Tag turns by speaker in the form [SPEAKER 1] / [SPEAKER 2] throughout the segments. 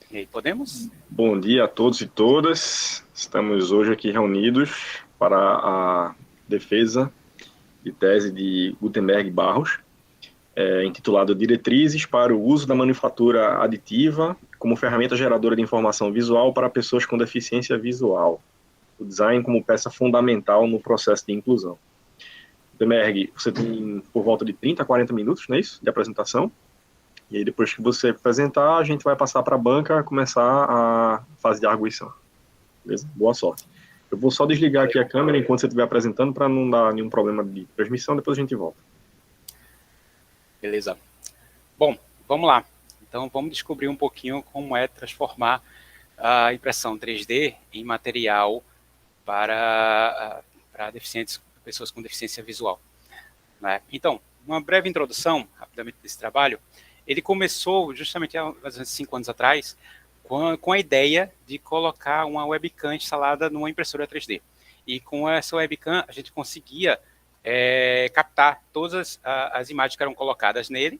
[SPEAKER 1] E aí, podemos?
[SPEAKER 2] Bom dia a todos e todas. Estamos hoje aqui reunidos para a defesa de tese de Gutenberg Barros, intitulada Diretrizes para o uso da manufatura aditiva como ferramenta geradora de informação visual para pessoas com deficiência visual. O design como peça fundamental no processo de inclusão. Gutenberg, você tem por volta de 30 a 40 minutos, não é isso? De apresentação. E aí, depois que você apresentar, a gente vai passar para a banca começar a fase de arguição. Beleza? Boa sorte. Eu vou só desligar aqui a câmera enquanto você estiver apresentando para não dar nenhum problema de transmissão, depois a gente volta.
[SPEAKER 1] Beleza. Bom, vamos lá. Então, vamos descobrir um pouquinho como é transformar a impressão 3D em material para deficientes, pessoas com deficiência visual. Né? Então, uma breve introdução, rapidamente, desse trabalho. Ele começou justamente há 5 anos atrás com a ideia de colocar uma webcam instalada numa impressora 3D. E com essa webcam, a gente conseguia captar todas as imagens que eram colocadas nele,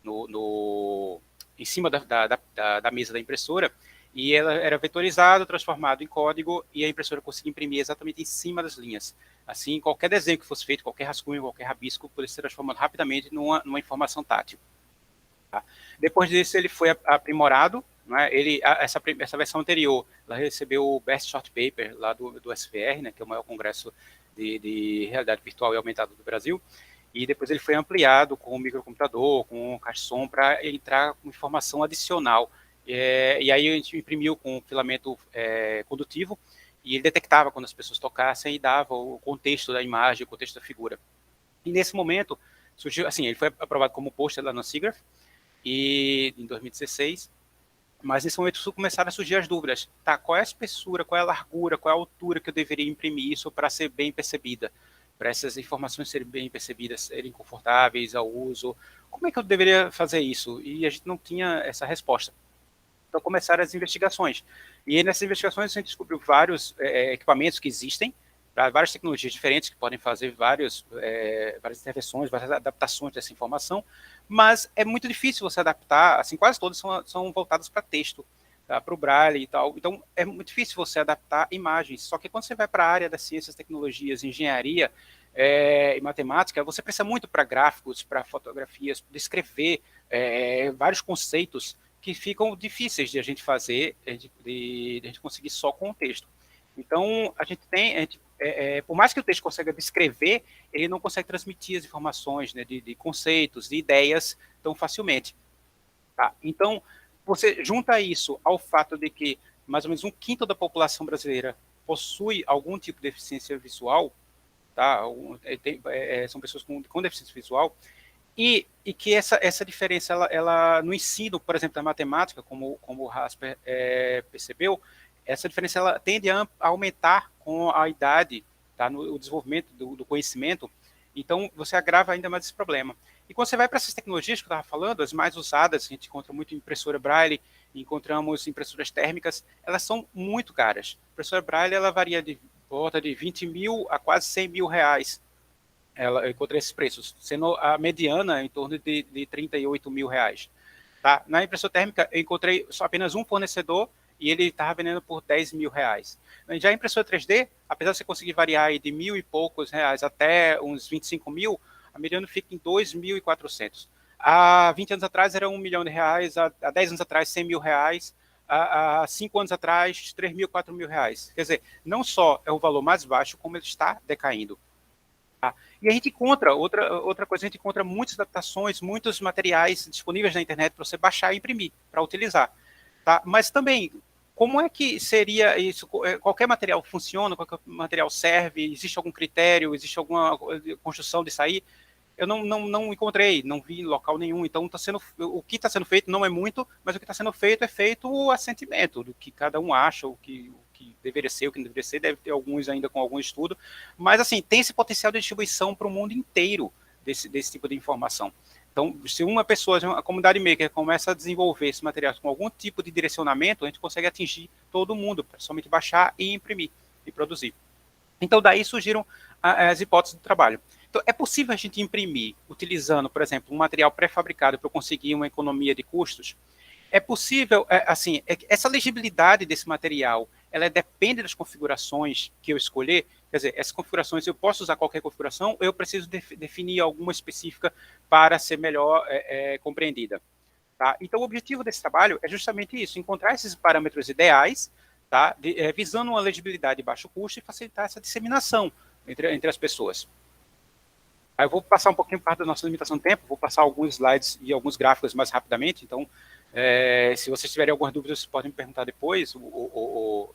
[SPEAKER 1] em cima da mesa da impressora, e ela era vetorizada, transformado em código, e a impressora conseguia imprimir exatamente em cima das linhas. Assim, qualquer desenho que fosse feito, qualquer rascunho, qualquer rabisco, poderia ser transformado rapidamente numa informação tátil. Tá? Depois disso, ele foi aprimorado. Né? Essa versão anterior, ela recebeu o Best Short Paper lá do SVR, né, que é o maior congresso de realidade virtual e aumentada do Brasil. E depois ele foi ampliado com o microcomputador, com o caixa som, para entrar com informação adicional. E aí a gente imprimiu com filamento condutivo, e ele detectava quando as pessoas tocassem e dava o contexto da imagem, o contexto da figura. E nesse momento, surgiu, assim, ele foi aprovado como pôster lá no SIGGRAPH, e em 2016, mas nesse momento começaram a surgir as dúvidas. Tá, qual é a espessura, qual é a largura, qual é a altura que eu deveria imprimir isso para ser bem percebida? Para essas informações serem bem percebidas, serem confortáveis ao uso. Como é que eu deveria fazer isso? E a gente não tinha essa resposta. Então começaram as investigações. E nessas investigações a gente descobriu vários equipamentos que existem, para várias tecnologias diferentes que podem fazer várias intervenções, várias adaptações dessa informação, mas é muito difícil você adaptar, assim, quase todas são voltadas para texto, tá, para o Braille e tal, então é muito difícil você adaptar imagens, só que quando você vai para a área das ciências, tecnologias, engenharia e matemática, você precisa muito para gráficos, para fotografias, descrever vários conceitos que ficam difíceis de a gente fazer, de a gente conseguir só com o texto. Então, por mais que o texto consiga descrever, ele não consegue transmitir as informações, né, de conceitos, de ideias tão facilmente. Tá? Então, você junta isso ao fato de que mais ou menos um quinto da população brasileira possui algum tipo de deficiência visual, tá? São pessoas com deficiência visual, e que essa diferença, ela no ensino, por exemplo, da matemática, como o Hasper percebeu, essa diferença ela tende a aumentar com a idade, tá, no desenvolvimento do conhecimento, então você agrava ainda mais esse problema. E quando você vai para essas tecnologias que eu estava falando, as mais usadas, a gente encontra muito impressora Braille, encontramos impressoras térmicas, elas são muito caras. A impressora Braille ela varia de volta de 20 mil a quase 100 mil reais, eu encontrei esses preços, sendo a mediana em torno de 38 mil reais. Tá? Na impressora térmica, eu encontrei só apenas um fornecedor e ele estava vendendo por 10 mil reais. Já a impressora 3D, apesar de você conseguir variar aí de mil e poucos reais até uns 25 mil, a mediana fica em 2.400. Há 20 anos atrás era 1 milhão de reais, há 10 anos atrás 100 mil reais, há 5 anos atrás 3 mil, 4 mil reais. Quer dizer, não só é o valor mais baixo, como ele está decaindo. Tá? E a gente encontra, outra coisa, a gente encontra muitas adaptações, muitos materiais disponíveis na internet para você baixar e imprimir, para utilizar. Tá? Mas também, como é que seria isso? Qualquer material funciona, qualquer material serve, existe algum critério, existe alguma construção disso aí? Eu não encontrei, não vi em local nenhum. Então, o que está sendo feito não é muito, mas o que está sendo feito é feito o assentimento do que cada um acha, o que deveria ser, o que não deveria ser. Deve ter alguns ainda com algum estudo. Mas, assim, tem esse potencial de distribuição para o mundo inteiro desse tipo de informação. Então, se uma pessoa, a comunidade maker, começa a desenvolver esse material com algum tipo de direcionamento, a gente consegue atingir todo mundo, somente baixar e imprimir e produzir. Então, daí surgiram as hipóteses do trabalho. Então, é possível a gente imprimir utilizando, por exemplo, um material pré-fabricado para conseguir uma economia de custos? É possível, assim, essa legibilidade desse material, ela depende das configurações que eu escolher. Quer dizer, essas configurações, eu posso usar qualquer configuração, ou eu preciso definir alguma específica para ser melhor compreendida. Tá? Então, o objetivo desse trabalho é justamente isso, encontrar esses parâmetros ideais, tá? Visando uma legibilidade de baixo custo e facilitar essa disseminação entre as pessoas. Aí eu vou passar um pouquinho parte da nossa limitação de tempo, vou passar alguns slides e alguns gráficos mais rapidamente, então, se vocês tiverem algumas dúvidas, vocês podem me perguntar depois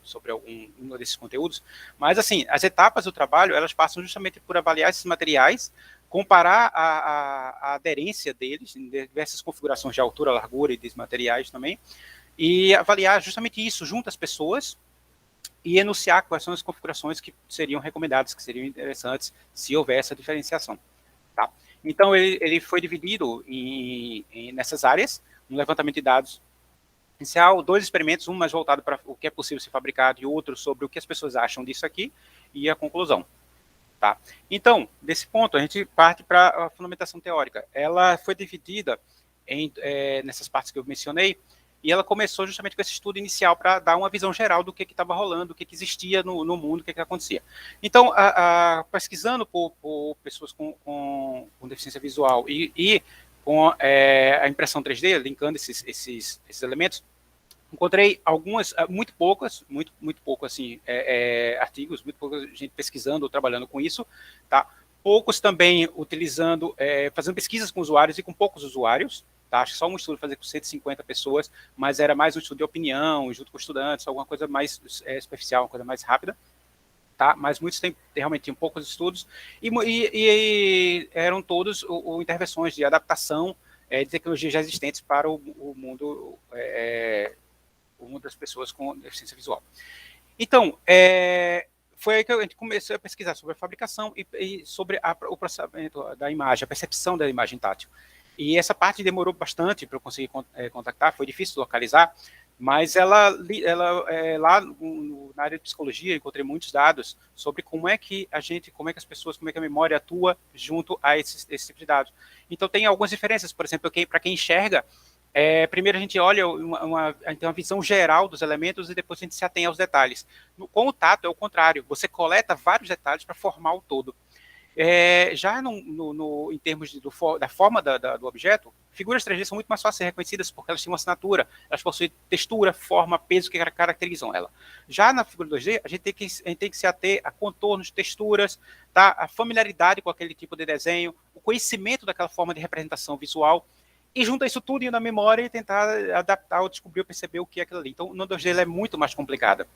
[SPEAKER 1] sobre um desses conteúdos. Mas, assim, as etapas do trabalho, elas passam justamente por avaliar esses materiais, comparar a aderência deles em diversas configurações de altura, largura e de materiais também, e avaliar justamente isso junto às pessoas e enunciar quais são as configurações que seriam recomendadas, que seriam interessantes se houver essa diferenciação. Tá? Então, ele foi dividido nessas áreas, um levantamento de dados inicial, 2 experimentos, um mais voltado para o que é possível ser fabricado e outro sobre o que as pessoas acham disso aqui, e a conclusão. Tá? Então, desse ponto, a gente parte para a fundamentação teórica. Ela foi dividida nessas partes que eu mencionei, e ela começou justamente com esse estudo inicial para dar uma visão geral do que estava rolando, do que existia no mundo, o que acontecia. Então, pesquisando por pessoas com deficiência visual e com a impressão 3D, linkando esses elementos, encontrei algumas, muito poucos assim, artigos, muito pouca gente pesquisando ou trabalhando com isso, tá? Poucos também utilizando, fazendo pesquisas com usuários e com poucos usuários, tá? Acho que só um estudo fazer com 150 pessoas, mas era mais um estudo de opinião, junto com estudantes, alguma coisa mais superficial, uma coisa mais rápida, tá? Mas muitos realmente tinham poucos estudos, e eram todos intervenções de adaptação de tecnologias já existentes para o mundo das pessoas com deficiência visual. Então, foi aí que a gente começou a pesquisar sobre a fabricação e sobre o processamento da imagem, a percepção da imagem tátil. E essa parte demorou bastante para eu conseguir contactar, foi difícil localizar, mas ela lá na área de psicologia, eu encontrei muitos dados sobre como é que as pessoas, como é que a memória atua junto a esse tipo de dados. Então, tem algumas diferenças, por exemplo, para quem enxerga, primeiro a gente olha a gente tem uma visão geral dos elementos e depois a gente se atém aos detalhes. Com o tato é o contrário, você coleta vários detalhes para formar o todo. Já em termos da forma do objeto, figuras 3D são muito mais fáceis de ser reconhecidas porque elas têm uma assinatura, elas possuem textura, forma, peso que caracterizam ela. Já na figura 2D, a gente tem que se ater a contornos, texturas, tá? A familiaridade com aquele tipo de desenho, o conhecimento daquela forma de representação visual, e junta isso tudo na memória e tentar adaptar ou descobrir ou perceber o que é aquilo ali. Então, no 2D ela é muito mais complicada.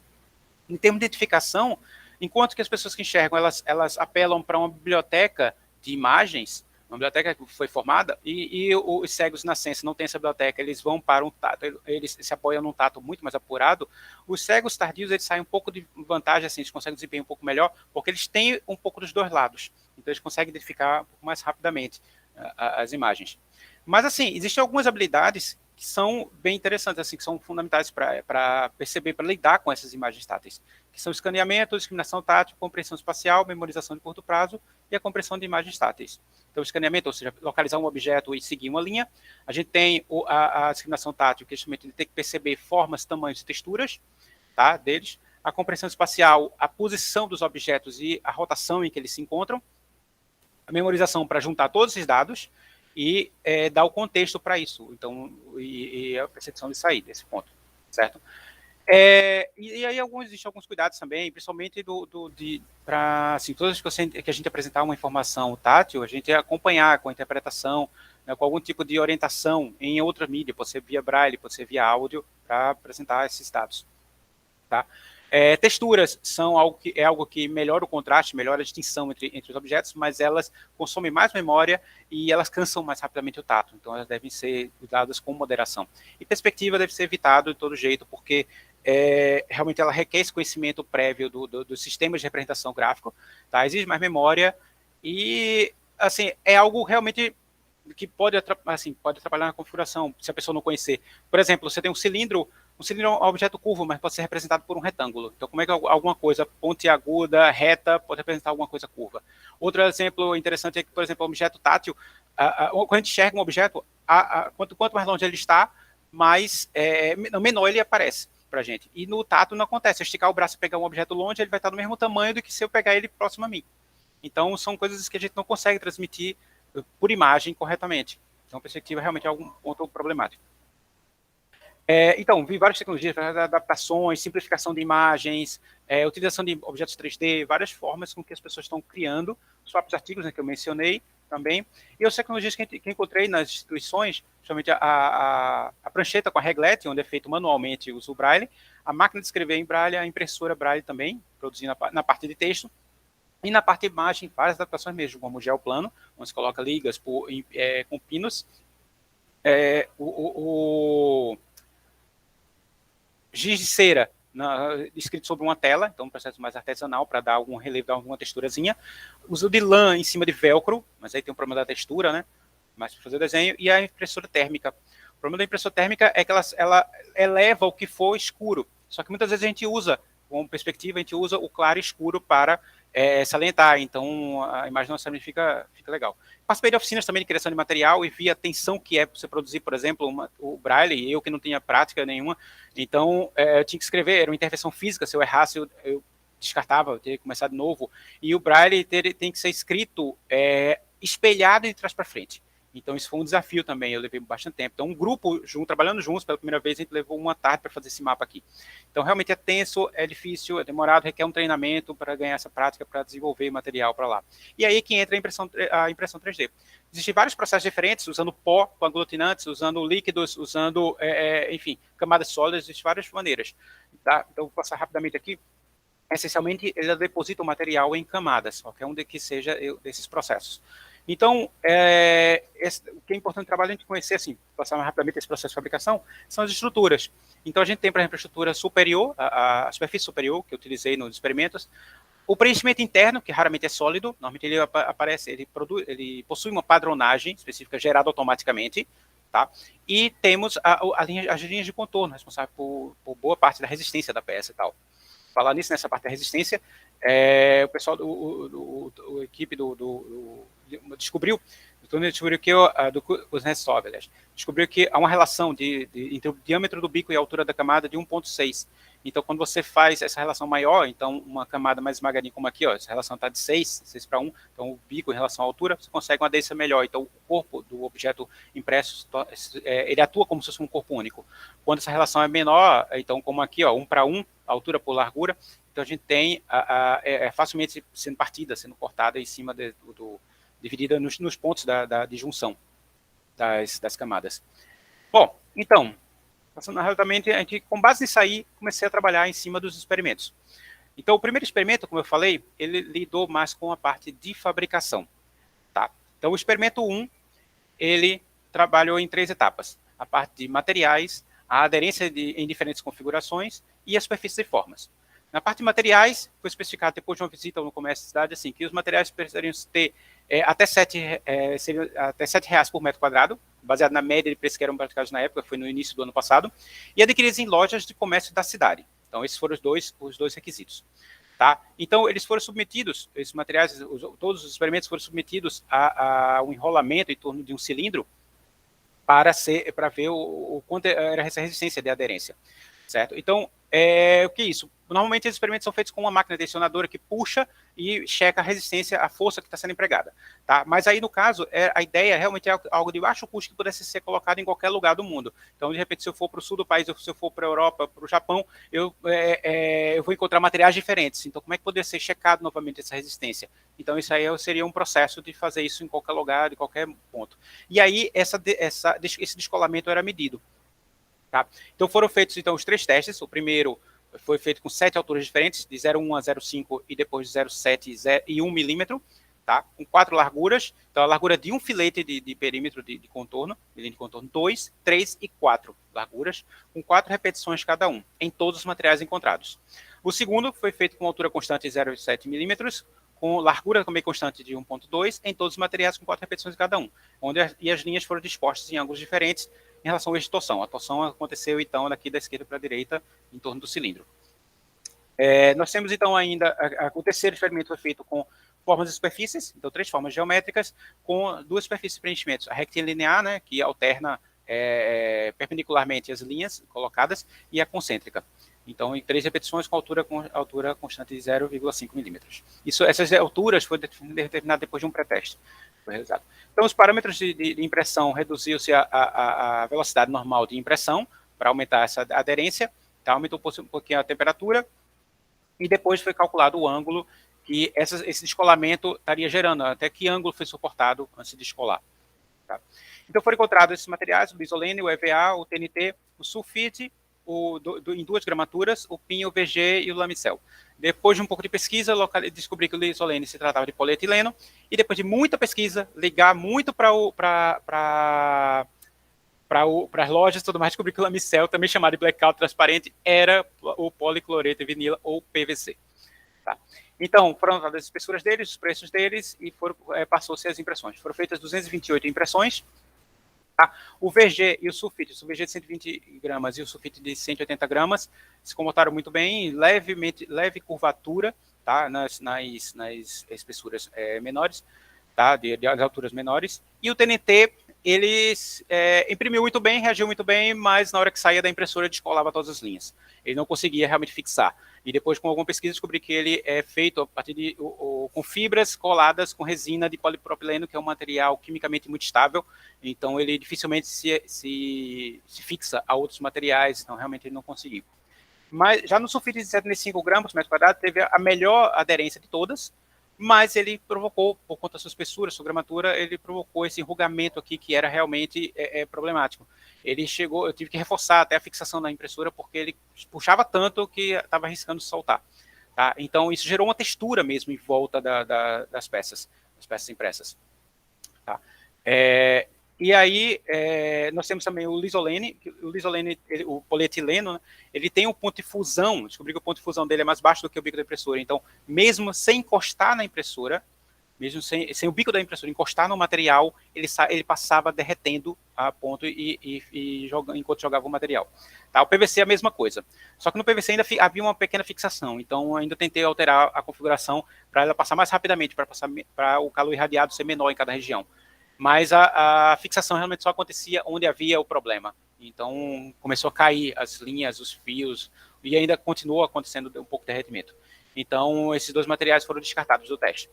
[SPEAKER 1] Em termos de identificação, enquanto que as pessoas que enxergam, elas apelam para uma biblioteca de imagens, uma biblioteca que foi formada, e os cegos na ciência não têm essa biblioteca, eles vão para um tato, eles se apoiam num tato muito mais apurado. Os cegos tardios, eles saem um pouco de vantagem, assim, eles conseguem desempenhar um pouco melhor, porque eles têm um pouco dos dois lados, então eles conseguem identificar um pouco mais rapidamente as imagens. Mas, assim, existem algumas habilidades que são bem interessantes, assim, que são fundamentais para perceber, para lidar com essas imagens táteis, que são escaneamento, discriminação tátil, compreensão espacial, memorização de curto prazo e a compreensão de imagens táteis. Então, o escaneamento, ou seja, localizar um objeto e seguir uma linha. A gente tem a discriminação tátil, que é justamente tem que perceber formas, tamanhos e texturas, tá, deles. A compreensão espacial, a posição dos objetos e a rotação em que eles se encontram. A memorização para juntar todos esses dados e dar o contexto para isso, então, e a percepção de sair desse ponto, certo? E aí existem alguns cuidados também, principalmente para, assim, todas as vezes que a gente apresentar uma informação tátil, a gente acompanhar com a interpretação, né, com algum tipo de orientação em outra mídia, pode ser via braille, pode ser via áudio, para apresentar esses dados, tá? Texturas são algo que melhora o contraste, melhora a distinção entre os objetos, mas elas consomem mais memória e elas cansam mais rapidamente o tato, então elas devem ser usadas com moderação. E perspectiva deve ser evitado de todo jeito, porque realmente ela requer esse conhecimento prévio dos sistemas de representação gráfico, tá? Exige mais memória e, assim, é algo realmente que pode atrapalhar na configuração, se a pessoa não conhecer. Por exemplo, você tem um cilindro é um objeto curvo, mas pode ser representado por um retângulo. Então, como é que alguma coisa pontiaguda, reta, pode representar alguma coisa curva? Outro exemplo interessante é que, por exemplo, o objeto tátil, quando a gente enxerga um objeto, quanto mais longe ele está, mais menor ele aparece para a gente. E no tato não acontece. Se eu esticar o braço e pegar um objeto longe, ele vai estar do mesmo tamanho do que se eu pegar ele próximo a mim. Então, são coisas que a gente não consegue transmitir por imagem corretamente. Então, a perspectiva realmente é algum ponto problemático. Então, vi várias tecnologias, adaptações, simplificação de imagens, utilização de objetos 3D, várias formas com que as pessoas estão criando os próprios artigos, né, que eu mencionei também. E as tecnologias que encontrei nas instituições, principalmente a prancheta com a reglete, onde é feito manualmente o uso Braille, a máquina de escrever em Braille, a impressora Braille também, produzindo na parte de texto, e na parte de imagem, várias adaptações mesmo, como o geoplano, onde se coloca ligas com pinos, o giz de cera escrito sobre uma tela, então um processo mais artesanal para dar algum relevo, dar alguma texturazinha. Uso de lã em cima de velcro, mas aí tem um problema da textura, né? Mas para fazer o desenho. E a impressora térmica. O problema da impressora térmica é que ela eleva o que for escuro. Só que muitas vezes a gente usa, como perspectiva, a gente usa o claro e escuro para salientar. Então a imagem não necessariamente fica legal. Participei de oficinas também de criação de material e vi a tensão que é você produzir, por exemplo, o Braille, eu que não tinha prática nenhuma, então eu tinha que escrever, era uma intervenção física, se eu errasse eu descartava, eu teria que começar de novo, e o Braille tem que ser escrito espelhado de trás para frente. Então isso foi um desafio também, eu levei bastante tempo. Então um grupo, trabalhando juntos pela primeira vez, a gente levou uma tarde para fazer esse mapa aqui. Então realmente é tenso, é difícil, é demorado, requer um treinamento para ganhar essa prática, para desenvolver material para lá. E aí que entra a impressão 3D. Existem vários processos diferentes, usando pó com aglutinantes, usando líquidos, usando, enfim, camadas sólidas, existem várias maneiras. Tá? Então vou passar rapidamente aqui. Essencialmente, ele deposita o material em camadas, qualquer um que seja desses processos. Então, o que é importante trabalhar, a gente conhecer, assim, passar mais rapidamente esse processo de fabricação, são as estruturas. Então, a gente tem, por exemplo, a estrutura superior, a superfície superior, que eu utilizei nos experimentos, o preenchimento interno, que raramente é sólido, normalmente ele aparece, ele possui uma padronagem específica gerada automaticamente, tá? E temos as linhas de contorno, responsável por boa parte da resistência da peça e tal. Falar nisso, nessa parte da resistência, o pessoal a equipe descobriu que descobriu que há uma relação entre o diâmetro do bico e a altura da camada de 1,6. Então, quando você faz essa relação maior, então uma camada mais esmagadinha como aqui, ó, essa relação está de 6 para 1, então o bico em relação à altura, você consegue uma aderência melhor. Então, o corpo do objeto impresso, ele atua como se fosse um corpo único. Quando essa relação é menor, então como aqui, ó, 1 para 1, altura por largura, então a gente tem facilmente sendo partida, sendo cortada em cima dividida nos pontos de junção das camadas. Bom, então, passando rapidamente, com base nisso aí, comecei a trabalhar em cima dos experimentos. Então, o primeiro experimento, como eu falei, ele lidou mais com a parte de fabricação. Tá? Então, o experimento 1, ele trabalhou em 3 etapas. A parte de materiais, a aderência em diferentes configurações e a superfície de formas. Na parte de materiais, foi especificado depois de uma visita no comércio da cidade, assim, que os materiais precisariam ter até R$7 por metro quadrado, baseado na média de preços que eram praticados na época, foi no início do ano passado, e adquiridos em lojas de comércio da cidade. Então, esses foram os dois requisitos. Tá? Então, eles foram submetidos, esses materiais, todos os experimentos foram submetidos a um enrolamento em torno de um cilindro para ver o quanto era essa resistência de aderência. Certo? Então, o que é isso? Normalmente, os experimentos são feitos com uma máquina tensionadora que puxa e checa a resistência, a força que está sendo empregada. Tá? Mas aí, no caso, a ideia realmente é algo de baixo custo que pudesse ser colocado em qualquer lugar do mundo. Então, de repente, se eu for para o sul do país, ou se eu for para a Europa, para o Japão, eu vou encontrar materiais diferentes. Então, como é que poderia ser checado novamente essa resistência? Então, isso aí seria um processo de fazer isso em qualquer lugar, de qualquer ponto. E aí, esse descolamento era medido. Tá? Então foram feitos então os 3 testes. O primeiro foi feito com 7 alturas diferentes, de 0,1 a 0,5 e depois de 0,7 e 1 milímetro, tá? Com 4 larguras. Então a largura de um filete de perímetro de contorno, de linha de contorno, 2, 3 e 4 larguras, com 4 repetições cada um, em todos os materiais encontrados. O segundo foi feito com altura constante de 0,7 milímetros, com largura também constante de 1,2 em todos os materiais com 4 repetições cada um, e as linhas foram dispostas em ângulos diferentes em relação ao eixo de torção. A torção aconteceu, então, daqui da esquerda para a direita, em torno do cilindro. Nós temos, então, ainda, o terceiro experimento foi feito com formas de superfícies, então 3 formas geométricas, com 2 superfícies de preenchimentos. A rectilínea linear, né, que alterna perpendicularmente às linhas colocadas e a concêntrica. Então, em 3 repetições com altura constante de 0,5 milímetros. Essas alturas foram determinadas depois de um pré-teste. Foi realizado. Então, os parâmetros de impressão, reduziu-se a velocidade normal de impressão para aumentar essa aderência, tá? Aumentou um pouquinho a temperatura, e depois foi calculado o ângulo que esse descolamento estaria gerando, até que ângulo foi suportado antes de descolar. Tá? Então foram encontrados esses materiais, o lisolene, o EVA, o TNT, o sulfite, em 2 gramaturas, o pinho, o VG e o lamicel. Depois de um pouco de pesquisa, descobri que o lisolene se tratava de polietileno, e depois de muita pesquisa, ligar muito para as lojas e tudo mais, descobri que o lamicel, também chamado de blackout transparente, era o policloreto de vinila, ou PVC. Tá? Então, foram dadas as espessuras deles, os preços deles, e passou-se as impressões. Foram feitas 228 impressões. Tá? O VG e o sulfite de 120 gramas e o sulfite de 180 gramas, se comportaram muito bem, leve curvatura, tá? nas espessuras menores, tá? de alturas menores. E o TNT, ele imprimiu muito bem, reagiu muito bem, mas na hora que saía da impressora descolava todas as linhas. Ele não conseguia realmente fixar. E depois, com alguma pesquisa, descobri que ele é feito a partir com fibras coladas com resina de polipropileno, que é um material quimicamente muito estável, então ele dificilmente se fixa a outros materiais, então realmente ele não conseguiu. Mas já no sulfite de 75 gramas por metro quadrado, teve a melhor aderência de todas, mas ele provocou, por conta da sua espessura, sua gramatura, ele provocou esse enrugamento aqui que era realmente problemático. Eu tive que reforçar até a fixação da impressora, porque ele puxava tanto que estava arriscando soltar. Tá? Então, isso gerou uma textura mesmo em volta das peças impressas. Tá? E aí, nós temos também o lisolene, o polietileno, né, ele tem um ponto de fusão, descobri que o ponto de fusão dele é mais baixo do que o bico da impressora, então, mesmo sem encostar na impressora, mesmo sem o bico da impressora encostar no material, ele passava derretendo a ponto enquanto jogava o material. Tá? O PVC é a mesma coisa, só que no PVC ainda havia uma pequena fixação, então ainda tentei alterar a configuração para ela passar mais rapidamente, para o calor irradiado ser menor em cada região. Mas a fixação realmente só acontecia onde havia o problema. Então, começou a cair as linhas, os fios, e ainda continuou acontecendo um pouco de derretimento. Então, esses 2 materiais foram descartados do teste.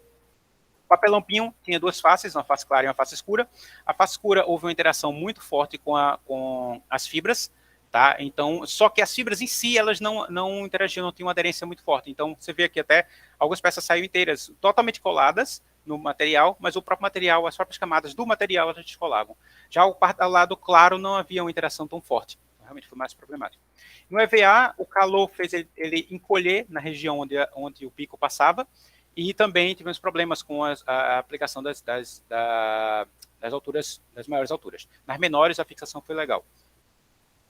[SPEAKER 1] O papelão pinho tinha 2 faces, uma face clara e uma face escura. A face escura houve uma interação muito forte com as fibras, tá? Então, só que as fibras em si, elas não interagiam, não tinham uma aderência muito forte. Então, você vê aqui até algumas peças saíram inteiras, totalmente coladas no material, mas o próprio material, as próprias camadas do material, elas descolavam. Já o lado claro não havia uma interação tão forte. Realmente foi mais problemático. No EVA, o calor fez ele encolher na região onde o pico passava, e também tivemos problemas com a aplicação das alturas, das maiores alturas. Nas menores, a fixação foi legal.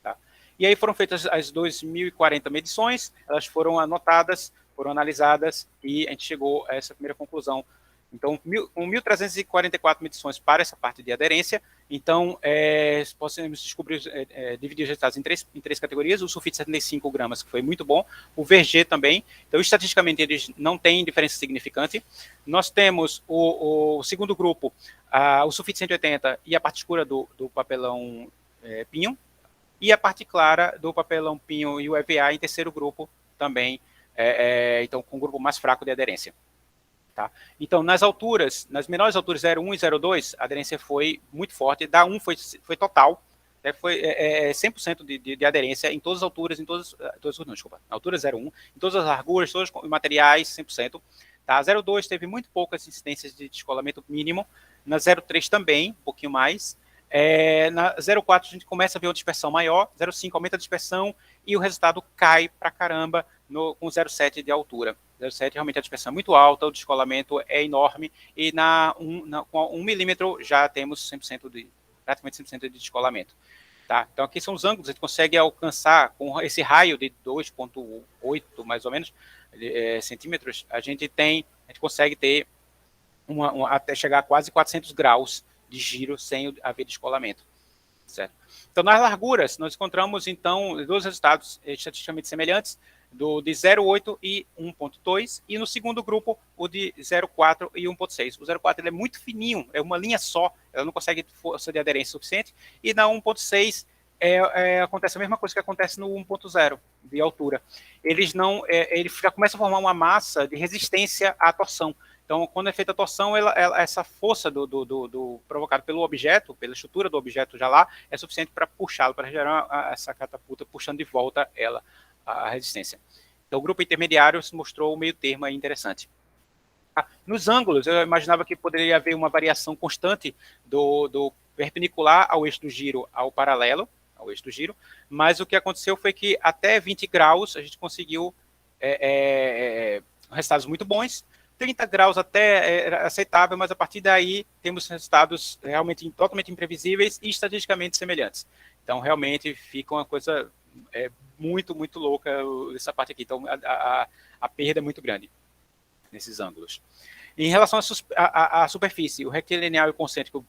[SPEAKER 1] Tá? E aí foram feitas as 2.040 medições, elas foram anotadas, foram analisadas, e a gente chegou a essa primeira conclusão. Então, com 1.344 medições para essa parte de aderência, então, podemos dividir os resultados em três categorias. O sulfite de 75 gramas, que foi muito bom, o VG também. Então, estatisticamente, eles não têm diferença significante. Nós temos o segundo grupo, o sulfite 180 e a parte escura do papelão pinho, e a parte clara do papelão pinho e o EVA em terceiro grupo também, então, com um grupo mais fraco de aderência. Tá? Então, nas menores alturas 0,1 e 0,2, a aderência foi muito forte. Da 1 foi total, foi 100% de aderência em todas as alturas, na altura 0,1, em todas as larguras, todos os materiais, 100%. Tá? 0,2 teve muito poucas incidências de descolamento mínimo, na 0,3 também, um pouquinho mais. Na 0,4 a gente começa a ver uma dispersão maior, 0,5 aumenta a dispersão e o resultado cai pra caramba com 0,7 de altura. 0,7 realmente a dispersão é muito alta, o descolamento é enorme e com 1 milímetro já temos praticamente 100% de descolamento. Tá? Então aqui são os ângulos, a gente consegue alcançar com esse raio de 2,8 mais ou menos centímetros, a gente consegue ter até chegar a quase 400 graus de giro sem haver descolamento. Certo? Então, nas larguras, nós encontramos, então, 2 resultados estatisticamente semelhantes. de 0,8 e 1,2, e no segundo grupo o de 0,4 e 1,6. O 0,4 ele é muito fininho, é uma linha só, ela não consegue força de aderência suficiente, e na 1,6 acontece a mesma coisa que acontece no 1,0 de altura. Ele já começa a formar uma massa de resistência à torção. Então, quando é feita a torção, essa força provocada pelo objeto, pela estrutura do objeto já lá, é suficiente para puxá-lo, para gerar essa catapulta, puxando de volta a resistência. Então, o grupo intermediário se mostrou o meio termo aí interessante. Nos ângulos, eu imaginava que poderia haver uma variação constante do perpendicular ao eixo do giro ao paralelo ao eixo do giro, mas o que aconteceu foi que até 20 graus a gente conseguiu resultados muito bons. 30 graus até era aceitável, mas a partir daí temos resultados realmente totalmente imprevisíveis e estatisticamente semelhantes. Então, realmente fica uma coisa muito, muito louca essa parte aqui. Então, a perda é muito grande nesses ângulos. Em relação à superfície, o retilíneo e o concêntrico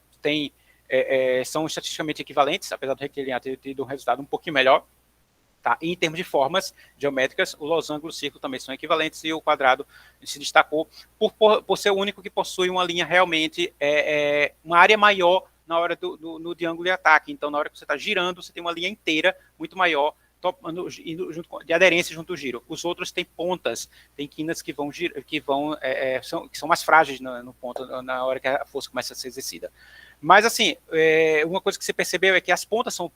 [SPEAKER 1] são estatisticamente equivalentes, apesar do retilíneo ter tido um resultado um pouquinho melhor. Tá? E em termos de formas geométricas, o losango e o círculo também são equivalentes, e o quadrado se destacou por ser o único que possui uma linha realmente, uma área maior na hora no ângulo de ataque. Então, na hora que você está girando, você tem uma linha inteira muito maior de aderência junto ao giro. Os outros têm pontas, tem quinas que são mais frágeis no ponto, na hora que a força começa a ser exercida. Mas, assim, uma coisa que você percebeu é que as pontas são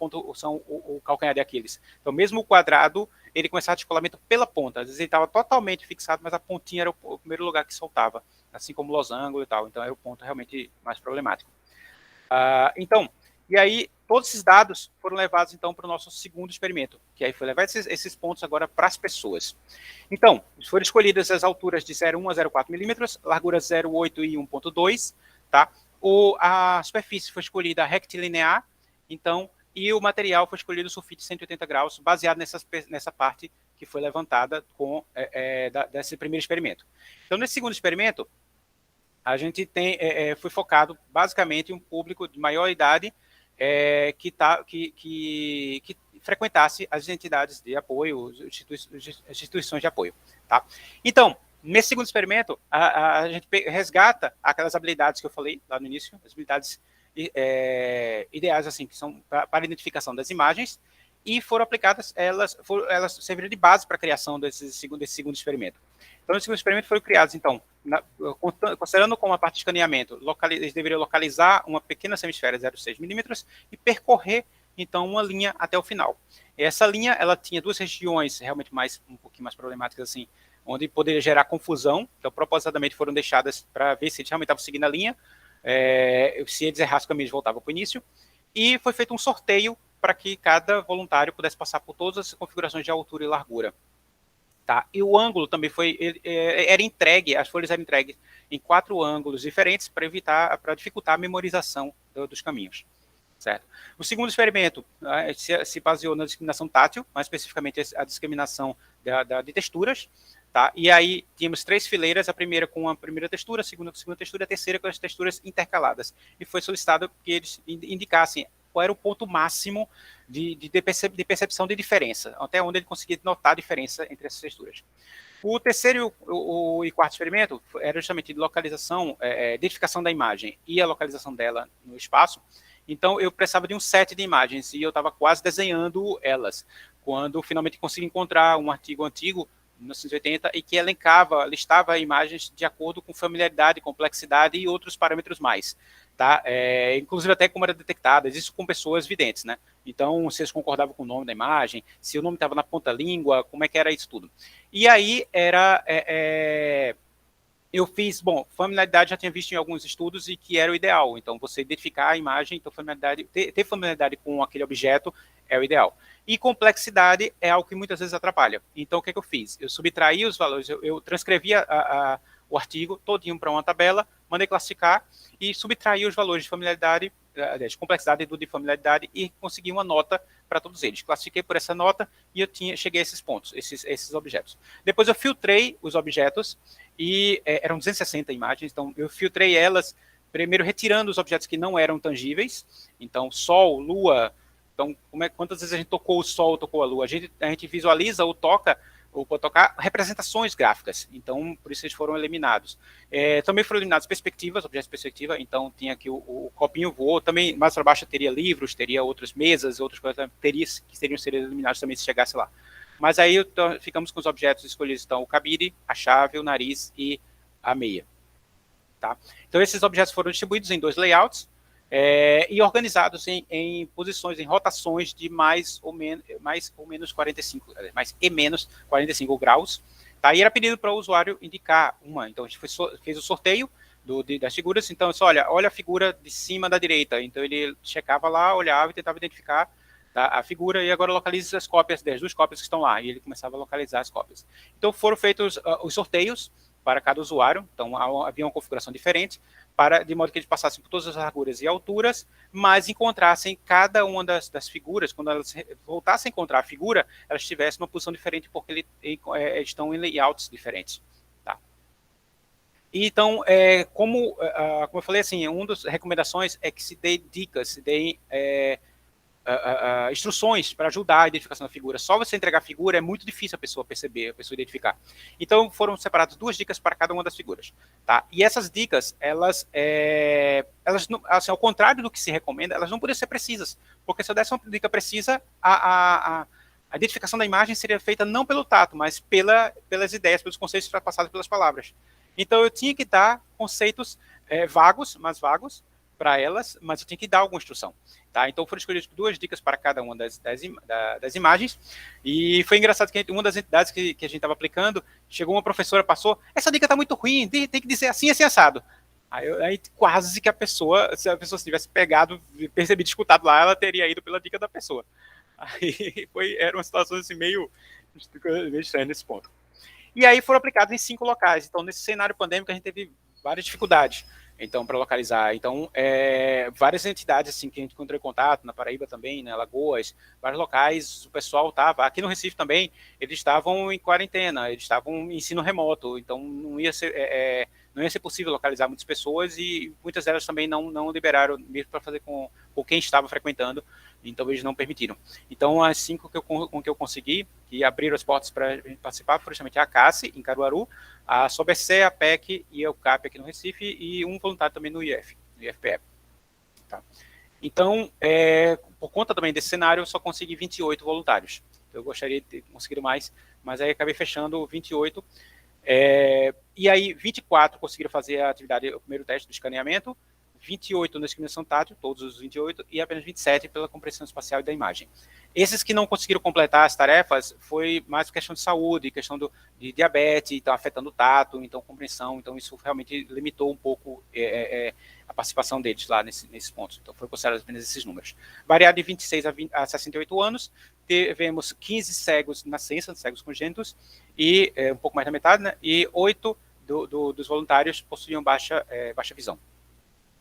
[SPEAKER 1] o calcanhar de Aquiles. Então, mesmo o quadrado, ele começava a articulamento pela ponta. Às vezes ele estava totalmente fixado, mas a pontinha era o primeiro lugar que soltava, assim como o losango e tal. Então, era o ponto realmente mais problemático. Então, e aí, todos esses dados foram levados, então, para o nosso segundo experimento, que aí foi levar esses pontos agora para as pessoas. Então, foram escolhidas as alturas de 0,1 a 0,4 milímetros, largura 0,8 e 1,2, tá? A superfície foi escolhida rectilinear, então, e o material foi escolhido sulfite 180 graus, baseado nessa parte que foi levantada desse primeiro experimento. Então, nesse segundo experimento, a gente foi focado basicamente em um público de maior idade que frequentasse as entidades de apoio, as instituições de apoio. Tá? Então, nesse segundo experimento, a gente resgata aquelas habilidades que eu falei lá no início, as habilidades ideais, assim, que são para identificação das imagens, e foram aplicadas, elas serviram de base para a criação desse segundo experimento. Então, nesse segundo experimento foram criados, então, considerando como a parte de escaneamento, eles deveriam localizar uma pequena semisfera 0,6 milímetros e percorrer, então, uma linha até o final. E essa linha, ela tinha duas regiões realmente um pouquinho mais problemáticas, assim, onde poderia gerar confusão, então, propositadamente foram deixadas para ver se eles realmente estavam seguindo a linha, se eles errassem o caminho, eles voltavam para o início, e foi feito um sorteio para que cada voluntário pudesse passar por todas as configurações de altura e largura. Tá? E o ângulo também era entregue, as folhas eram entregues em 4 ângulos diferentes para dificultar a memorização dos caminhos. Certo? O segundo experimento se baseou na discriminação tátil, mais especificamente a discriminação de texturas. Tá? E aí tínhamos 3 fileiras, a primeira com a primeira textura, a segunda com a segunda textura, a terceira com as texturas intercaladas. E foi solicitado que eles indicassem qual era o ponto máximo de percepção de diferença, até onde ele conseguia notar a diferença entre essas texturas. O terceiro e quarto experimento era justamente de localização, identificação da imagem e a localização dela no espaço. Então, eu precisava de um set de imagens e eu estava quase desenhando elas, quando finalmente consegui encontrar um artigo antigo, 1980, e que listava imagens de acordo com familiaridade, complexidade e outros parâmetros mais. Tá? Inclusive até como era detectadas, isso com pessoas videntes, né? Então, se eles concordavam com o nome da imagem, se o nome estava na ponta língua, como é que era isso tudo. E aí eu fiz, familiaridade já tinha visto em alguns estudos e que era o ideal. Então, você identificar a imagem, então ter familiaridade com aquele objeto é o ideal. E complexidade é algo que muitas vezes atrapalha. Então, o que eu fiz? Eu subtraí os valores, eu transcrevia o artigo todinho para uma tabela, mandei classificar e subtraí os valores de familiaridade, de complexidade e de familiaridade e consegui uma nota para todos eles. Classifiquei por essa nota e eu cheguei a esses pontos, esses objetos. Depois eu filtrei os objetos e eram 260 imagens, então eu filtrei elas, primeiro retirando os objetos que não eram tangíveis, então Sol, Lua, então quantas vezes a gente tocou o Sol, tocou a Lua? A gente visualiza ou toca ou tocar representações gráficas, então por isso eles foram eliminados. Também foram eliminados perspectivas, objetos de perspectiva, então tinha aqui o copinho voou, também mais para baixo teria livros, teria outras mesas, outras coisas que seriam eliminados também se chegasse lá. Mas aí então, ficamos com os objetos escolhidos, então o cabide, a chave, o nariz e a meia. Tá? Então esses objetos foram distribuídos em 2 layouts, e organizados em posições, em rotações de mais ou menos 45, mais e menos 45 graus. Tá? E era pedido para o usuário indicar uma. Então a gente fez o sorteio das figuras. Então, olha a figura de cima da direita. Então ele checava lá, olhava e tentava identificar, tá, a figura, e agora localiza as cópias das 2 cópias que estão lá. E ele começava a localizar as cópias. Então foram feitos os sorteios para cada usuário. Então havia uma configuração diferente, de modo que eles passassem por todas as larguras e alturas, mas encontrassem cada uma das figuras, quando elas voltassem a encontrar a figura, elas estivessem numa posição diferente, porque estão em layouts diferentes. Tá? Então, como eu falei, assim, uma das recomendações é que se dê dicas, se dê instruções para ajudar a identificação da figura. Só você entregar a figura é muito difícil a pessoa perceber, a pessoa identificar. Então foram separadas 2 dicas para cada uma das figuras. Tá? E essas dicas, elas assim, ao contrário do que se recomenda, elas não podem ser precisas, porque se eu desse uma dica precisa, a identificação da imagem seria feita não pelo tato, mas pelas ideias, pelos conceitos passados pelas palavras. Então eu tinha que dar conceitos vagos, para elas, mas eu tinha que dar alguma instrução. Tá? Então foram escolhidas 2 dicas para cada uma das imagens, e foi engraçado que uma das entidades que a gente estava aplicando, chegou uma professora, passou, essa dica está muito ruim, tem que dizer assim, assim, assado. Aí quase que se a pessoa tivesse pegado, percebido, escutado lá, ela teria ido pela dica da pessoa. Aí era uma situação assim, meio estranha nesse ponto. E aí foram aplicados em 5 locais. Então, nesse cenário pandêmico, a gente teve várias dificuldades, então, para localizar. Então, várias entidades assim que a gente encontrou em contato, na Paraíba também, né, Alagoas, vários locais, o pessoal estava, aqui no Recife também, eles estavam em quarentena, eles estavam em ensino remoto, então não ia ser possível localizar muitas pessoas, e muitas delas também não liberaram, mesmo para fazer com quem estava frequentando, então eles não permitiram. Então, as 5 que eu consegui, que abriram as portas para participar, foram justamente a ACACE, em Caruaru, a Sobercé, a PEC e o CAP aqui no Recife, e um voluntário também no IFPE. Tá? Então, por conta também desse cenário, eu só consegui 28 voluntários. Eu gostaria de ter conseguido mais, mas aí acabei fechando 28. E aí, 24 conseguiram fazer a atividade, o primeiro teste do escaneamento, 28 na discriminação tátil, todos os 28, e apenas 27 pela compreensão espacial e da imagem. Esses que não conseguiram completar as tarefas foi mais questão de saúde, questão de diabetes, então afetando o tato, então compreensão, então isso realmente limitou um pouco a participação deles lá nesses pontos. Então foi considerado apenas esses números. Variado de 26 a 68 anos, tivemos 15 cegos nascença, cegos congênitos, e um pouco mais da metade, né, e 8 dos voluntários possuíam baixa visão.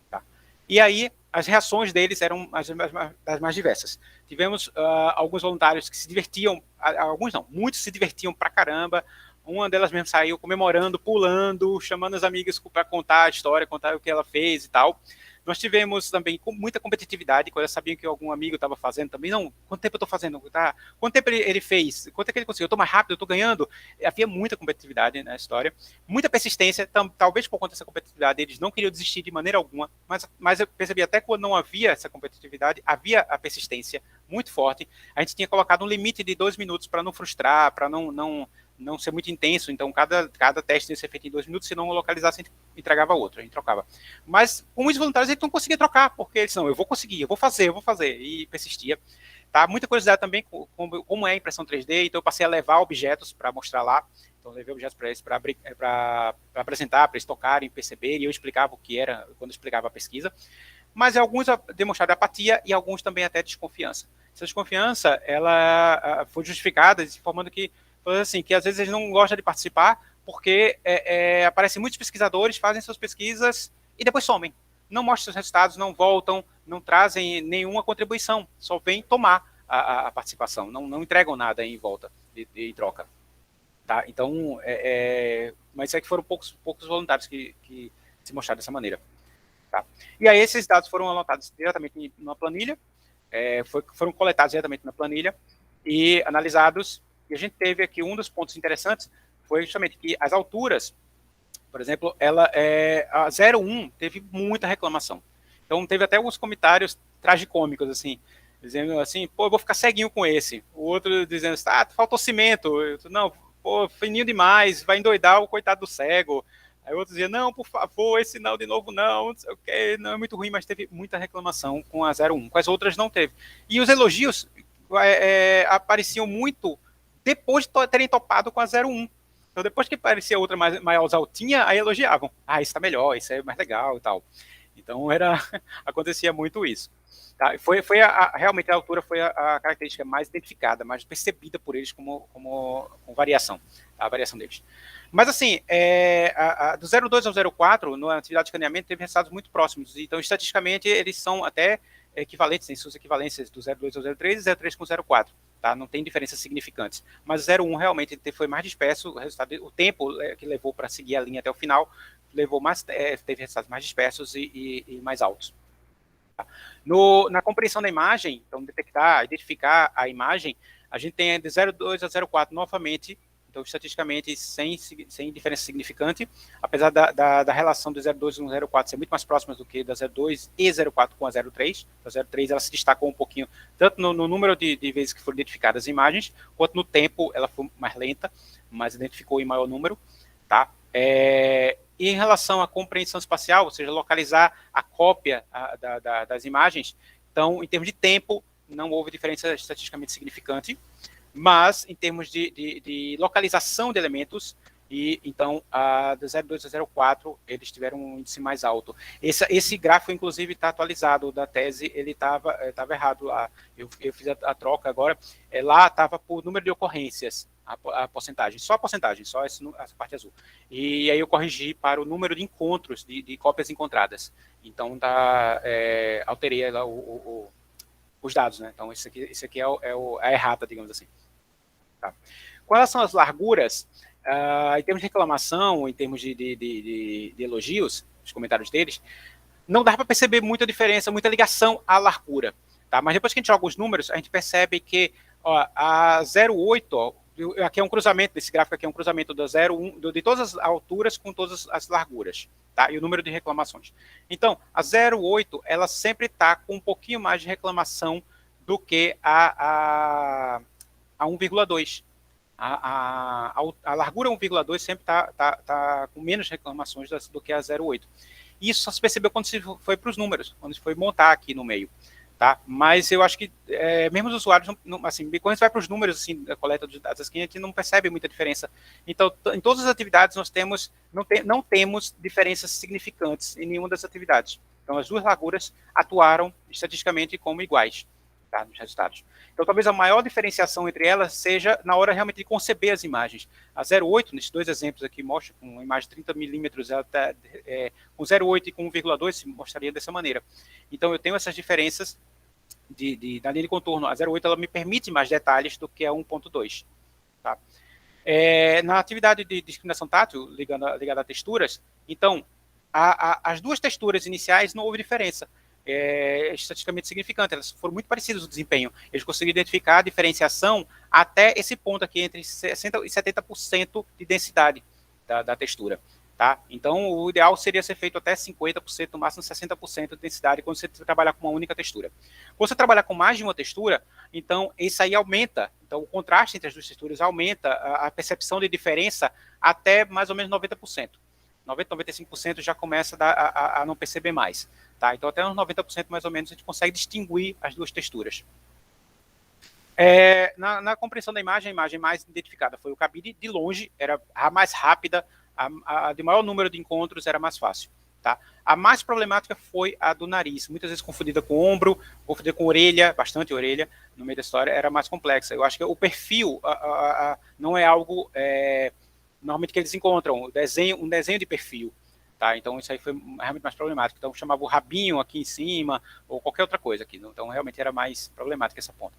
[SPEAKER 1] Tá? E aí, as reações deles eram as mais diversas. Tivemos alguns voluntários que se divertiam, alguns não, muitos se divertiam pra caramba. Uma delas mesmo saiu comemorando, pulando, chamando as amigas para contar a história, contar o que ela fez e tal. Nós tivemos também muita competitividade, quando elas sabiam que algum amigo estava fazendo também. Não, quanto tempo eu estou fazendo? Tá? Quanto tempo ele fez? Quanto é que ele conseguiu? Eu estou mais rápido, eu estou ganhando. Havia muita competitividade na história, muita persistência. Talvez por conta dessa competitividade, eles não queriam desistir de maneira alguma, mas eu percebi até quando não havia essa competitividade, havia a persistência muito forte. A gente tinha colocado um limite de 2 minutos para não frustrar, para não ser muito intenso, então cada teste tinha que ser feito em 2 minutos, se não localizasse, a gente entregava outro, a gente trocava. Mas com muitos voluntários a gente não conseguia trocar, porque eles não, eu vou conseguir, eu vou fazer, e persistia. Tá? Muita curiosidade também como é a impressão 3D, então eu passei a levar objetos para mostrar lá, então eu levei objetos para eles, para apresentar, para eles tocarem, perceberem, e eu explicava o que era, quando eu explicava a pesquisa. Mas alguns demonstraram apatia e alguns também até desconfiança. Essa desconfiança, ela foi justificada, informando que assim, que às vezes eles não gostam de participar porque aparecem muitos pesquisadores, fazem suas pesquisas e depois somem. Não mostram seus resultados, não voltam, não trazem nenhuma contribuição, só vêm tomar a participação, não entregam nada em volta, de troca. Tá? Então, mas é que foram poucos voluntários que se mostraram dessa maneira. Tá? E aí esses dados foram anotados diretamente numa planilha, foram coletados diretamente na planilha e analisados, E a gente teve aqui um dos pontos interessantes, foi justamente que as alturas, por exemplo, a 01 teve muita reclamação. Então teve até alguns comentários tragicômicos, assim, dizendo assim, pô, eu vou ficar ceguinho com esse. O outro dizendo, faltou cimento. Não, pô, fininho demais, vai endoidar o coitado do cego. Aí o outro dizia, não, por favor, esse não, de novo não sei o que, não é muito ruim, mas teve muita reclamação com a 01, com as outras não teve. E os elogios apareciam muito depois de terem topado com a 01. Então, depois que aparecia outra mais altinha, aí elogiavam. Ah, isso tá melhor, isso é mais legal e tal. Então, acontecia muito isso. Tá? Realmente, a altura foi a característica mais identificada, mais percebida por eles com variação, a variação deles. Mas, assim, do 02 ao 04, na atividade de escaneamento, teve resultados muito próximos. Então, estatisticamente, eles são até equivalentes, em suas equivalências do 02 ao 03 e 03 com 04. Tá? Não tem diferenças significantes. Mas o 01 realmente foi mais disperso, o tempo que levou para seguir a linha até o final teve resultados mais dispersos e mais altos. Tá? Na compreensão da imagem, então identificar a imagem, a gente tem de 02 a 04 novamente, então estatisticamente sem diferença significante, apesar da relação do 02 com 04 ser muito mais próxima do que da 02 e 04 com a 03. A 03 ela se destacou um pouquinho, tanto no número de vezes que foram identificadas as imagens, quanto no tempo ela foi mais lenta, mas identificou em maior número. Tá? E em relação à compreensão espacial, ou seja, localizar a cópia das imagens, então, em termos de tempo, não houve diferença estatisticamente significante, mas em termos de localização de elementos, então, do 02 a 04, eles tiveram um índice mais alto. Esse gráfico, inclusive, está atualizado da tese, ele estava errado lá. Eu fiz a troca agora, lá estava por número de ocorrências, a porcentagem, só essa parte azul. E aí eu corrigi para o número de encontros, de cópias encontradas. Então, alterei lá os dados, né? Então, esse aqui é a errata, digamos assim. Tá. Com relação às larguras, em termos de reclamação, em termos de elogios, os comentários deles, não dá para perceber muita diferença, muita ligação à largura. Tá? Mas depois que a gente joga os números, a gente percebe que a 0,8, aqui é um cruzamento, desse gráfico aqui é um cruzamento da 0,1, de todas as alturas com todas as larguras. Tá? E o número de reclamações. Então, a 0,8, ela sempre está com um pouquinho mais de reclamação do que a 1,2. A largura 1,2 sempre está com menos reclamações do que a 0,8. Isso só se percebeu quando se foi para os números, quando se foi montar aqui no meio. Tá? Mas eu acho que mesmo os usuários, assim, quando a gente vai para os números assim, da coleta de dados aqui, a gente não percebe muita diferença. Então, em todas as atividades, nós não temos diferenças significantes em nenhuma das atividades. Então, as duas larguras atuaram estatisticamente como iguais, tá, nos resultados. Então, talvez a maior diferenciação entre elas seja na hora realmente de conceber as imagens. A 0,8, nesses dois exemplos aqui, mostra com uma imagem de 30 milímetros, com 0,8 e com 1,2 se mostraria dessa maneira. Então, eu tenho essas diferenças da linha de contorno. A 0,8 ela me permite mais detalhes do que a 1,2. Tá? Na atividade de discriminação tátil, ligada a texturas, então, as duas texturas iniciais não houve diferença. Estatisticamente significante, elas foram muito parecidas no desempenho. Eles conseguiram identificar a diferenciação até esse ponto aqui, entre 60% e 70% de densidade da textura. Tá? Então, o ideal seria ser feito até 50%, no máximo 60% de densidade, quando você trabalhar com uma única textura. Quando você trabalhar com mais de uma textura, então, isso aí aumenta. Então, o contraste entre as duas texturas aumenta a percepção de diferença até mais ou menos 90%. 90%, 95% já começa a não perceber mais. Tá? Então, até uns 90% mais ou menos, a gente consegue distinguir as duas texturas. Na compreensão da imagem, a imagem mais identificada foi o cabide, de longe, era a mais rápida, a de maior número de encontros era mais fácil. Tá? A mais problemática foi a do nariz, muitas vezes confundida com ombro, confundida com orelha, bastante orelha, no meio da história, era mais complexa. Eu acho que o perfil não é algo normalmente que eles encontram, um desenho de perfil. Tá? Então, isso aí foi realmente mais problemático. Então, chamava o rabinho aqui em cima, ou qualquer outra coisa aqui. Então, realmente era mais problemática essa ponta.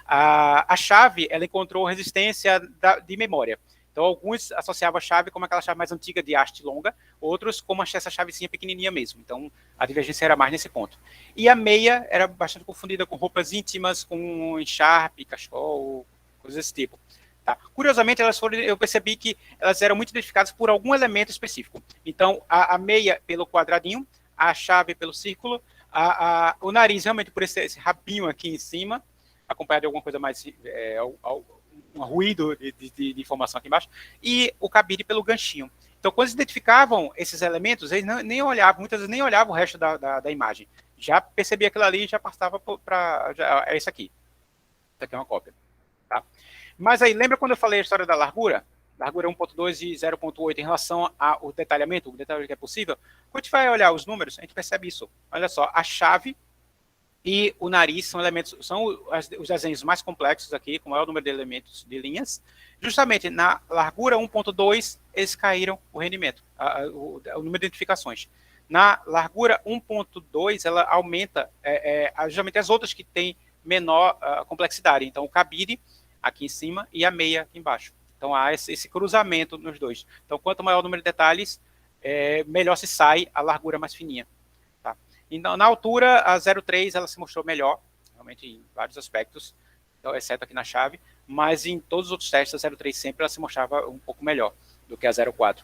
[SPEAKER 1] A chave, ela encontrou resistência de memória. Então, alguns associavam a chave como aquela chave mais antiga de haste longa, outros como essa chavezinha pequenininha mesmo. Então, a divergência era mais nesse ponto. E a meia era bastante confundida com roupas íntimas, com encharpe, cachecol, coisas desse tipo. Tá? Curiosamente, eu percebi que elas eram muito identificadas por algum elemento específico. Então, a meia pelo quadradinho, a chave pelo círculo, o nariz realmente por esse rabinho aqui em cima, acompanhado de alguma coisa mais, um ruído de informação aqui embaixo, e o cabide pelo ganchinho. Então, quando eles identificavam esses elementos, eles nem olhavam, muitas vezes nem olhavam o resto da imagem. Já percebia aquilo ali e já passava para. É isso aqui. Isso aqui é uma cópia. Tá? Mas aí, lembra quando eu falei a história da largura? Largura 1.2 e 0.8 em relação ao detalhamento, o detalhamento que é possível? Quando a gente vai olhar os números, a gente percebe isso. Olha só, a chave e o nariz são elementos, são os desenhos mais complexos aqui, com o maior número de elementos de linhas. Justamente na largura 1.2, eles caíram o rendimento, o número de identificações. Na largura 1.2, ela aumenta, justamente as outras que têm menor complexidade. Então, o cabide aqui em cima e a meia aqui embaixo. Então, há esse cruzamento nos dois. Então, quanto maior o número de detalhes, melhor se sai a largura mais fininha. Tá? Então, na altura, a 0.3 ela se mostrou melhor, realmente em vários aspectos, então, exceto aqui na chave, mas em todos os outros testes, a 0.3 sempre ela se mostrava um pouco melhor do que a 0.4.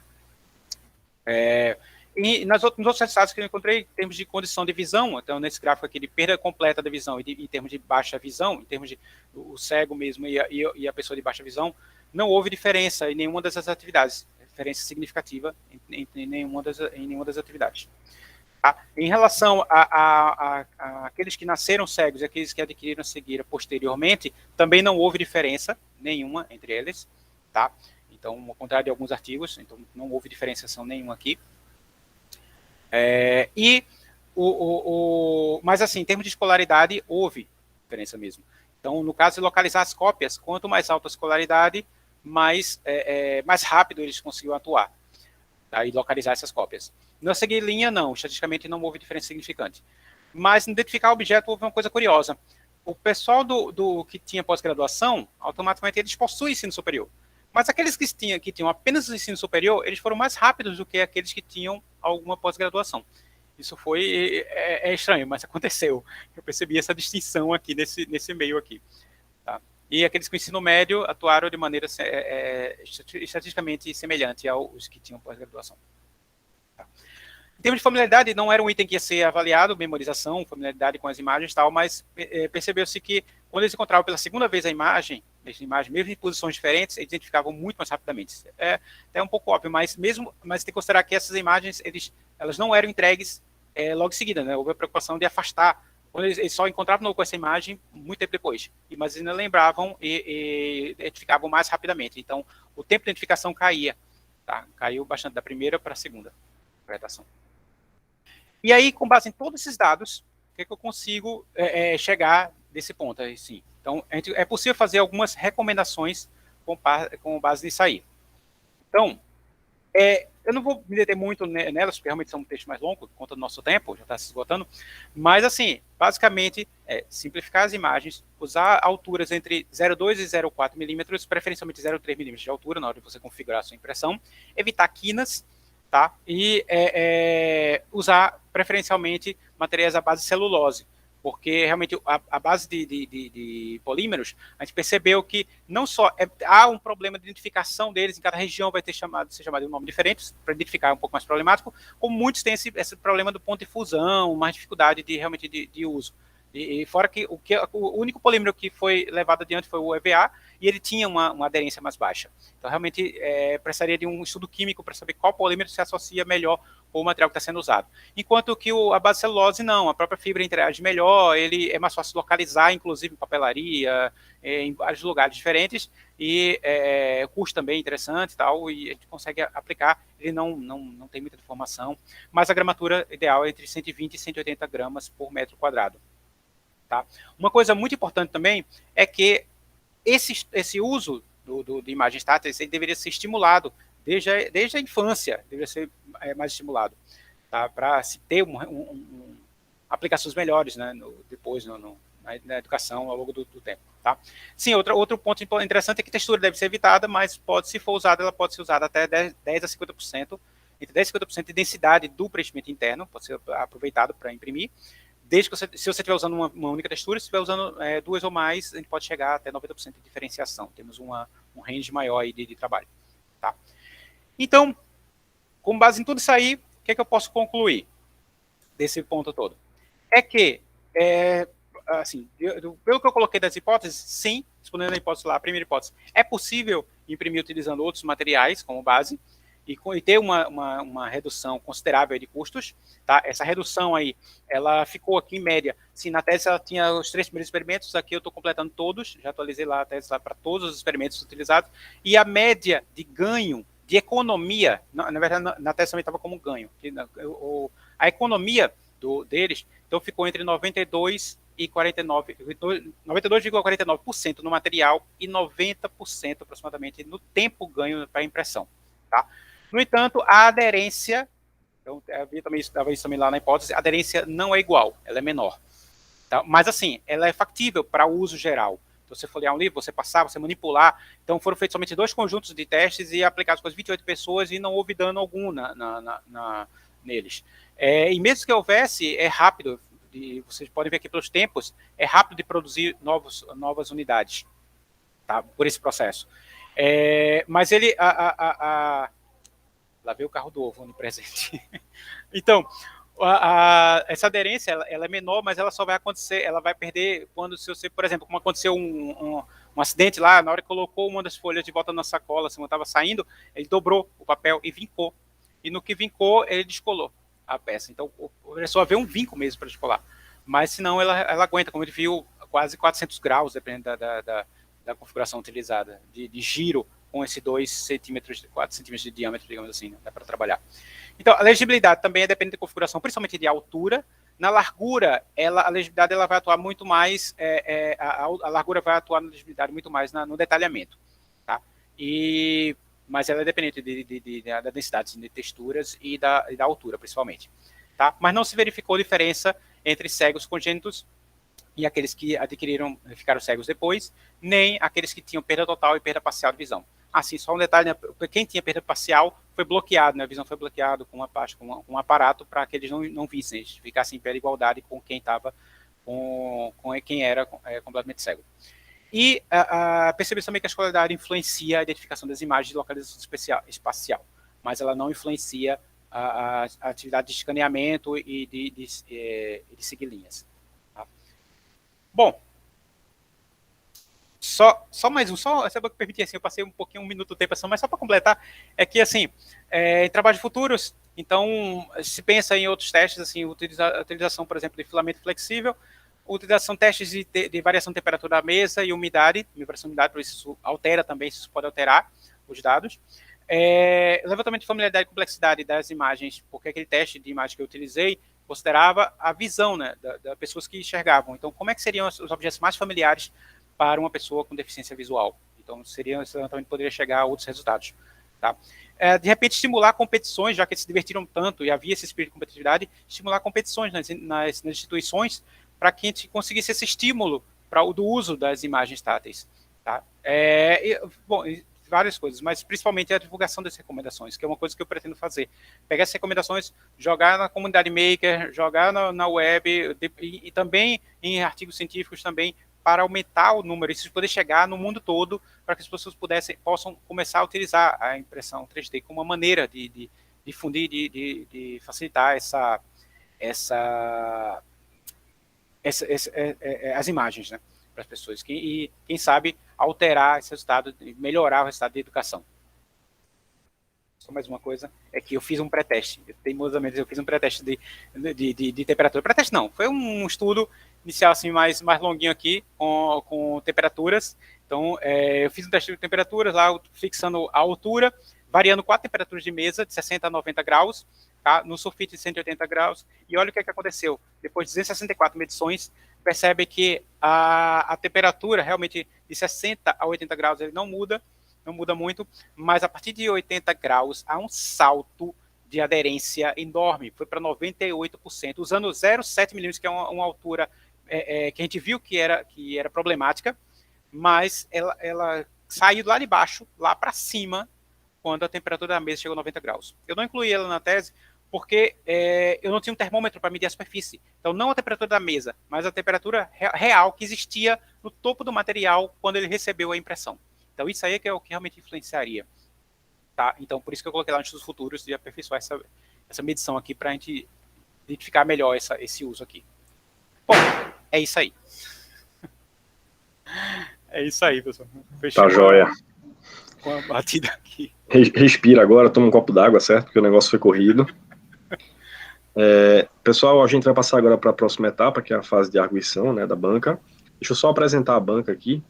[SPEAKER 1] E nos outros resultados que eu encontrei, em termos de condição de visão, então nesse gráfico aqui de perda completa da visão, em termos de baixa visão, em termos de o cego mesmo e a pessoa de baixa visão, não houve diferença em nenhuma dessas atividades, diferença significativa em nenhuma das atividades. Tá? Em relação a aqueles que nasceram cegos e aqueles que adquiriram cegueira posteriormente, também não houve diferença nenhuma entre eles. Tá? Então, ao contrário de alguns artigos, então não houve diferenciação nenhuma aqui. Mas assim, em termos de escolaridade, houve diferença mesmo. Então, no caso de localizar as cópias, quanto mais alta a escolaridade, mais rápido eles conseguiam atuar, tá? E localizar essas cópias. Na seguir linha, não, estatisticamente não houve diferença significante. Mas no identificar o objeto houve uma coisa curiosa. O pessoal que tinha pós-graduação, automaticamente eles possuem ensino superior. Mas aqueles que tinham apenas o ensino superior, eles foram mais rápidos do que aqueles que tinham alguma pós-graduação. Isso foi estranho, mas aconteceu. Eu percebi essa distinção aqui nesse meio aqui. Tá? E aqueles com ensino médio atuaram de maneira estatisticamente semelhante aos que tinham pós-graduação. Tá? Em termos de familiaridade, não era um item que ia ser avaliado, memorização, familiaridade com as imagens e tal, mas percebeu-se que quando eles encontravam pela segunda vez a imagem, mesmo em posições diferentes, eles identificavam muito mais rapidamente. É um pouco óbvio, mas tem que considerar que essas imagens, elas não eram entregues logo em seguida, né? Houve a preocupação de afastar, quando eles só encontravam com essa imagem muito tempo depois, mas ainda lembravam e identificavam mais rapidamente. Então, o tempo de identificação caía, tá? Caiu bastante da primeira para a segunda interpretação. E aí, com base em todos esses dados, o que eu consigo chegar desse ponto? Assim, então, é possível fazer algumas recomendações com base nisso aí. Então, eu não vou me deter muito nelas, porque realmente são um texto mais longo, por conta do nosso tempo, já está se esgotando, mas, assim, basicamente, simplificar as imagens, usar alturas entre 0,2 e 0,4 milímetros, preferencialmente 0,3 milímetros de altura, na hora de você configurar a sua impressão, evitar quinas, tá? E usar preferencialmente materiais à base de celulose, porque realmente a base de polímeros, a gente percebeu que não só há um problema de identificação deles, em cada região vai ser chamado de um nome diferente, para identificar é um pouco mais problemático, como muitos têm esse problema do ponto de fusão, mais dificuldade realmente de uso. E fora que o único polímero que foi levado adiante foi o EVA, e ele tinha uma aderência mais baixa. Então, realmente, precisaria de um estudo químico para saber qual polímero se associa melhor com o material que está sendo usado. Enquanto que a base de celulose, não, a própria fibra interage melhor, ele é mais fácil de localizar, inclusive em papelaria, em vários lugares diferentes, e o custo também é interessante e tal, e a gente consegue aplicar, ele não tem muita informação, mas a gramatura ideal é entre 120 e 180 gramas por metro quadrado. Tá? Uma coisa muito importante também é que esse uso de imagens estáticas deveria ser estimulado desde a infância, deveria ser mais estimulado, tá? Para se ter aplicações melhores, né, depois na educação ao longo do tempo. Tá? Sim, outro ponto interessante é que a textura deve ser evitada, mas se for usada, ela pode ser usada até 10 a 50%, entre 10 e 50% de densidade do preenchimento interno, pode ser aproveitado para imprimir, desde que se você estiver usando uma única textura, se estiver usando 2 ou mais, a gente pode chegar até 90% de diferenciação. Temos um range maior aí de trabalho. Tá? Então, com base em tudo isso aí, o que é que eu posso concluir desse ponto todo? É que, assim, pelo que eu coloquei das hipóteses, sim, respondendo a hipótese lá, a primeira hipótese, é possível imprimir utilizando outros materiais como base e ter uma redução considerável de custos. Tá? Essa redução aí, ela ficou aqui em média, se na tese ela tinha os 3 primeiros experimentos, aqui eu estou completando todos, já atualizei lá a tese para todos os experimentos utilizados, e a média de ganho, de economia, na verdade na tese também estava como ganho, a economia deles, então ficou entre 92,49% no material e 90% aproximadamente no tempo ganho para impressão. Tá? No entanto, a aderência, então, havia também, estava isso também lá na hipótese, a aderência não é igual, ela é menor. Tá? Mas assim, ela é factível para o uso geral. Então, você folhear um livro, você passar, você manipular. Então, foram feitos somente 2 conjuntos de testes e aplicados com as 28 pessoas e não houve dano algum neles. E mesmo que houvesse, é rápido, vocês podem ver aqui pelos tempos, é rápido de produzir novas unidades, tá? Por esse processo. Mas ele... Lá veio o carro do ovo, onipresente. Então, essa aderência ela é menor, mas ela só vai acontecer, ela vai perder quando, se você, por exemplo, como aconteceu um acidente lá, na hora que colocou uma das folhas de volta na sacola, assim, quando estava saindo, ele dobrou o papel e vincou. E no que vincou, ele descolou a peça. Então, é só haver um vinco mesmo para descolar. Mas, senão, ela aguenta, como ele viu, quase 400 graus, dependendo da configuração utilizada, de giro, com esse 2 centímetros, 4 centímetros de diâmetro, digamos assim, né? Dá para trabalhar. Então, a legibilidade também depende da configuração, principalmente de altura. Na largura, a legibilidade ela vai atuar muito mais, a largura vai atuar na legibilidade muito mais no detalhamento. Tá? Mas ela é dependente da densidade de texturas e da altura, principalmente. Tá? Mas não se verificou diferença entre cegos congênitos e aqueles que ficaram cegos depois, nem aqueles que tinham perda total e perda parcial de visão. Assim, só um detalhe, né? Quem tinha perda parcial foi bloqueado, né? A visão foi bloqueada com um aparato para que eles não vissem, eles ficassem em pé de igualdade com quem estava, com quem era completamente cego. E percebeu também que a escolaridade influencia a identificação das imagens de localização espacial, mas ela não influencia a atividade de escaneamento e de seguir linhas. Tá? Bom, só mais se eu permitir, assim, eu passei um minuto do tempo, mas só para completar, é que, assim, em trabalhos futuros, então, se pensa em outros testes, assim, a utilização, por exemplo, de filamento flexível, utilização de testes de variação de temperatura da mesa e umidade, por isso altera também, isso pode alterar os dados. Levantamento de familiaridade e complexidade das imagens, porque aquele teste de imagem que eu utilizei considerava a visão, né, das pessoas que enxergavam. Então, como é que seriam os objetos mais familiares para uma pessoa com deficiência visual? Então, esse levantamento poderia chegar a outros resultados. Tá? De repente, estimular competições, já que eles se divertiram tanto e havia esse espírito de competitividade, estimular competições nas instituições para que a gente conseguisse esse estímulo do uso das imagens táteis. Tá? Bom, várias coisas, mas principalmente a divulgação das recomendações, que é uma coisa que eu pretendo fazer. Pegar essas recomendações, jogar na comunidade maker, jogar na web e também em artigos científicos também, para aumentar o número, isso poder chegar no mundo todo, para que as pessoas possam começar a utilizar a impressão 3D como uma maneira de difundir, de facilitar as imagens, né, para as pessoas. E, quem sabe, alterar esse resultado, melhorar o resultado da educação. Só mais uma coisa, é que eu fiz um pré-teste, teimosamente eu fiz um pré-teste de temperatura. Pré-teste não, foi um estudo inicial assim, mais longuinho aqui, com temperaturas. Então, eu fiz um teste de temperaturas lá, fixando a altura, variando 4 temperaturas de mesa, de 60 a 90 graus, tá? No sulfite de 180 graus, e olha o que aconteceu. Depois de 264 medições, percebe que a temperatura realmente de 60 a 80 graus ele não muda muito, mas a partir de 80 graus há um salto de aderência enorme, foi para 98%, usando 0,7 milímetros, que é uma altura que a gente viu que era problemática, mas ela saiu lá de baixo, lá para cima, quando a temperatura da mesa chegou a 90 graus. Eu não incluí ela na tese, porque eu não tinha um termômetro para medir a superfície. Então, não a temperatura da mesa, mas a temperatura real que existia no topo do material quando ele recebeu a impressão. Então, isso aí é que é o que realmente influenciaria. Tá? Então, por isso que eu coloquei lá nos estudos futuros de aperfeiçoar essa medição aqui para a gente identificar melhor esse uso aqui. Bom, é isso aí. É isso aí, pessoal. Fechou
[SPEAKER 2] Tá joia.
[SPEAKER 1] Com a batida aqui.
[SPEAKER 2] Respira agora, toma um copo d'água, certo? Porque o negócio foi corrido. Pessoal, a gente vai passar agora para a próxima etapa, que é a fase de arguição, né, da banca. Deixa eu só apresentar a banca aqui.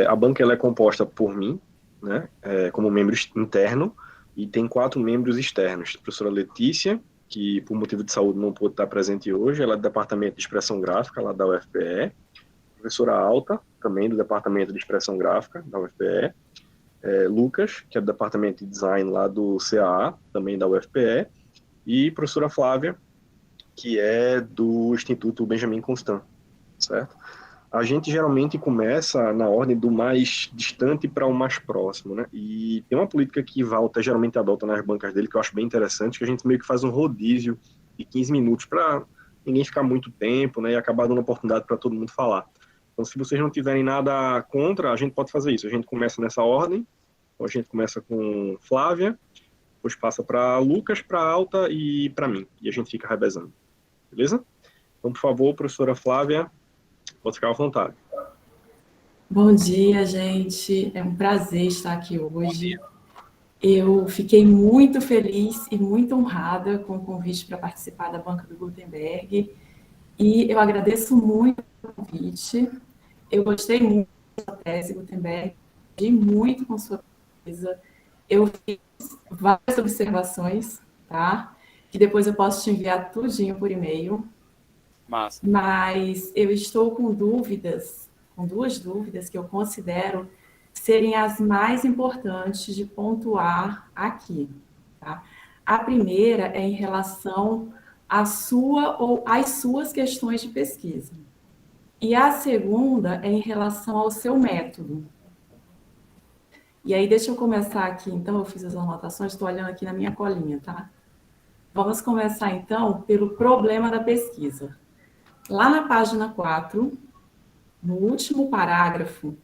[SPEAKER 2] A banca ela é composta por mim, né, como membro interno, e tem 4 membros externos. A professora Letícia, que por motivo de saúde não pôde estar presente hoje, ela é do Departamento de Expressão Gráfica, lá da UFPE. A professora Alta, também do Departamento de Expressão Gráfica, da UFPE. Lucas, que é do Departamento de Design lá do CAA, também da UFPE. E a professora Flávia, que é do Instituto Benjamin Constant, certo? A gente geralmente começa na ordem do mais distante para o mais próximo, né? E tem uma política que Walter geralmente adota nas bancas dele, que eu acho bem interessante, que a gente meio que faz um rodízio de 15 minutos para ninguém ficar muito tempo, né? E acabar dando oportunidade para todo mundo falar. Então, se vocês não tiverem nada contra, a gente pode fazer isso. A gente começa nessa ordem. Então, a gente começa com Flávia, depois passa para Lucas, para Alta e para mim. E a gente fica revezando. Beleza? Então, por favor, professora Flávia, pode ficar à vontade.
[SPEAKER 3] Bom dia, gente. É um prazer estar aqui hoje. Eu fiquei muito feliz e muito honrada com o convite para participar da Banca do Gutenberg. E eu agradeço muito o convite. Eu gostei muito da tese Gutenberg, aprendi muito com sua pesquisa. Eu fiz várias observações, tá? Que depois eu posso te enviar tudinho por e-mail.
[SPEAKER 1] Massa.
[SPEAKER 3] Mas eu estou com duas dúvidas que eu considero serem as mais importantes de pontuar aqui, tá? A primeira é em relação à sua ou às suas questões de pesquisa. E a segunda é em relação ao seu método. E aí, deixa eu começar aqui, então, eu fiz as anotações, estou olhando aqui na minha colinha, tá? Vamos começar, então, pelo problema da pesquisa. Lá na página 4, no último parágrafo,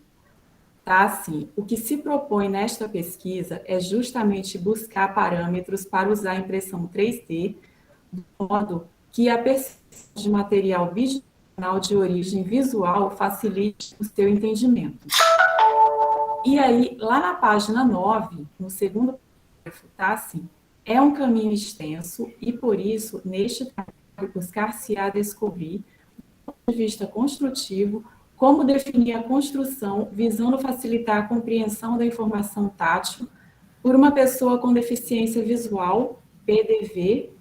[SPEAKER 3] tá assim: o que se propõe nesta pesquisa é justamente buscar parâmetros para usar a impressão 3D, de modo que a percepção de material bidimensional de origem visual facilite o seu entendimento. E aí, lá na página 9, no segundo parágrafo, tá assim: é um caminho extenso e, por isso, neste trabalho, buscar-se-á descobrir, do ponto de vista construtivo, como definir a construção visando facilitar a compreensão da informação tátil por uma pessoa com deficiência visual, PDV.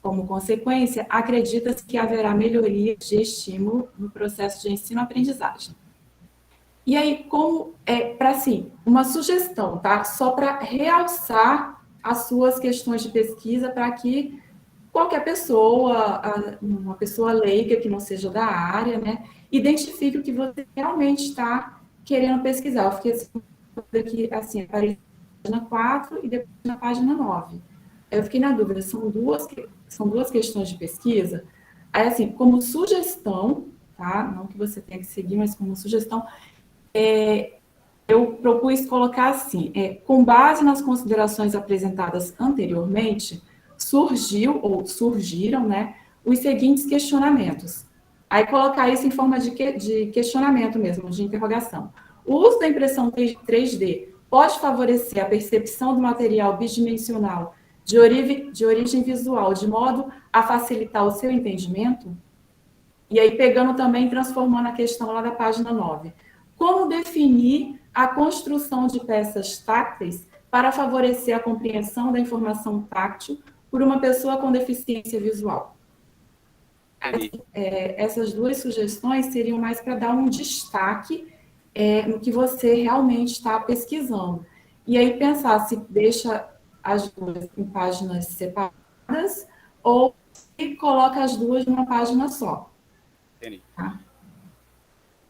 [SPEAKER 3] Como consequência, acredita-se que haverá melhoria de estímulo no processo de ensino-aprendizagem. E aí, como para assim, uma sugestão, tá? Só para realçar as suas questões de pesquisa, para que qualquer pessoa, uma pessoa leiga que não seja da área, né, identifique o que você realmente está querendo pesquisar. Eu fiquei assim, apareceu na página 4 e depois na página 9. Eu fiquei na dúvida, são duas questões de pesquisa. Aí, assim, como sugestão, tá? Não que você tenha que seguir, mas como sugestão, eu propus colocar assim: com base nas considerações apresentadas anteriormente, surgiram, né, os seguintes questionamentos. Aí colocar isso em forma de questionamento mesmo, de interrogação. O uso da impressão 3D pode favorecer a percepção do material bidimensional de origem visual, de modo a facilitar o seu entendimento? E aí, pegando também, transformando a questão lá da página 9. Como definir a construção de peças tácteis para favorecer a compreensão da informação táctil por uma pessoa com deficiência visual? Essas duas sugestões seriam mais para dar um destaque no que você realmente está pesquisando. E aí pensar se deixa as duas em páginas separadas ou se coloca as duas numa página só.
[SPEAKER 1] Entendi.
[SPEAKER 3] Tá?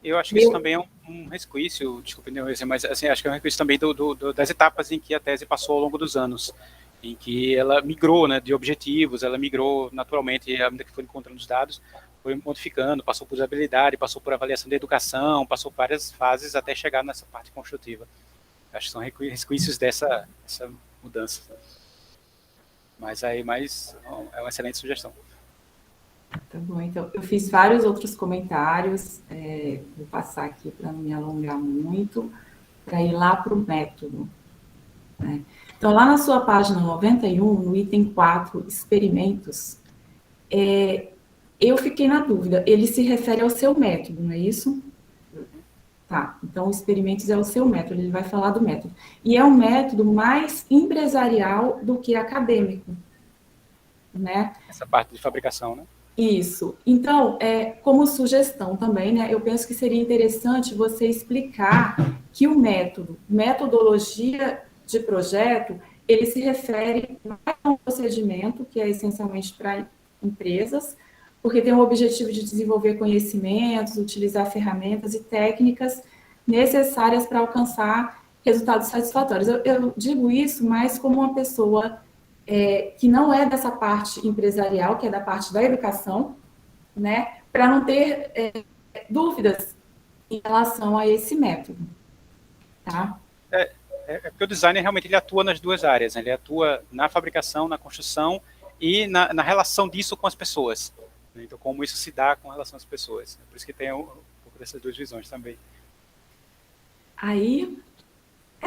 [SPEAKER 1] Eu acho que isso também é um resquício, desculpe, mas assim, acho que é um resquício também das etapas em que a tese passou ao longo dos anos. em que ela migrou, né, de objetivos, ela migrou naturalmente, à medida que foi encontrando os dados, foi modificando, passou por usabilidade, passou por avaliação de educação, passou por várias fases até chegar nessa parte construtiva. Acho que são resquícios dessa mudança. Mas aí, é uma excelente sugestão.
[SPEAKER 3] Tá bom, então eu fiz vários outros comentários, vou passar aqui para não me alongar muito, para ir lá para o método, né? Então, lá na sua página 91, no item 4, experimentos, eu fiquei na dúvida, ele se refere ao seu método, não é isso? Tá, então, experimentos é o seu método, ele vai falar do método. E é um método mais empresarial do que acadêmico, né?
[SPEAKER 1] Essa parte de fabricação, né?
[SPEAKER 3] Isso. Então, como sugestão também, né, eu penso que seria interessante você explicar que o método, metodologia de projeto, ele se refere a um procedimento que é essencialmente para empresas, porque tem o objetivo de desenvolver conhecimentos, utilizar ferramentas e técnicas necessárias para alcançar resultados satisfatórios. Eu digo isso mais como uma pessoa que não é dessa parte empresarial, que é da parte da educação, né, para não ter dúvidas em relação a esse método, tá?
[SPEAKER 1] Porque o designer realmente ele atua nas duas áreas, né? Ele atua na fabricação, na construção e na relação disso com as pessoas. Então, como isso se dá com relação às pessoas. Por isso que tem um pouco dessas duas visões também.
[SPEAKER 3] Aí,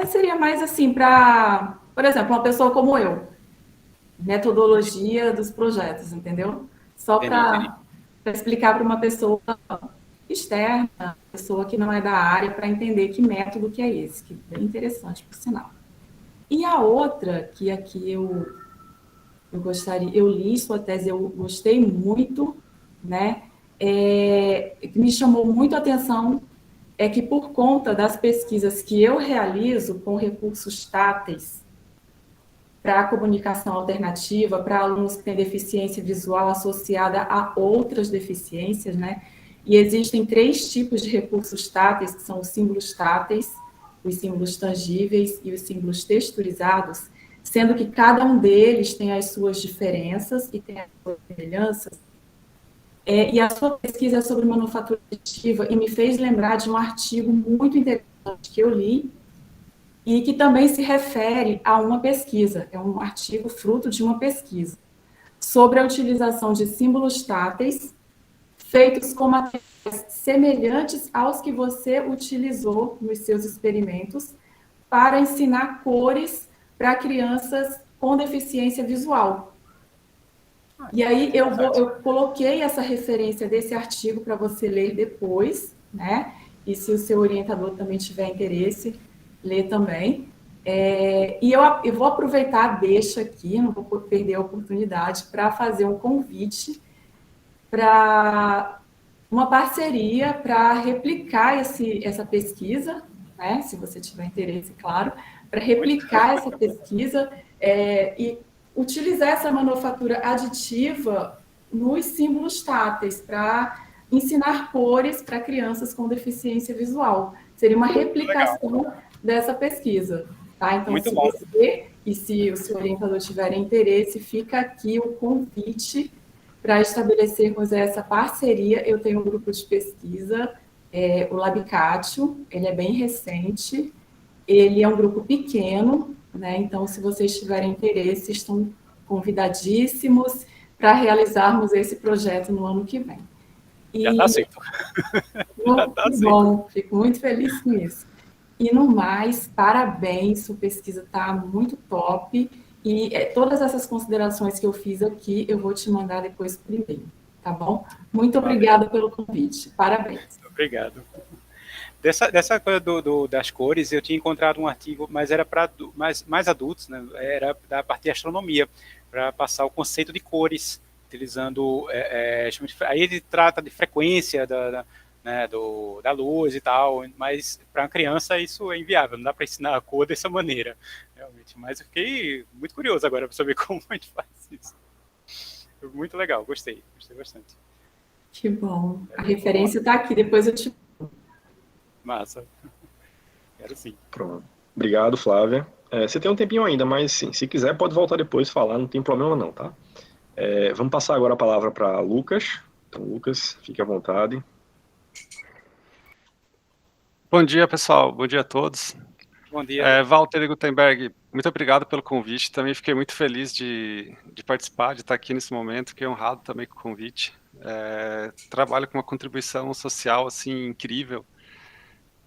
[SPEAKER 3] seria mais assim para, por exemplo, uma pessoa como eu, metodologia dos projetos, entendeu? Só para explicar para uma pessoa externa, pessoa que não é da área, para entender que método que é esse, que é bem interessante, por sinal. E a outra, que aqui eu gostaria, eu li sua tese, eu gostei muito, né? Que me chamou muito a atenção é que, por conta das pesquisas que eu realizo com recursos táteis para a comunicação alternativa, para alunos que têm deficiência visual associada a outras deficiências, né? E existem 3 tipos de recursos táteis, que são os símbolos táteis, os símbolos tangíveis e os símbolos texturizados, sendo que cada um deles tem as suas diferenças e tem as suas semelhanças. E a sua pesquisa é sobre manufatura aditiva e me fez lembrar de um artigo muito interessante que eu li e que também se refere a uma pesquisa, é um artigo fruto de uma pesquisa, sobre a utilização de símbolos táteis feitos com materiais semelhantes aos que você utilizou nos seus experimentos para ensinar cores para crianças com deficiência visual. E aí eu coloquei essa referência desse artigo para você ler depois, né? E se o seu orientador também tiver interesse, ler também. E eu vou aproveitar, deixa aqui, não vou perder a oportunidade, para fazer um convite para uma parceria para replicar essa pesquisa, né? Se você tiver interesse, claro, para replicar essa pesquisa e utilizar essa manufatura aditiva nos símbolos táteis para ensinar cores para crianças com deficiência visual. Seria uma replicação dessa pesquisa, tá? Então,
[SPEAKER 1] muito
[SPEAKER 3] se
[SPEAKER 1] bom.
[SPEAKER 3] você e se o seu orientador tiver interesse, fica aqui o convite para estabelecermos essa parceria. Eu tenho um grupo de pesquisa, o Labicatio, ele é bem recente, ele é um grupo pequeno, né? Então, se vocês tiverem interesse, estão convidadíssimos para realizarmos esse projeto no ano que vem.
[SPEAKER 1] Já está aceito.
[SPEAKER 3] Bom, fico muito feliz com isso. E no mais, parabéns, sua pesquisa está muito top. E todas essas considerações que eu fiz aqui, eu vou te mandar depois por e-mail, tá bom? Muito obrigada pelo convite. Parabéns.
[SPEAKER 1] Obrigado. Dessa coisa das cores, eu tinha encontrado um artigo, mas era para mais adultos, né? Era da parte de astronomia, para passar o conceito de cores, utilizando... aí ele trata de frequência da luz e tal, mas para uma criança isso é inviável, não dá para ensinar a cor dessa maneira, realmente. Mas eu fiquei muito curioso agora para saber como a gente faz isso. Foi muito legal, gostei bastante.
[SPEAKER 3] Que bom. A referência está aqui, depois eu te...
[SPEAKER 1] Massa. Quero sim.
[SPEAKER 2] Pronto. Obrigado, Flávia. Você tem um tempinho ainda, mas sim, se quiser pode voltar depois e falar, não tem problema não, tá? Vamos passar agora a palavra para Lucas. Então, Lucas, fique à vontade.
[SPEAKER 4] Bom dia, pessoal. Bom dia a todos.
[SPEAKER 1] Bom dia.
[SPEAKER 4] Walter e Gutenberg, muito obrigado pelo convite. Também fiquei muito feliz de participar, de estar aqui nesse momento. Fiquei honrado também com o convite. Trabalho com uma contribuição social assim incrível.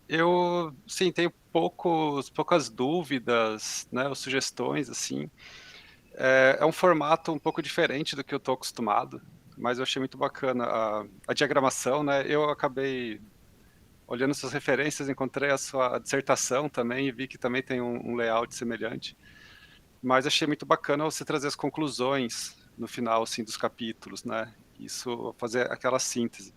[SPEAKER 4] Eu, sim, tenho poucas dúvidas, né, ou sugestões assim. É um formato um pouco diferente do que eu estou acostumado, mas eu achei muito bacana a diagramação, né? Eu acabei olhando suas referências, encontrei a sua dissertação também e vi que também tem um layout semelhante. Mas achei muito bacana você trazer as conclusões no final assim, dos capítulos, né? Isso, fazer aquela síntese.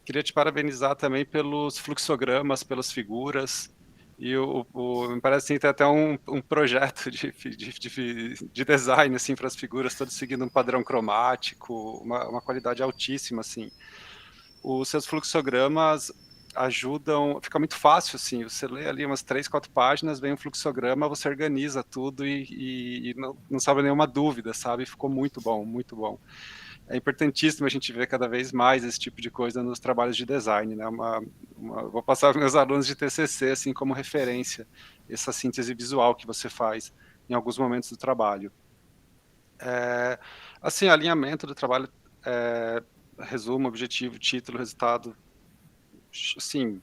[SPEAKER 4] Queria te parabenizar também pelos fluxogramas, pelas figuras. E me parece que tem até um projeto de design assim, para as figuras, todas seguindo um padrão cromático, uma qualidade altíssima. Assim. Os seus fluxogramas ajudam, fica muito fácil, assim, você lê ali umas 3, 4 páginas, vem um fluxograma, você organiza tudo e não sobra nenhuma dúvida, sabe? Ficou muito bom, muito bom. É importantíssimo a gente ver cada vez mais esse tipo de coisa nos trabalhos de design, né? Vou passar para meus alunos de TCC, assim, como referência, essa síntese visual que você faz em alguns momentos do trabalho. Assim, alinhamento do trabalho, resumo, objetivo, título, resultado, assim,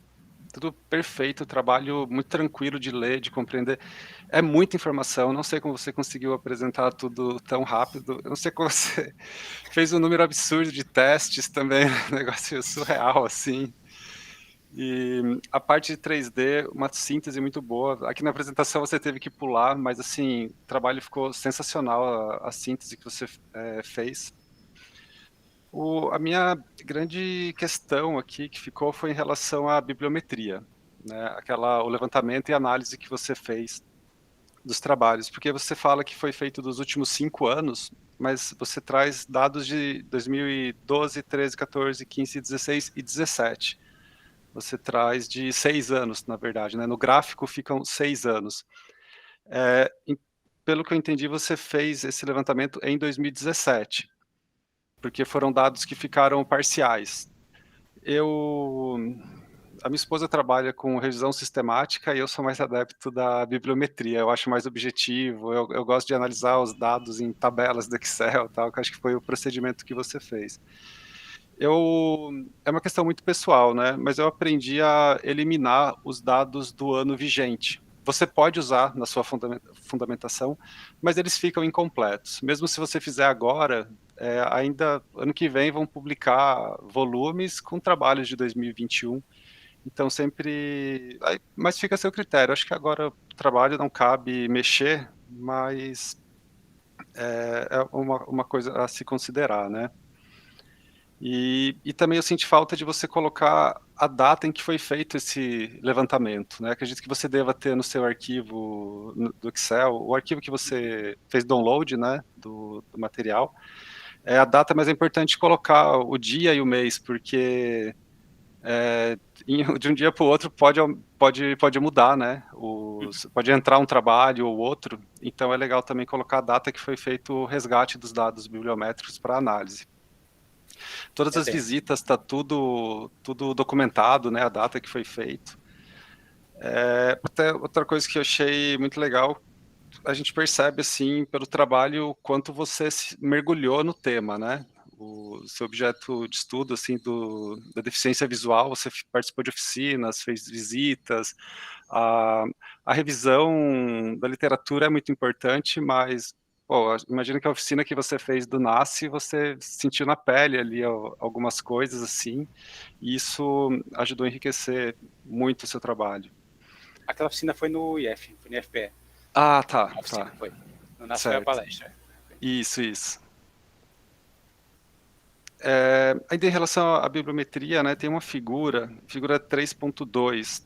[SPEAKER 4] tudo perfeito, trabalho muito tranquilo de ler, de compreender. É muita informação, não sei como você conseguiu apresentar tudo tão rápido, eu não sei como você fez um número absurdo de testes também, um negócio surreal, assim. E a parte de 3D, uma síntese muito boa. Aqui na apresentação você teve que pular, mas assim, o trabalho ficou sensacional, a síntese que você fez. A minha grande questão aqui que ficou foi em relação à bibliometria, né? O levantamento e análise que você fez dos trabalhos, porque você fala que foi feito dos últimos 5 anos, mas você traz dados de 2012, 13, 14, 15, 16 e 17. Você traz de 6 anos, na verdade, né? No gráfico ficam 6 anos. Pelo que eu entendi, você fez esse levantamento em 2017. Porque foram dados que ficaram parciais. A minha esposa trabalha com revisão sistemática e eu sou mais adepto da bibliometria, eu acho mais objetivo, eu gosto de analisar os dados em tabelas do Excel, tal, que acho que foi o procedimento que você fez. É uma questão muito pessoal, né? Mas eu aprendi a eliminar os dados do ano vigente. Você pode usar na sua fundamentação, mas eles ficam incompletos. Mesmo se você fizer agora, ainda ano que vem vão publicar volumes com trabalhos de 2021. Então sempre. Mas fica a seu critério. Acho que agora o trabalho não cabe mexer, mas é uma coisa a se considerar, né? E também eu senti falta de você colocar a data em que foi feito esse levantamento, né? Acredito que você deva ter no seu arquivo do Excel, o arquivo que você fez download, né, do material, a data, mas é importante colocar o dia e o mês, porque de um dia para o outro pode mudar, né? Pode entrar um trabalho ou outro, então é legal também colocar a data que foi feito o resgate dos dados bibliométricos para análise. Todas as visitas, está tudo documentado, né, a data que foi feito. Até outra coisa que eu achei muito legal, a gente percebe, assim, pelo trabalho, quanto você mergulhou no tema, né? O seu objeto de estudo, assim, da deficiência visual, você participou de oficinas, fez visitas, a revisão da literatura é muito importante, mas imagino que a oficina que você fez do NASCE, você sentiu na pele ali algumas coisas assim, e isso ajudou a enriquecer muito o seu trabalho.
[SPEAKER 1] Aquela oficina foi no IF, foi no IFPE.
[SPEAKER 4] Ah, tá.
[SPEAKER 1] A oficina
[SPEAKER 4] tá.
[SPEAKER 1] foi. No NASCE foi a palestra.
[SPEAKER 4] Isso. Ainda em relação à bibliometria, né, tem uma figura 3.2.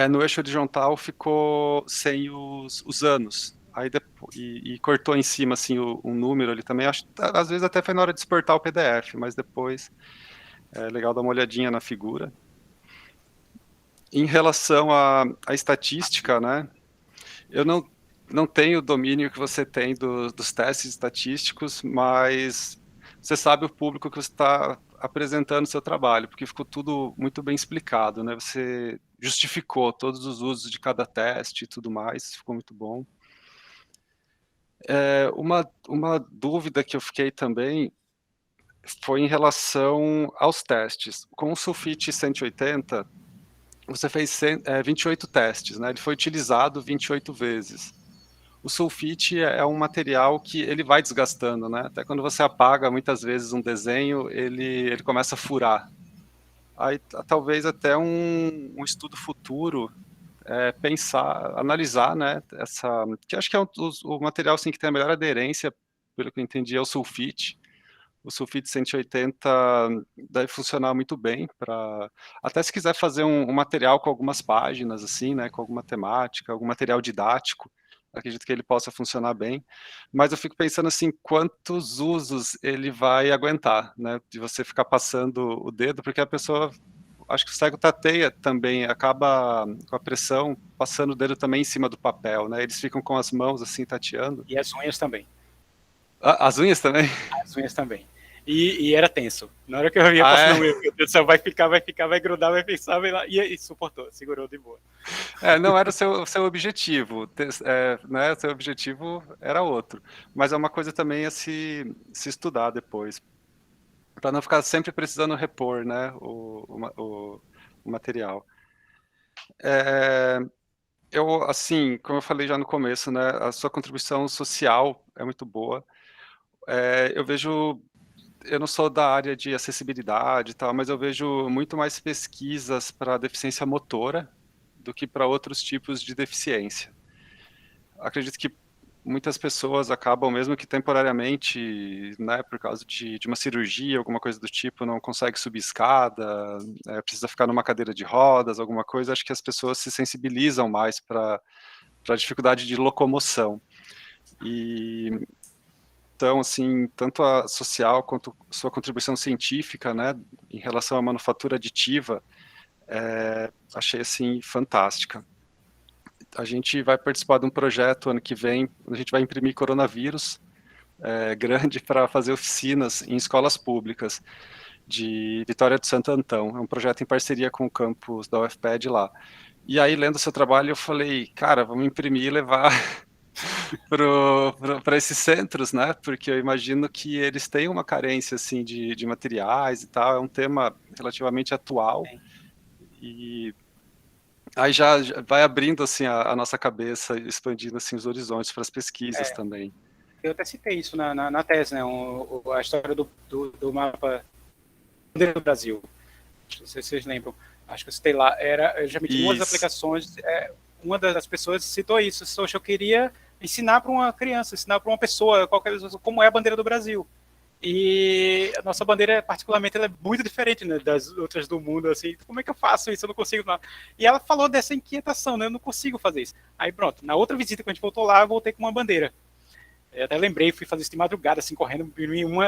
[SPEAKER 4] No eixo horizontal ficou sem os anos. Aí depois, e cortou em cima assim um número ali também. Acho, às vezes até foi na hora de exportar o PDF, mas depois é legal dar uma olhadinha na figura. Em relação à estatística, né? Eu não tem o domínio que você tem dos testes estatísticos, mas você sabe o público que você está apresentando o seu trabalho, porque ficou tudo muito bem explicado, né? Você justificou todos os usos de cada teste e tudo mais, ficou muito bom. Uma dúvida que eu fiquei também foi em relação aos testes. Com o Sulfite 180, você fez 28 testes, né? Ele foi utilizado 28 vezes. O sulfite é um material que ele vai desgastando, né? Até quando você apaga muitas vezes um desenho, ele começa a furar. Aí talvez até um estudo futuro pensar, analisar, né? Que acho que é o material assim, que tem a melhor aderência, pelo que eu entendi, é o sulfite. O sulfite 180 deve funcionar muito bem para até se quiser fazer um material com algumas páginas assim, né, com alguma temática, algum material didático, acredito que ele possa funcionar bem. Mas eu fico pensando assim, quantos usos ele vai aguentar, né, de você ficar passando o dedo, porque a pessoa, acho que o cego tateia também, acaba com a pressão passando o dedo também em cima do papel, né? Eles ficam com as mãos assim tateando.
[SPEAKER 1] E as unhas também.
[SPEAKER 4] As unhas também?
[SPEAKER 1] As unhas também. E era tenso. Na hora que eu ia passando, meu Deus do céu, vai grudar, vai pensar, vai lá. E suportou, segurou de boa.
[SPEAKER 4] Não era o seu objetivo, né? Seu objetivo era outro. Mas é uma coisa também a se estudar depois. Para não ficar sempre precisando repor, né? O material. Assim, como eu falei já no começo, né? A sua contribuição social é muito boa. Eu vejo. Eu não sou da área de acessibilidade e tal, mas eu vejo muito mais pesquisas para deficiência motora do que para outros tipos de deficiência. Acredito que muitas pessoas acabam, mesmo que temporariamente, né, por causa de uma cirurgia, alguma coisa do tipo, não consegue subir escada, precisa ficar numa cadeira de rodas, alguma coisa, acho que as pessoas se sensibilizam mais para a dificuldade de locomoção. Então, assim, tanto a social quanto sua contribuição científica, né, em relação à manufatura aditiva, achei, assim, fantástica. A gente vai participar de um projeto ano que vem, a gente vai imprimir coronavírus grande para fazer oficinas em escolas públicas de Vitória do Santo Antão. É um projeto em parceria com o campus da UFPED lá. E aí, lendo o seu trabalho, eu falei, cara, vamos imprimir e levar para esses centros, né? Porque eu imagino que eles têm uma carência assim de materiais e tal. É um tema relativamente atual. E aí já vai abrindo assim a nossa cabeça, expandindo assim os horizontes para as pesquisas também.
[SPEAKER 1] Eu até citei isso na tese, né? A história do mapa do Brasil. Não sei se vocês lembram. Acho que eu citei lá. Era geralmente uma das aplicações. Uma das pessoas citou isso. Eu queria ensinar para uma criança, ensinar para uma pessoa, qualquer pessoa, como é a bandeira do Brasil. E a nossa bandeira, particularmente, ela é muito diferente, né, das outras do mundo, assim, como é que eu faço isso? Eu não consigo nada. E ela falou dessa inquietação, né, eu não consigo fazer isso. Aí pronto, na outra visita que a gente voltou lá, eu voltei com uma bandeira. Eu até lembrei, fui fazer isso de madrugada, assim, correndo,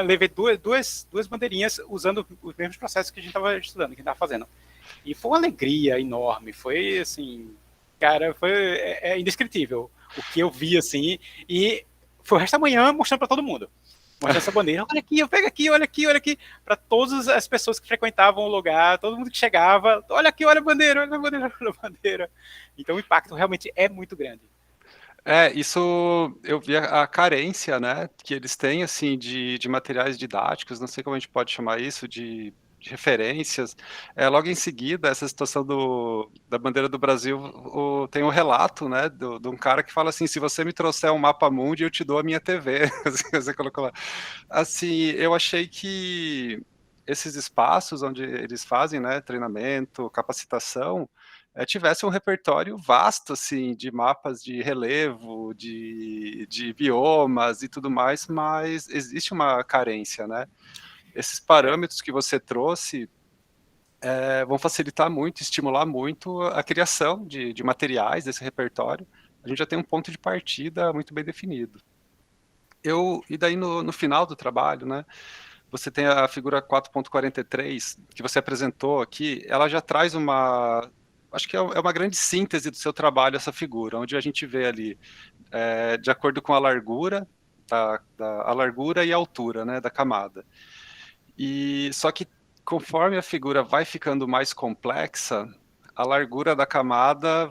[SPEAKER 1] levei duas bandeirinhas usando os mesmos processos que a gente estava estudando, que a gente estava fazendo. E foi uma alegria enorme, foi assim, cara, é indescritível o que eu vi, assim, e foi o resto da manhã mostrando para todo mundo. Mostrando essa bandeira, olha aqui, eu pego aqui, olha aqui, para todas as pessoas que frequentavam o lugar, todo mundo que chegava, olha aqui, olha a bandeira, olha a bandeira, olha a bandeira. Então o impacto realmente é muito grande.
[SPEAKER 4] Isso eu vi a carência, né, que eles têm, assim, de materiais didáticos, não sei como a gente pode chamar isso, de referências. Logo em seguida, essa situação da bandeira do Brasil, tem um relato, né, de um cara que fala assim, se você me trouxer um mapa mundi, eu te dou a minha TV. Você colocou lá. Assim, eu achei que esses espaços onde eles fazem, né, treinamento, capacitação, tivesse um repertório vasto, assim, de mapas de relevo, de biomas e tudo mais, mas existe uma carência, né? Esses parâmetros que você trouxe vão facilitar muito, estimular muito a criação de materiais desse repertório. A gente já tem um ponto de partida muito bem definido. E daí no final do trabalho, né? Você tem a figura 4.43, que você apresentou aqui, ela já traz uma acho que é uma grande síntese do seu trabalho essa figura, onde a gente vê ali, de acordo com a largura, a largura e a altura, né, da camada. E só que conforme a figura vai ficando mais complexa, a largura da camada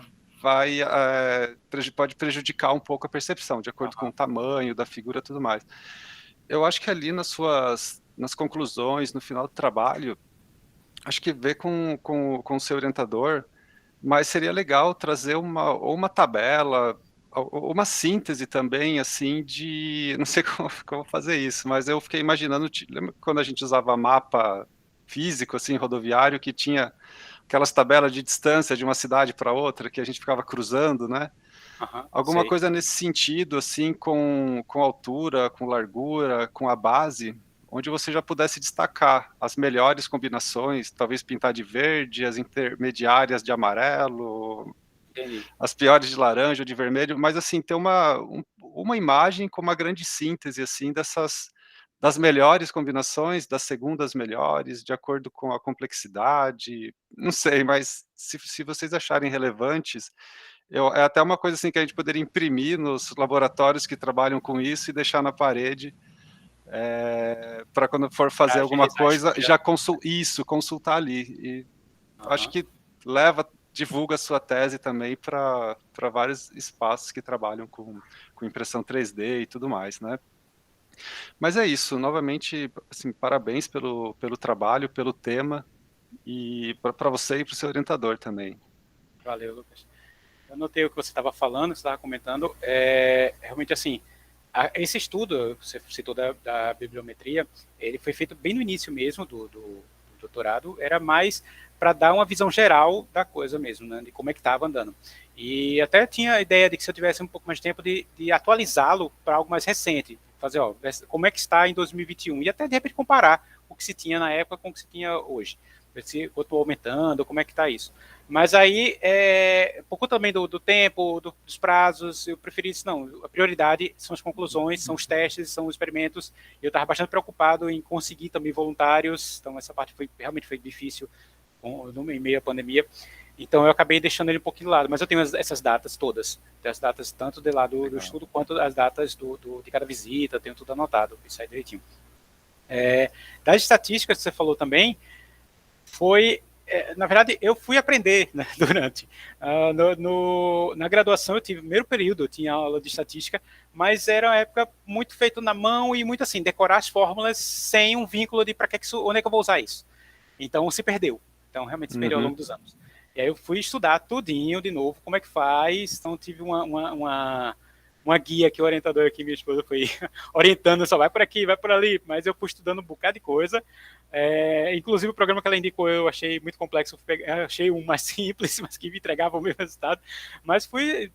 [SPEAKER 4] pode prejudicar um pouco a percepção, de acordo com o tamanho da figura e tudo mais. Eu acho que ali nas conclusões, no final do trabalho, acho que ver com o seu orientador, mas seria legal trazer uma tabela, ou uma síntese também, assim, não sei como fazer isso, mas eu fiquei imaginando, lembra quando a gente usava mapa físico, assim, rodoviário, que tinha aquelas tabelas de distância de uma cidade para outra, que a gente ficava cruzando, né? Alguma
[SPEAKER 1] sei.
[SPEAKER 4] coisa nesse sentido, assim, com altura, com largura, com a base, onde você já pudesse destacar as melhores combinações, talvez pintar de verde, as intermediárias de amarelo,
[SPEAKER 1] Entendi.
[SPEAKER 4] as piores de laranja ou de vermelho, mas assim, ter uma imagem com uma grande síntese, assim, das melhores combinações, das segundas melhores, de acordo com a complexidade, não sei, mas se vocês acharem relevantes, é até uma coisa assim que a gente poderia imprimir nos laboratórios que trabalham com isso e deixar na parede, para quando for fazer
[SPEAKER 1] Pra
[SPEAKER 4] alguma
[SPEAKER 1] agilizar a
[SPEAKER 4] coisa,
[SPEAKER 1] escolha.
[SPEAKER 4] já consultar ali. E acho que divulga a sua tese também para vários espaços que trabalham com impressão 3D e tudo mais, né? Mas é isso, novamente, assim, parabéns pelo trabalho, pelo tema, e para você e para o seu orientador também.
[SPEAKER 1] Valeu, Lucas. Eu notei o que você estava falando, você estava comentando, realmente assim, esse estudo, você citou da bibliometria, ele foi feito bem no início mesmo do doutorado, era mais para dar uma visão geral da coisa mesmo, né, de como é que estava andando. E até tinha a ideia de que se eu tivesse um pouco mais de tempo de atualizá-lo para algo mais recente, fazer, ó, como é que está em 2021, e até de repente comparar o que se tinha na época com o que se tinha hoje, ver se eu estou aumentando, como é que está isso. Mas aí, por conta também do tempo, dos prazos, eu preferi isso, não. A prioridade são as conclusões, são os testes, são os experimentos. Eu estava bastante preocupado em conseguir também voluntários, então essa parte realmente foi difícil em meio à pandemia. Então eu acabei deixando ele um pouquinho de lado, mas eu tenho essas datas todas. Tenho as datas tanto de lá do estudo, quanto as datas de cada visita, tenho tudo anotado, isso aí direitinho. Das estatísticas que você falou também, na verdade, eu fui aprender, né, durante. Na graduação, eu tive, no primeiro período, eu tinha aula de estatística, mas era uma época muito feito na mão e muito assim, decorar as fórmulas sem um vínculo de onde é que eu vou usar isso. Então, se perdeu. Então, realmente se perdeu ao longo dos anos. E aí eu fui estudar tudinho de novo, como é que faz. Então, tive uma guia que o orientador aqui, minha esposa, foi orientando, só vai por aqui, vai por ali, mas eu fui estudando um bocado de coisa. Inclusive o programa que ela indicou eu achei muito complexo, eu achei um mais simples, mas que me entregava o mesmo resultado, mas fui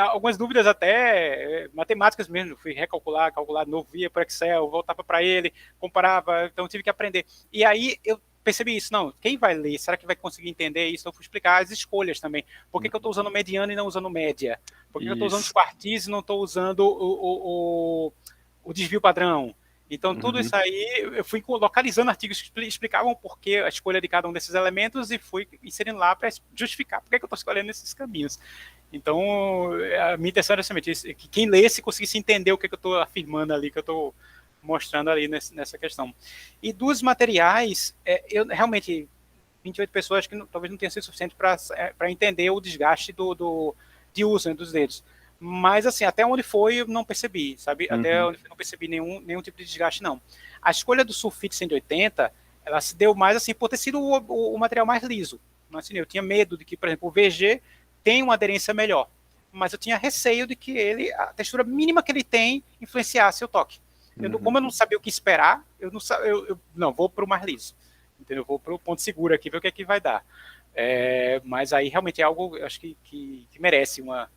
[SPEAKER 1] algumas dúvidas até matemáticas mesmo, fui calcular de novo, via para Excel, voltava para ele, comparava, então tive que aprender. E aí eu percebi isso, não, quem vai ler, será que vai conseguir entender isso? Eu fui explicar as escolhas também, por que eu estou usando mediana e não usando média, por que eu estou usando os quartis e não estou usando o desvio padrão. Então, tudo isso aí, eu fui localizando artigos que explicavam por que a escolha de cada um desses elementos e fui inserindo lá para justificar por que eu estou escolhendo esses caminhos. Então, a minha intenção era justamente que quem lesse conseguisse entender o que eu estou afirmando ali, que eu estou mostrando ali nessa questão. E dos materiais, eu realmente, 28 pessoas, acho que talvez não tenha sido suficiente para entender o desgaste de uso, né, dos dedos. Mas, assim, até onde foi, eu não percebi, sabe? Até onde foi, não percebi nenhum tipo de desgaste, não. A escolha do sulfite 180, ela se deu mais, assim, por ter sido o material mais liso. Mas, assim, eu tinha medo de que, por exemplo, o VG tem uma aderência melhor. Mas eu tinha receio de que a textura mínima que ele tem influenciasse o toque. Como eu não sabia o que esperar, eu não vou para o mais liso. Entendeu? Eu vou para o ponto seguro aqui, ver o que é que vai dar. Mas aí realmente é algo, eu acho que merece uma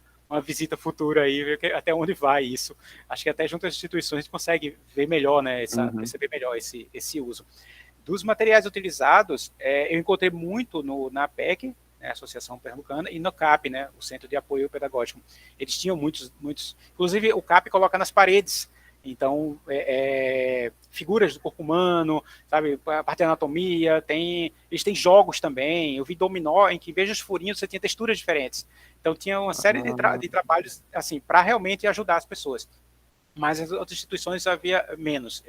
[SPEAKER 1] visita futura aí, ver até onde vai isso. Acho que até junto às instituições a gente consegue ver melhor, né, perceber melhor esse uso. Dos materiais utilizados, eu encontrei muito na APEC, né, Associação Pernambucana, e no CAP, né, o Centro de Apoio Pedagógico. Eles tinham muitos, inclusive o CAP coloca nas paredes. Então, figuras do corpo humano, sabe, a parte de anatomia, eles têm jogos também. Eu vi dominó em que, em vez dos furinhos, você tinha texturas diferentes. Então, tinha uma série de trabalhos, assim, para realmente ajudar as pessoas. Mas as outras instituições havia menos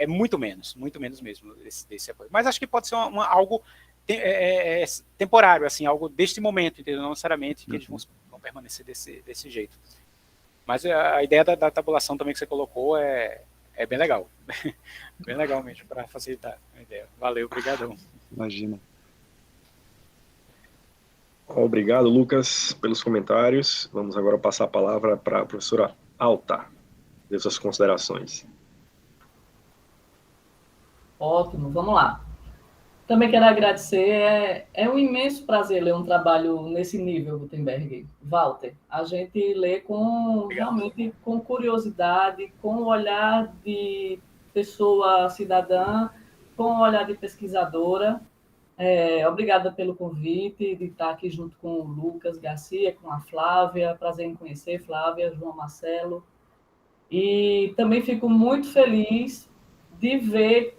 [SPEAKER 1] muito menos mesmo desse apoio. Mas acho que pode ser algo temporário, assim, algo deste momento, entendeu? Não necessariamente que eles vão permanecer desse jeito. Mas a ideia da tabulação também que você colocou é bem legal. Bem legal mesmo, para facilitar a ideia. Valeu, obrigadão.
[SPEAKER 4] Imagina.
[SPEAKER 2] Obrigado, Lucas, pelos comentários. Vamos agora passar a palavra para a professora Alta. Dê suas considerações.
[SPEAKER 5] Ótimo, vamos lá. Também quero agradecer, é um imenso prazer ler um trabalho nesse nível, Gutenberg. Walter, a gente lê realmente com curiosidade, com o olhar de pessoa cidadã, com o olhar de pesquisadora. Obrigada pelo convite de estar aqui junto com o Lucas Garcia, com a Flávia, prazer em conhecer Flávia, João Marcelo. E também fico muito feliz de ver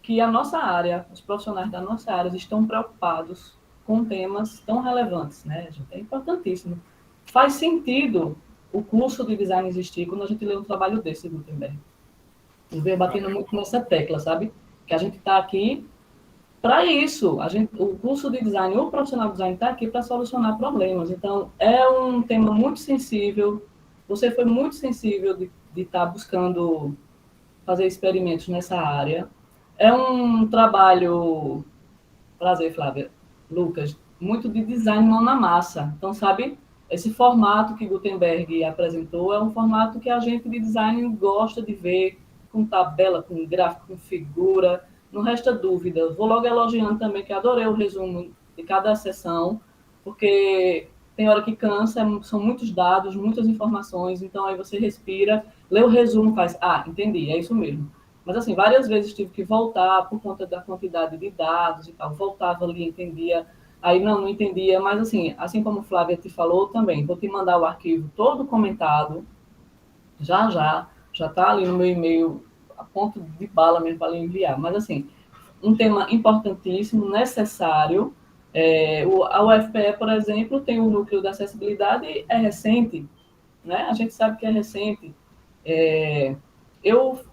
[SPEAKER 5] que a nossa área, os profissionais da nossa área estão preocupados com temas tão relevantes, né, gente? É importantíssimo. Faz sentido o curso de design existir quando a gente lê um trabalho desse, Gutenberg. Eu venho batendo muito nessa tecla, sabe? Que a gente está aqui para isso. O curso de design, o profissional de design está aqui para solucionar problemas. Então, é um tema muito sensível. Você foi muito sensível de estar buscando fazer experimentos nessa área. É um trabalho, prazer, Flávia, Lucas, muito de design mão na massa. Então, sabe, esse formato que Gutenberg apresentou é um formato que a gente de design gosta de ver, com tabela, com gráfico, com figura. Não resta dúvida. Vou logo elogiando também, que adorei o resumo de cada sessão, porque tem hora que cansa, são muitos dados, muitas informações, então aí você respira, lê o resumo, faz, entendi, é isso mesmo. Mas, assim, várias vezes tive que voltar por conta da quantidade de dados e tal. Voltava ali, entendia. Aí não entendia. Mas, assim como Flávia te falou também, vou te mandar o arquivo todo comentado. Já está ali no meu e-mail, a ponto de bala mesmo para enviar. Mas, assim, um tema importantíssimo, necessário. A UFPE, por exemplo, tem o núcleo da acessibilidade, é recente, né? A gente sabe que é recente.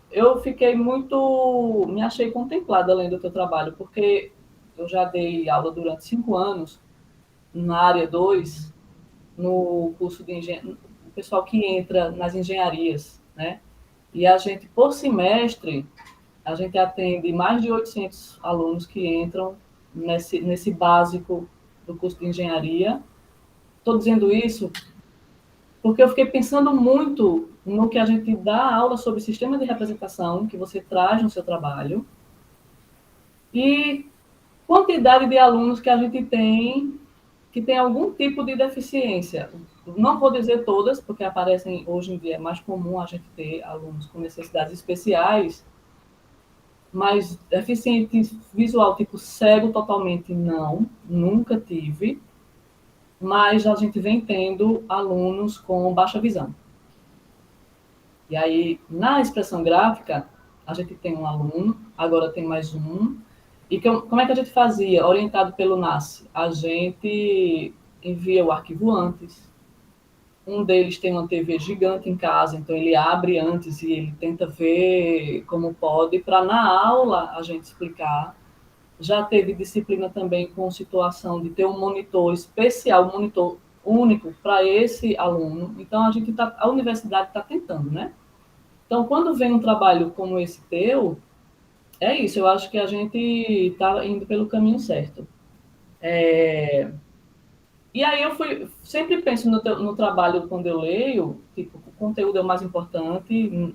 [SPEAKER 5] Eu fiquei me achei contemplada lendo o teu trabalho, porque eu já dei aula durante 5 anos na área 2, no curso de engenharia, o pessoal que entra nas engenharias, né? E a gente, por semestre, a gente atende mais de 800 alunos que entram nesse básico do curso de engenharia. Estou dizendo isso porque eu fiquei pensando muito no que a gente dá aula sobre sistema de representação, que você traz no seu trabalho, e quantidade de alunos que a gente tem que tem algum tipo de deficiência. Não vou dizer todas, porque aparecem, hoje em dia, é mais comum a gente ter alunos com necessidades especiais, mas deficiente visual, tipo cego totalmente, não, nunca tive. Mas a gente vem tendo alunos com baixa visão. E aí, na expressão gráfica, a gente tem um aluno, agora tem mais um. E como é que a gente fazia? Orientado pelo NASCE, a gente envia o arquivo antes. Um deles tem uma TV gigante em casa, então ele abre antes e ele tenta ver como pode, para na aula a gente explicar. Já teve disciplina também com situação de ter um monitor especial, um monitor único para esse aluno. Então, a universidade está tentando, né? Então, quando vem um trabalho como esse teu, é isso, eu acho que a gente está indo pelo caminho certo. E aí eu sempre penso no trabalho quando eu leio, tipo, o conteúdo é o mais importante.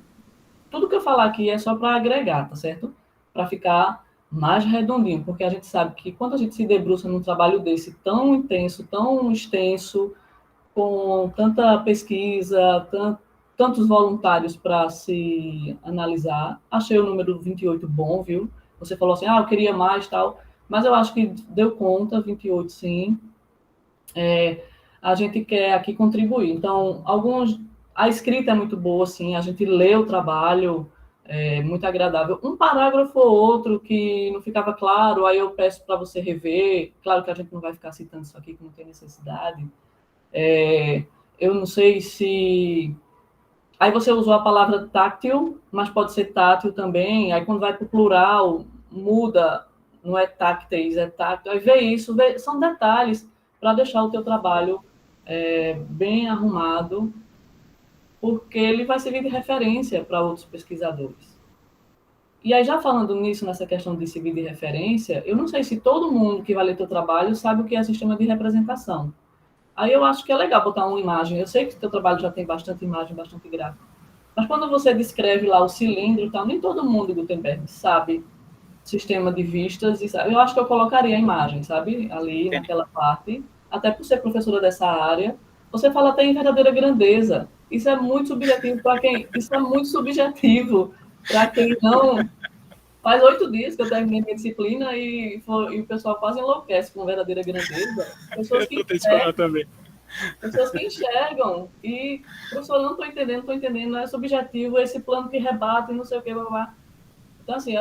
[SPEAKER 5] Tudo que eu falar aqui é só para agregar, tá certo? Para ficar mais redondinho, porque a gente sabe que quando a gente se debruça num trabalho desse tão intenso, tão extenso, com tanta pesquisa, tantos voluntários para se analisar, achei o número 28 bom, viu? Você falou assim, eu queria mais, tal, mas eu acho que deu conta, 28 sim. A gente quer aqui contribuir. Então, A escrita é muito boa, assim, a gente lê o trabalho, é muito agradável. Um parágrafo ou outro que não ficava claro, aí eu peço para você rever. Claro que a gente não vai ficar citando isso aqui, que não tem necessidade. Eu não sei se... Aí você usou a palavra táctil, mas pode ser tátil também. Aí quando vai para o plural, muda, não é tácteis, é táctil. Aí vê isso, são detalhes para deixar o teu trabalho bem arrumado, porque ele vai servir de referência para outros pesquisadores. E aí, já falando nisso, nessa questão de servir de referência, eu não sei se todo mundo que vai ler teu trabalho sabe o que é sistema de representação. Aí eu acho que é legal botar uma imagem. Eu sei que o teu trabalho já tem bastante imagem, bastante gráfico. Mas quando você descreve lá o cilindro e tal, nem todo mundo, Gutenberg, sabe sistema de vistas. Eu acho que eu colocaria a imagem, sabe? Ali, naquela parte. Até por ser professora dessa área. Você fala até em verdadeira grandeza. Isso é muito subjetivo para quem... Isso é muito subjetivo para quem não... Faz 8 dias que eu terminei minha disciplina e o pessoal quase enlouquece com verdadeira grandeza. Pessoas que
[SPEAKER 1] também.
[SPEAKER 5] Pessoas que enxergam e, professor, não estou entendendo, não é subjetivo, esse plano que rebate, não sei o que, blá, blá. Então, assim,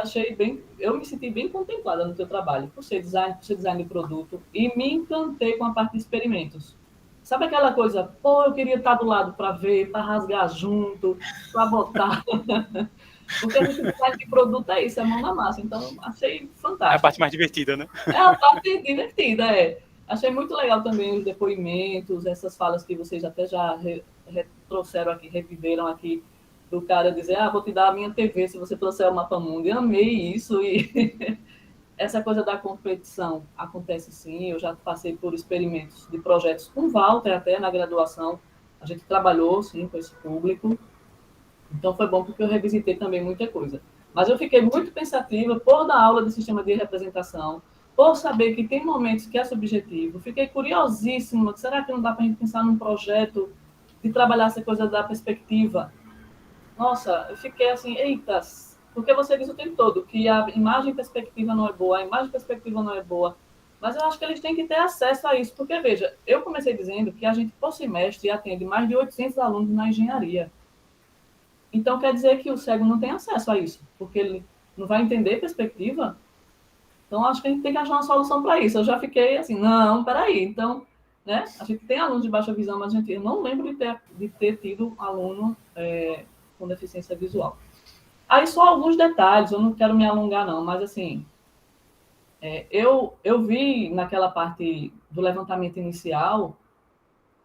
[SPEAKER 5] eu me senti bem contemplada no teu trabalho, por ser design de produto, e me encantei com a parte de experimentos. Sabe aquela coisa, pô, eu queria estar do lado para ver, para rasgar junto, para botar. Porque a gente design de produto é isso, é mão na massa. Então, achei fantástico.
[SPEAKER 1] É a parte mais divertida, né?
[SPEAKER 5] É a parte divertida, Achei muito legal também os depoimentos, essas falas que vocês até já trouxeram aqui, reviveram aqui, do cara dizer, vou te dar a minha TV se você trouxer o Mapa Mundo. Eu amei isso, e essa coisa da competição acontece sim. Eu já passei por experimentos de projetos com o Walter, até na graduação, a gente trabalhou sim com esse público, então foi bom porque eu revisitei também muita coisa. Mas eu fiquei muito pensativa por dar aula de sistema de representação, por saber que tem momentos que é subjetivo. Fiquei curiosíssima, será que não dá para a gente pensar num projeto de trabalhar essa coisa da perspectiva? Nossa, eu fiquei assim, eita, porque você diz o tempo todo que a imagem perspectiva não é boa, a imagem perspectiva não é boa, mas eu acho que eles têm que ter acesso a isso, porque, veja, eu comecei dizendo que a gente, por semestre, atende mais de 800 alunos na engenharia. Então, quer dizer que o cego não tem acesso a isso, porque ele não vai entender perspectiva. Então, acho que a gente tem que achar uma solução para isso. Eu já fiquei assim, não, peraí. Então, né, a gente tem alunos de baixa visão, mas eu não lembro de ter tido aluno com deficiência visual. Aí, só alguns detalhes, eu não quero me alongar, não, mas, assim, eu vi naquela parte do levantamento inicial,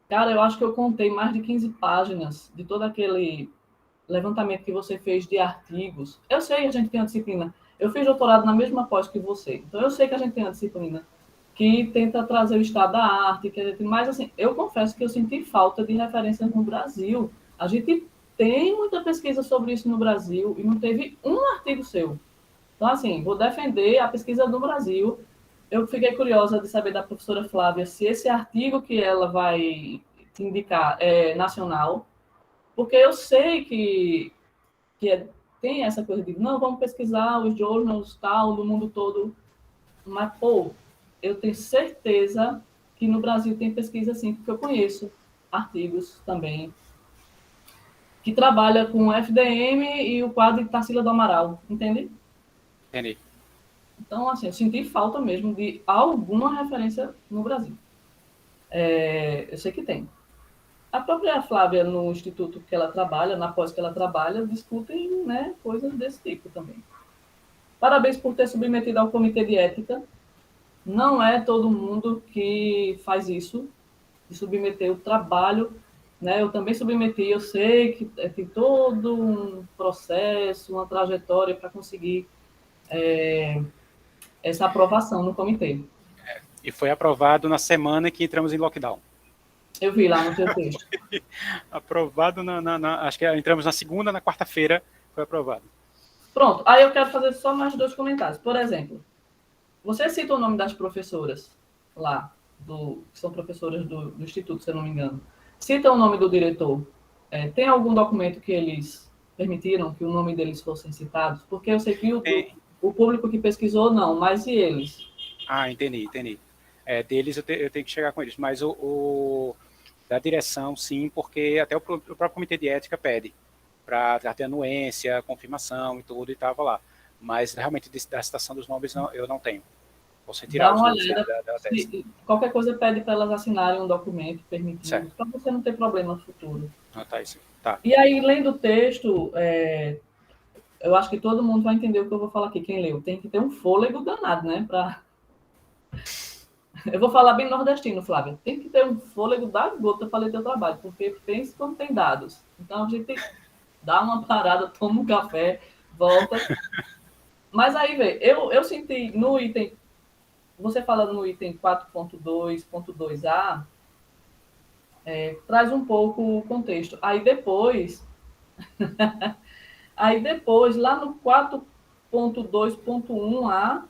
[SPEAKER 5] cara, eu acho que eu contei mais de 15 páginas de todo aquele levantamento que você fez de artigos. Eu sei que a gente tem uma disciplina. Eu fiz doutorado na mesma pós que você. Então, eu sei que a gente tem uma disciplina que tenta trazer o estado da arte, mas, assim, eu confesso que eu senti falta de referências no Brasil. A gente tem muita pesquisa sobre isso no Brasil e não teve um artigo seu. Então, assim, vou defender a pesquisa do Brasil. Eu fiquei curiosa de saber da professora Flávia se esse artigo que ela vai te indicar é nacional, porque eu sei que tem essa coisa de, não, vamos pesquisar os journals, tal, do mundo todo, mas, pô, eu tenho certeza que no Brasil tem pesquisa assim, porque eu conheço artigos também, que trabalha com o FDM e o quadro de Tarsila do Amaral, entende?
[SPEAKER 1] Entendi.
[SPEAKER 5] Então, assim, eu senti falta mesmo de alguma referência no Brasil. Eu sei que tem. A própria Flávia, no instituto que ela trabalha, na pós que ela trabalha, discutem, né, coisas desse tipo também. Parabéns por ter submetido ao comitê de ética. Não é todo mundo que faz isso, de submeter o trabalho, né? Eu também submeti, eu sei que tem todo um processo, uma trajetória para conseguir essa aprovação no comitê.
[SPEAKER 1] E foi aprovado na semana que entramos em lockdown.
[SPEAKER 5] Eu vi lá no teu texto.
[SPEAKER 1] Aprovado acho que entramos na segunda, na quarta-feira foi aprovado.
[SPEAKER 5] Pronto, aí eu quero fazer só mais 2 comentários. Por exemplo, você cita o nome das professoras lá, que são professoras do Instituto, se eu não me engano. Cita o nome do diretor. Tem algum documento que eles permitiram que o nome deles fossem citados? Porque eu sei que o público que pesquisou, não, mas e eles?
[SPEAKER 1] Entendi. Deles eu tenho que chegar com eles, mas da direção, sim, porque até o próprio comitê de ética pede para ter anuência, confirmação e tudo, e estava lá. Mas realmente da citação dos nomes eu não tenho. Posso retirar
[SPEAKER 5] Dá
[SPEAKER 1] os
[SPEAKER 5] uma
[SPEAKER 1] nomes
[SPEAKER 5] olhada.
[SPEAKER 1] da tese.
[SPEAKER 5] Qualquer coisa pede para elas assinarem um documento permitindo,
[SPEAKER 1] Certo.
[SPEAKER 5] para você não ter problema no futuro.
[SPEAKER 1] Tá isso. Tá.
[SPEAKER 5] E aí, lendo o texto, eu acho que todo mundo vai entender o que eu vou falar aqui. Quem leu tem que ter um fôlego danado, né? Eu vou falar bem nordestino, Flávia. Tem que ter um fôlego da gota para ler teu trabalho, porque pense quando tem dados. Então, a gente dá uma parada, toma um café, volta. Mas aí, vê, eu senti no item, você falando no item 4.2.2a, traz um pouco o contexto. Aí depois, lá no 4.2.1a,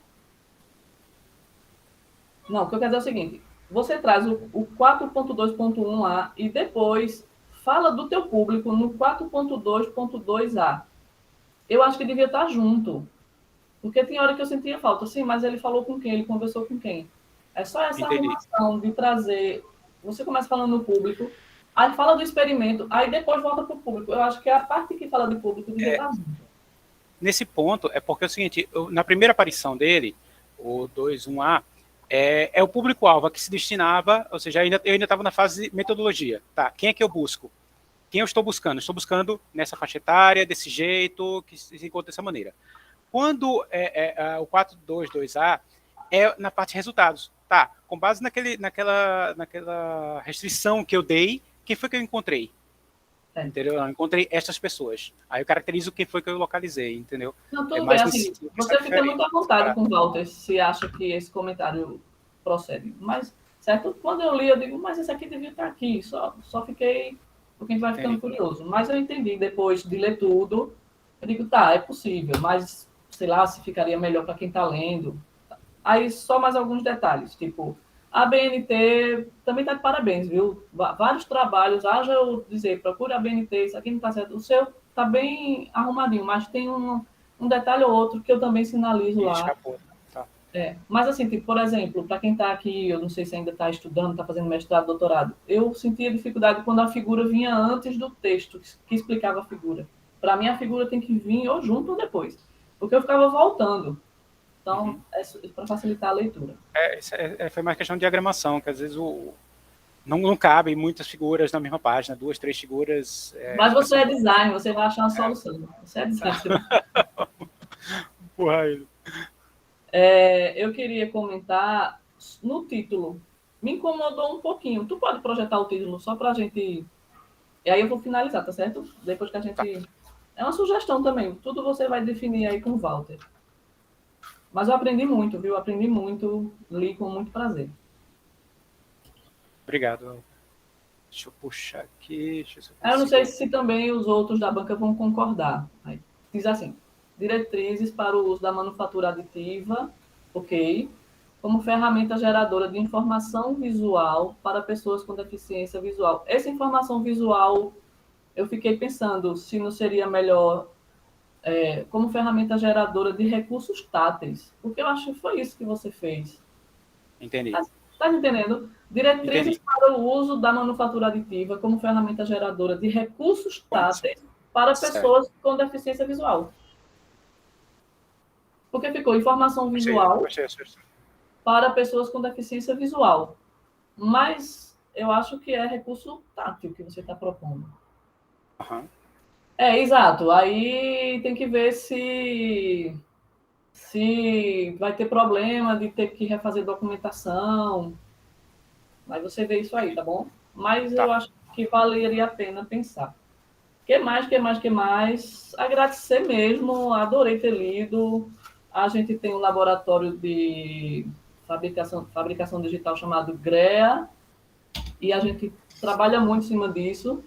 [SPEAKER 5] não, o que eu quero dizer é o seguinte, você traz o 4.2.1a e depois fala do teu público no 4.2.2a. Eu acho que devia estar junto, porque tem hora que eu sentia falta, sim, mas ele falou com quem, ele conversou com quem. É só essa arrumação de trazer, você começa falando no público, aí fala do experimento, aí depois volta para o público. Eu acho que a parte que fala de público devia estar junto.
[SPEAKER 1] Nesse ponto, é porque é o seguinte, na primeira aparição dele, o 2.1a, é o público-alvo que se destinava, ou seja, eu ainda estava na fase de metodologia. Tá, quem é que eu busco? Quem eu estou buscando? Estou buscando nessa faixa etária, desse jeito, que se encontra dessa maneira. Quando o 4.2.2a é na parte de resultados. Tá, com base naquela restrição que eu dei, quem foi que eu encontrei? Entendeu? Eu encontrei estas pessoas. Aí eu caracterizo quem foi que eu localizei, entendeu?
[SPEAKER 5] Não, tudo bem, assim, você fica muito à vontade com o Walter, se acha que esse comentário procede. Mas, certo? Quando eu li, eu digo, mas esse aqui devia estar aqui. Só fiquei, porque a gente vai ficando curioso. Mas eu entendi, depois de ler tudo, eu digo, tá, é possível, mas, sei lá, se ficaria melhor para quem está lendo. Aí, só mais alguns detalhes, tipo, a BNT também está de parabéns, viu? Vários trabalhos, haja eu dizer, procure a BNT, isso aqui não está certo. O seu está bem arrumadinho, mas tem um detalhe ou outro que eu também sinalizo lá.
[SPEAKER 1] Escapou. Tá.
[SPEAKER 5] Mas assim, tipo, por exemplo, para quem está aqui, eu não sei se ainda está estudando, está fazendo mestrado, doutorado, eu sentia dificuldade quando a figura vinha antes do texto que explicava a figura. Para mim, a figura tem que vir ou junto ou depois, porque eu ficava voltando. Então, é para facilitar a leitura.
[SPEAKER 1] Foi mais questão de diagramação, que às vezes não cabem muitas figuras na mesma página, 2, 3 figuras.
[SPEAKER 5] Mas você é design, você vai achar uma solução. Você é design. Eu queria comentar no título. Me incomodou um pouquinho. Tu pode projetar o título só para a gente... E aí eu vou finalizar, tá certo? Depois que a gente... Tá. É uma sugestão também. Tudo você vai definir aí com o Walter. Mas eu aprendi muito, viu? Aprendi muito, li com muito prazer.
[SPEAKER 1] Obrigado. Deixa eu puxar aqui.
[SPEAKER 5] Eu não sei se também os outros da banca vão concordar. Aí, diz assim, diretrizes para o uso da manufatura aditiva, ok, como ferramenta geradora de informação visual para pessoas com deficiência visual. Essa informação visual, eu fiquei pensando se não seria melhor... como ferramenta geradora de recursos táteis, porque eu acho que foi isso que você fez.
[SPEAKER 1] Entendi.
[SPEAKER 5] Tá entendendo? Diretrizes para o uso da manufatura aditiva como ferramenta geradora de recursos táteis para pessoas com deficiência visual. Porque ficou informação visual para pessoas com deficiência visual. Mas eu acho que é recurso tátil que você está propondo. Exato. Aí tem que ver se vai ter problema de ter que refazer documentação. Mas você vê isso aí, tá bom? Mas eu acho que valeria a pena pensar. Que mais? Agradecer mesmo, adorei ter lido. A gente tem um laboratório de fabricação digital chamado GREA, e a gente trabalha muito em cima disso.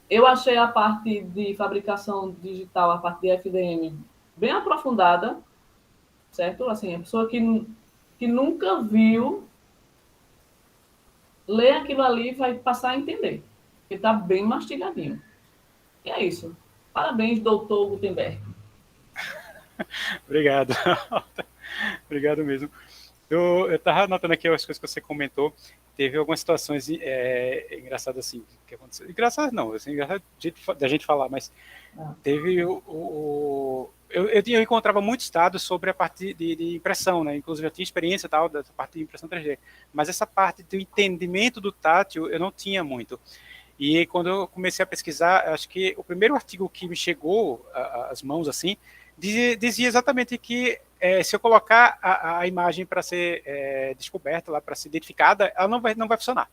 [SPEAKER 5] Eu achei a parte de fabricação digital, a parte de FDM, bem aprofundada, certo? Assim, a pessoa que nunca viu, ler aquilo ali vai passar a entender, porque está bem mastigadinho. E é isso. Parabéns, doutor Gutenberg.
[SPEAKER 1] Obrigado. Obrigado mesmo. Eu estava anotando aqui as coisas que você comentou. teve algumas situações engraçadas assim, que aconteceu. Engraçadas não, assim, engraçado da gente falar, mas teve eu encontrava muitos dados sobre a parte de impressão, né? Inclusive eu tinha experiência tal dessa parte de impressão 3D, mas essa parte do entendimento do tátil eu não tinha muito. E quando eu comecei a pesquisar, acho que o primeiro artigo que me chegou às mãos assim dizia exatamente que se eu colocar a imagem para ser descoberta, lá para ser identificada, ela não vai funcionar.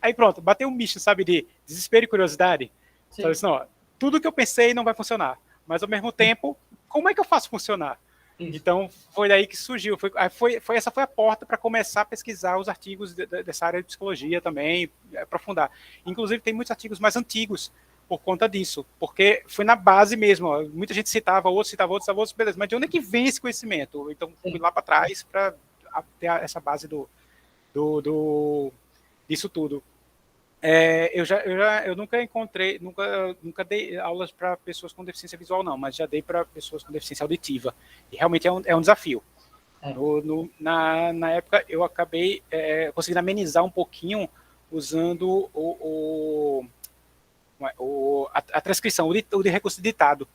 [SPEAKER 1] Aí pronto, bateu um misto, sabe, de desespero e curiosidade. Sabe assim, ó, tudo que eu pensei não vai funcionar, mas ao mesmo tempo, como é que eu faço funcionar? Isso. Então, foi daí que surgiu. Essa foi a porta para começar a pesquisar os artigos dessa área de psicologia também, aprofundar. Inclusive, tem muitos artigos mais antigos por conta disso, porque foi na base mesmo. Ó, muita gente citava outros, beleza, mas de onde é que vem esse conhecimento? Então, fui lá para trás para ter essa base disso tudo. Eu nunca encontrei, nunca dei aulas para pessoas com deficiência visual, não, mas já dei para pessoas com deficiência auditiva. E realmente é um desafio. Na época, eu acabei conseguindo amenizar um pouquinho usando a transcrição, o de recurso de ditado.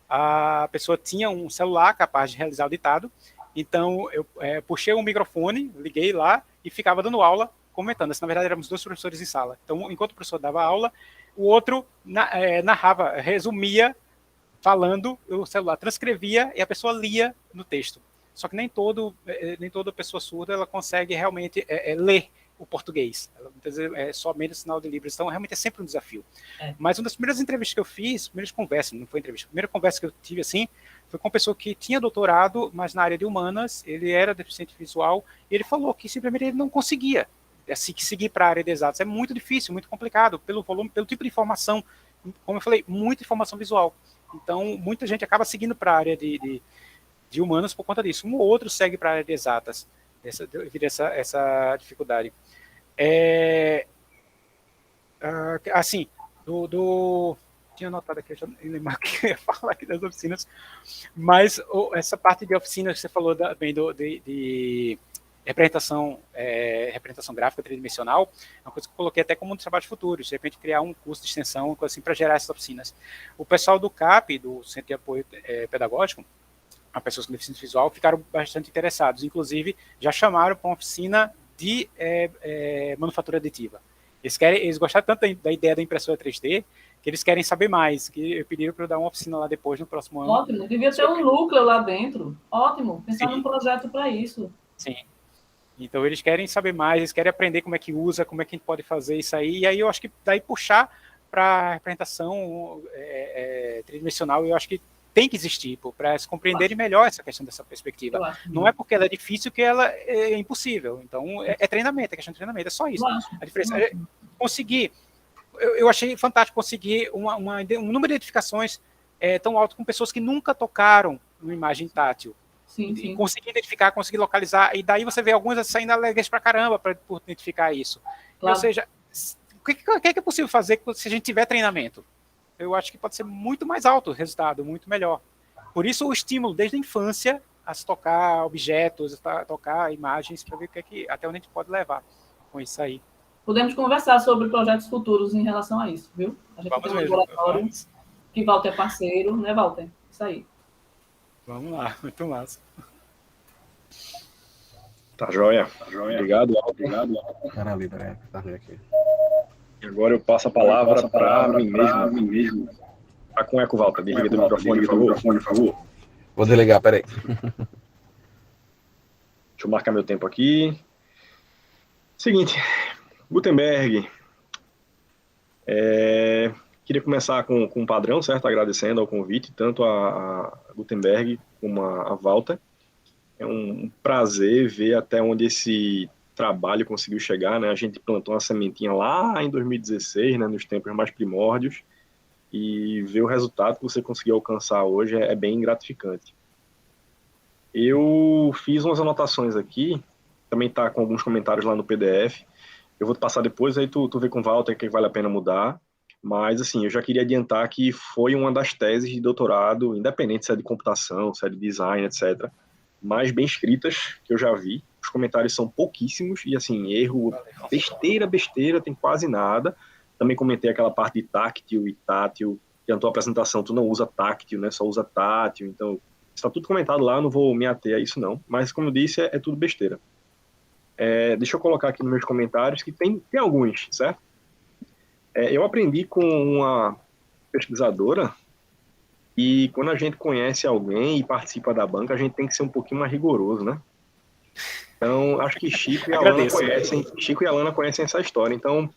[SPEAKER 1] A pessoa tinha um celular capaz de realizar o ditado, então eu puxei um microfone, liguei lá e ficava dando aula, comentando. Na verdade, éramos 2 professores em sala. Então, enquanto o professor dava aula, o outro narrava, resumia, falando, o celular transcrevia e a pessoa lia no texto. Só que nem toda pessoa surda ela consegue realmente ler o português. Ela, muitas vezes, é somente o sinal de Libras. Então, realmente é sempre um desafio. Mas uma das primeiras entrevistas que eu fiz, primeiras conversas, não foi entrevista, a primeira conversa que eu tive assim, foi com uma pessoa que tinha doutorado, mas na área de humanas, ele era deficiente visual, e ele falou que simplesmente ele não conseguia seguir para a área de exatas. É muito difícil, muito complicado, pelo volume, pelo tipo de informação, como eu falei, muita informação visual. Então, muita gente acaba seguindo para a área de humanas por conta disso. Um ou outro segue para a área de exatas, devido a essa dificuldade. Assim, tinha anotado aqui, eu já nem lembro o que eu ia falar aqui das oficinas, mas essa parte de oficina que você falou bem de representação gráfica tridimensional, é uma coisa que eu coloquei até como um trabalho de futuro, de repente criar um curso de extensão assim, para gerar essas oficinas. O pessoal do CAP, do Centro de Apoio Pedagógico, a pessoas com deficiência visual, ficaram bastante interessados, inclusive já chamaram para uma oficina de manufatura aditiva. Eles gostaram tanto da ideia da impressora 3D, que eles querem saber mais, que pediram para eu dar uma oficina lá depois, no próximo ano.
[SPEAKER 5] Ótimo, devia ter um núcleo lá dentro. Ótimo, pensar num projeto para isso.
[SPEAKER 1] Sim. Então, eles querem saber mais, eles querem aprender como é que usa, como é que a gente pode fazer isso aí, e aí eu acho que daí puxar para a representação tridimensional, eu acho que tem que existir, para eles compreenderem melhor essa questão dessa perspectiva. Não é porque ela é difícil que ela é impossível. Então, é treinamento, é questão de treinamento, é só isso. A diferença é conseguir. Eu achei fantástico conseguir um número de identificações tão alto com pessoas que nunca tocaram uma imagem tátil.
[SPEAKER 5] Sim.
[SPEAKER 1] Conseguir identificar, conseguir localizar, e daí você vê algumas saindo alegres pra caramba por identificar isso. Claro. Ou seja, o que é possível fazer se a gente tiver treinamento? Eu acho que pode ser muito mais alto o resultado, muito melhor. Por isso o estímulo desde a infância a se tocar objetos, a tocar imagens, para ver até onde a gente pode levar com isso aí.
[SPEAKER 5] Podemos conversar sobre projetos futuros em relação a isso, viu? A gente tem um laboratório que Walter é parceiro, né, Walter? Isso aí.
[SPEAKER 1] Vamos lá, muito massa.
[SPEAKER 2] Tá joia. Obrigado, Walter.
[SPEAKER 6] Tá aqui.
[SPEAKER 2] E agora eu passo a palavra para mim mesmo. Tá com eco, Walter. Desliga do microfone, por favor.
[SPEAKER 6] Vou desligar, peraí.
[SPEAKER 2] Deixa eu marcar meu tempo aqui. Seguinte, Gutenberg. Queria começar com um padrão, certo? Agradecendo ao convite, tanto a Gutenberg como a Walter. É um prazer ver até onde esse trabalho conseguiu chegar, né? A gente plantou uma sementinha lá em 2016, né? Nos tempos mais primórdios, e ver o resultado que você conseguiu alcançar hoje é bem gratificante. Eu fiz umas anotações aqui, também tá com alguns comentários lá no PDF. Eu vou te passar depois, aí tu vê com o Walter o que vale a pena mudar. Mas, assim, eu já queria adiantar que foi uma das teses de doutorado, independente se é de computação, se é de design, etc., mais bem escritas que eu já vi. os comentários são pouquíssimos, e assim, erro, besteira, tem quase nada. Também comentei aquela parte de táctil e tátil, que na tua apresentação tu não usa táctil, né, só usa tátil, então está tudo comentado lá, eu não vou me ater a isso não, mas como eu disse, é tudo besteira. Deixa eu colocar aqui nos meus comentários, que tem alguns, certo? Eu aprendi com uma pesquisadora, e quando a gente conhece alguém e participa da banca, a gente tem que ser um pouquinho mais rigoroso, né? Então, acho que Chico e a Alana conhecem essa história. Então,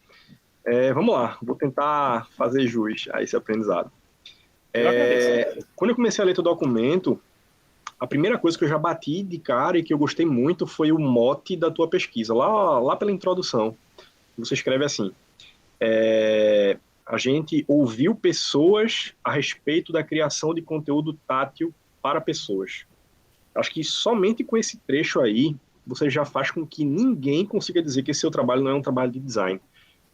[SPEAKER 2] vamos lá, vou tentar fazer jus a esse aprendizado. Quando eu comecei a ler o documento, a primeira coisa que eu já bati de cara e que eu gostei muito foi o mote da tua pesquisa, lá pela introdução. Você escreve assim: a gente ouviu pessoas a respeito da criação de conteúdo tátil para pessoas. Acho que somente com esse trecho aí, você já faz com que ninguém consiga dizer que esse seu trabalho não é um trabalho de design.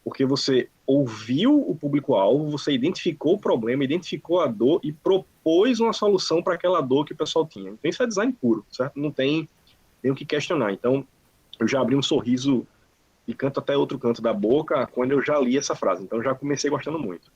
[SPEAKER 2] Porque você ouviu o público-alvo, você identificou o problema, identificou a dor e propôs uma solução para aquela dor que o pessoal tinha. Então isso é design puro, certo? Não tem o que questionar. Então, eu já abri um sorriso de canto até outro canto da boca quando eu já li essa frase. Então, já comecei gostando muito.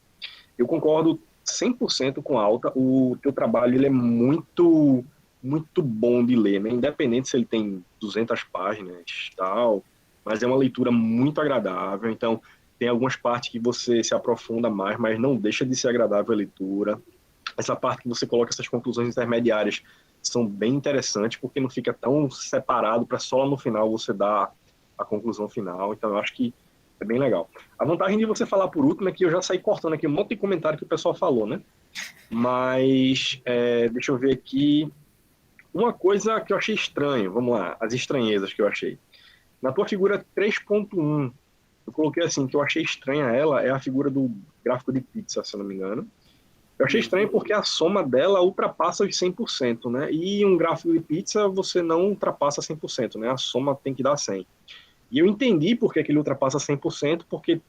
[SPEAKER 2] Eu concordo 100% com a Alta. O teu trabalho ele é muito, muito bom de ler, né? Independente se ele tem 200 páginas e tal, mas é uma leitura muito agradável. Então, tem algumas partes que você se aprofunda mais, mas não deixa de ser agradável a leitura. Essa parte que você coloca essas conclusões intermediárias são bem interessantes, porque não fica tão separado para só no final você dar a conclusão final. Então, eu acho que é bem legal. A vantagem de você falar por último é que eu já saí cortando aqui um monte de comentário que o pessoal falou, né? Mas, deixa eu ver aqui. Uma coisa que eu achei estranho, vamos lá, as estranhezas que eu achei. Na tua figura 3.1, eu coloquei assim, que eu achei estranha ela, é a figura do gráfico de pizza, se eu não me engano. Eu achei estranho porque a soma dela ultrapassa os 100%, né? E um gráfico de pizza você não ultrapassa 100%, né? A soma tem que dar 100%. E eu entendi por que ele ultrapassa 100%, porque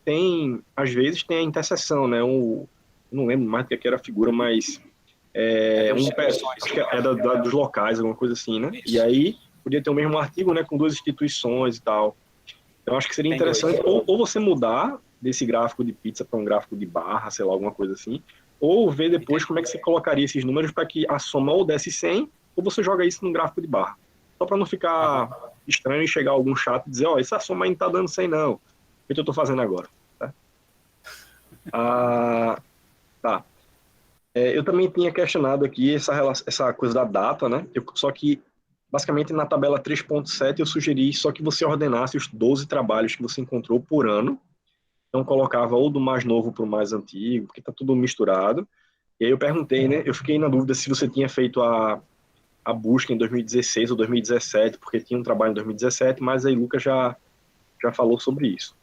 [SPEAKER 2] às vezes tem a interseção, né? Eu não lembro mais do que era a figura, mas acho que dos locais, alguma coisa assim, né? E aí podia ter o mesmo artigo, né? Com duas instituições e tal. Então acho que seria interessante ou você mudar desse gráfico de pizza para um gráfico de barra, sei lá, alguma coisa assim, ou ver depois como é que você colocaria esses números para que a soma ou desse 100, ou você joga isso num gráfico de barra. Só para não ficar estranho e chegar algum chato e dizer, essa soma aí não tá dando 100 não. O que eu tô fazendo agora? Tá. Eu também tinha questionado aqui essa coisa da data, né? Só que, basicamente, na tabela 3.7 eu sugeri só que você ordenasse os 12 trabalhos que você encontrou por ano. Então, colocava ou do mais novo para o mais antigo, porque tá tudo misturado. E aí eu perguntei, né? Eu fiquei na dúvida se você tinha feito a busca em 2016 ou 2017, porque tinha um trabalho em 2017, mas aí Lucas já falou sobre isso.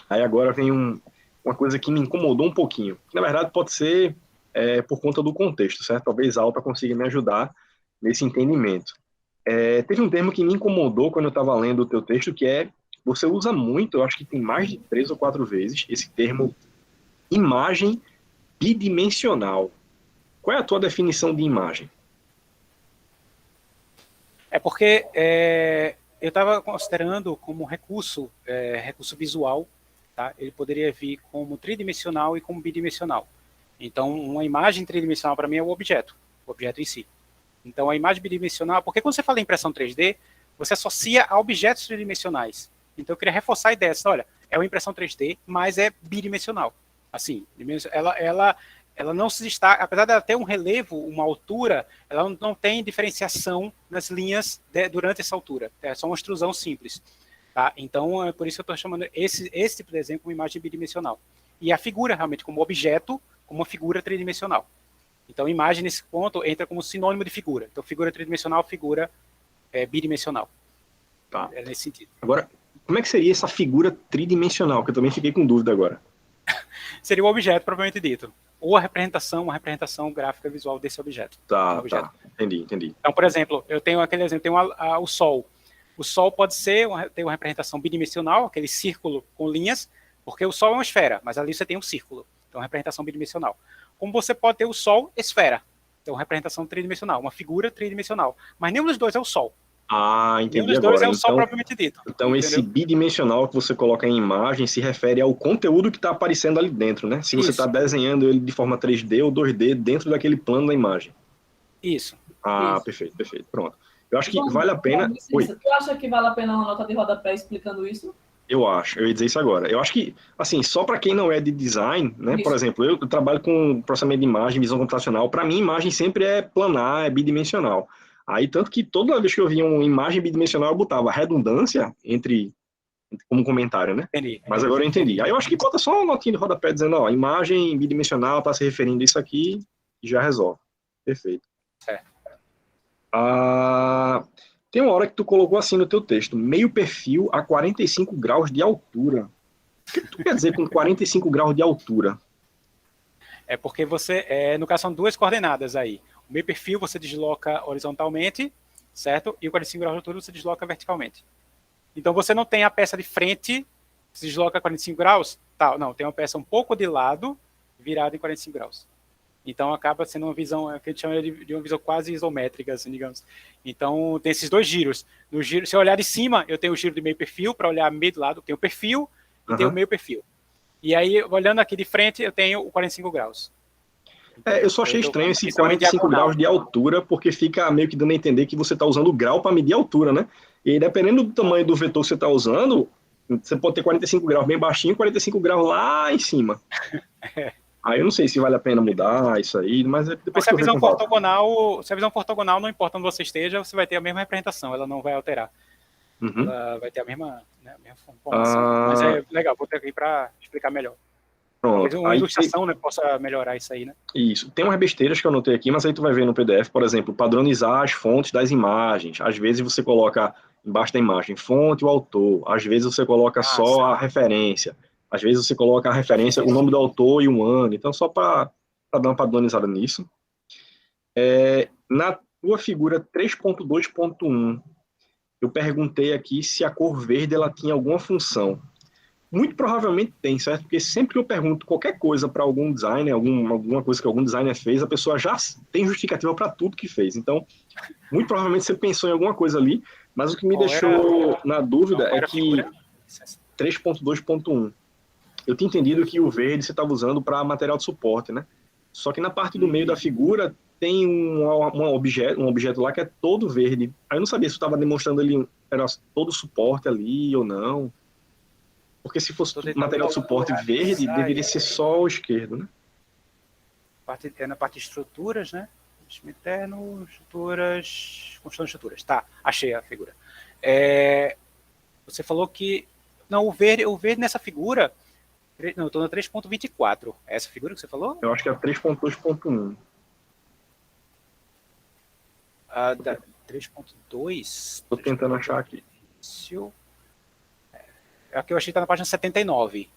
[SPEAKER 2] Aí agora vem uma coisa que me incomodou um pouquinho. Na verdade, pode ser por conta do contexto, certo? Talvez a Alta consiga me ajudar nesse entendimento. Teve um termo que me incomodou quando eu estava lendo o teu texto, que você usa muito, eu acho que tem mais de 3 ou 4 vezes, esse termo imagem bidimensional. Qual é a tua definição de imagem?
[SPEAKER 1] Porque eu estava considerando como recurso visual, tá? Ele poderia vir como tridimensional e como bidimensional. Então, uma imagem tridimensional para mim é o objeto em si. Então, a imagem bidimensional, porque quando você fala em impressão 3D, você associa a objetos tridimensionais. Então, eu queria reforçar a ideia, olha, é uma impressão 3D, mas é bidimensional. Assim, ela não se destaca, apesar de ela ter um relevo, uma altura, ela não tem diferenciação nas linhas durante essa altura. É só uma extrusão simples. Tá? Então, é por isso que eu estou chamando esse tipo de desenho como imagem bidimensional. E a figura, realmente, como objeto, como uma figura tridimensional. Então, imagem, nesse ponto, entra como sinônimo de figura. Então, figura tridimensional, figura bidimensional.
[SPEAKER 2] Tá.
[SPEAKER 1] É nesse sentido.
[SPEAKER 2] Agora, como é que seria essa figura tridimensional? Que eu também fiquei com dúvida agora.
[SPEAKER 1] Seria o objeto, propriamente dito. Ou uma representação gráfica visual desse objeto.
[SPEAKER 2] Tá. Entendi.
[SPEAKER 1] Então, por exemplo, eu tenho aquele exemplo, tem o Sol. O Sol pode ter uma representação bidimensional, aquele círculo com linhas, porque o Sol é uma esfera, mas ali você tem um círculo. Então, representação bidimensional. Como você pode ter o Sol esfera. Então, representação tridimensional, uma figura tridimensional. Mas nenhum dos dois é o Sol.
[SPEAKER 2] Ah,
[SPEAKER 1] Nenhum
[SPEAKER 2] entendi
[SPEAKER 1] dos dois
[SPEAKER 2] agora.
[SPEAKER 1] é o sol
[SPEAKER 2] Então,
[SPEAKER 1] propriamente dito.
[SPEAKER 2] então esse
[SPEAKER 1] Entendeu?
[SPEAKER 2] bidimensional que você coloca em imagem se refere ao conteúdo que está aparecendo ali dentro, né? Se você está
[SPEAKER 1] Isso,
[SPEAKER 2] desenhando ele de forma 3D ou 2D dentro daquele plano da imagem.
[SPEAKER 1] isso.
[SPEAKER 2] Ah,
[SPEAKER 5] Isso.
[SPEAKER 2] perfeito, perfeito. Pronto. Eu acho que
[SPEAKER 5] João,
[SPEAKER 2] vale a pena. Oi,
[SPEAKER 5] licença, tu acha que vale a pena uma nota de rodapé explicando isso?
[SPEAKER 2] eu acho. Eu ia dizer isso agora. Eu acho que, assim, só para quem não é de design, né? Por
[SPEAKER 5] Isso.
[SPEAKER 2] exemplo, eu trabalho com processamento de imagem, visão computacional. Para mim, imagem sempre é planar, é bidimensional. Aí, tanto que toda vez que eu via uma imagem bidimensional, eu botava redundância como comentário, né?
[SPEAKER 1] Entendi.
[SPEAKER 2] Mas agora eu entendi. Aí eu acho que bota só uma notinha de rodapé dizendo, ó, imagem bidimensional está se referindo a isso aqui e já resolve. Perfeito.
[SPEAKER 1] Certo.
[SPEAKER 2] Ah, tem uma hora que tu colocou assim no teu texto, meio perfil a 45 graus de altura. O que tu quer dizer com 45 graus de altura?
[SPEAKER 1] É porque no caso, são duas coordenadas aí. O meio perfil você desloca horizontalmente, certo? E o 45 graus de altura você desloca verticalmente. Então você não tem a peça de frente, se desloca 45 graus, tal. Não, tem uma peça um pouco de lado, virada em 45 graus. Então acaba sendo uma visão, que a gente chama de uma visão quase isométrica, assim, digamos. Então tem esses dois giros. No giro, se eu olhar de cima, eu tenho o giro de meio perfil, para olhar meio do lado, eu tenho o perfil e tenho o meio perfil. E aí, olhando aqui de frente, eu tenho o 45 graus.
[SPEAKER 2] Eu só achei estranho esse
[SPEAKER 1] Isso é uma
[SPEAKER 2] 45
[SPEAKER 1] diagonal.
[SPEAKER 2] graus de altura, porque fica meio que dando a entender que você está usando o grau para medir a altura, né? E aí, dependendo do tamanho do vetor que você está usando, você pode ter 45 graus bem baixinho e 45 graus lá em cima. Aí eu não sei se vale a pena mudar isso aí, mas depois
[SPEAKER 1] Mas se
[SPEAKER 2] que
[SPEAKER 1] a
[SPEAKER 2] eu ver
[SPEAKER 1] visão
[SPEAKER 2] com calma.
[SPEAKER 1] ortogonal, não importa onde você esteja, você vai ter a mesma representação, ela não vai alterar.
[SPEAKER 2] Uhum.
[SPEAKER 1] Ela vai ter a mesma formação. Mas é legal, vou ter aqui para explicar melhor. Talvez
[SPEAKER 2] Pronto.
[SPEAKER 1] uma
[SPEAKER 2] Aí
[SPEAKER 1] ilustração, né, possa melhorar isso aí, né?
[SPEAKER 2] isso. Tem umas besteiras que eu anotei aqui, mas aí tu vai ver no PDF, por exemplo, padronizar as fontes das imagens. Às vezes você coloca embaixo da imagem fonte o autor. Às vezes você coloca só a referência. Às vezes você coloca a referência, o nome do autor e o ano. Então, só para dar uma padronizada nisso. Na tua figura 3.2.1, eu perguntei aqui se a cor verde ela tinha alguma função. Muito provavelmente tem, certo? Porque sempre que eu pergunto qualquer coisa para algum designer, alguma coisa que algum designer fez, a pessoa já tem justificativa para tudo que fez. Então, muito provavelmente você pensou em alguma coisa ali, mas o que me deixou na dúvida é que 3.2.1, eu tinha entendido que o verde você estava usando para material de suporte, né? Só que na parte do meio da figura tem um objeto lá que é todo verde. Aí eu não sabia se eu estava demonstrando ele era todo suporte ali ou não. Porque se fosse material de suporte verde, deveria ser só o esquerdo, né?
[SPEAKER 1] Na parte de estruturas, né? Interno, estruturas, construção de estruturas. Tá, achei a figura. Você falou que... Não, o verde nessa figura... Não, eu estou na 3.24. É essa figura que você falou?
[SPEAKER 2] Eu acho que é 3.2.1.
[SPEAKER 1] A da 3.2...
[SPEAKER 2] Estou tentando achar aqui.
[SPEAKER 1] É a que eu achei que está na página 79,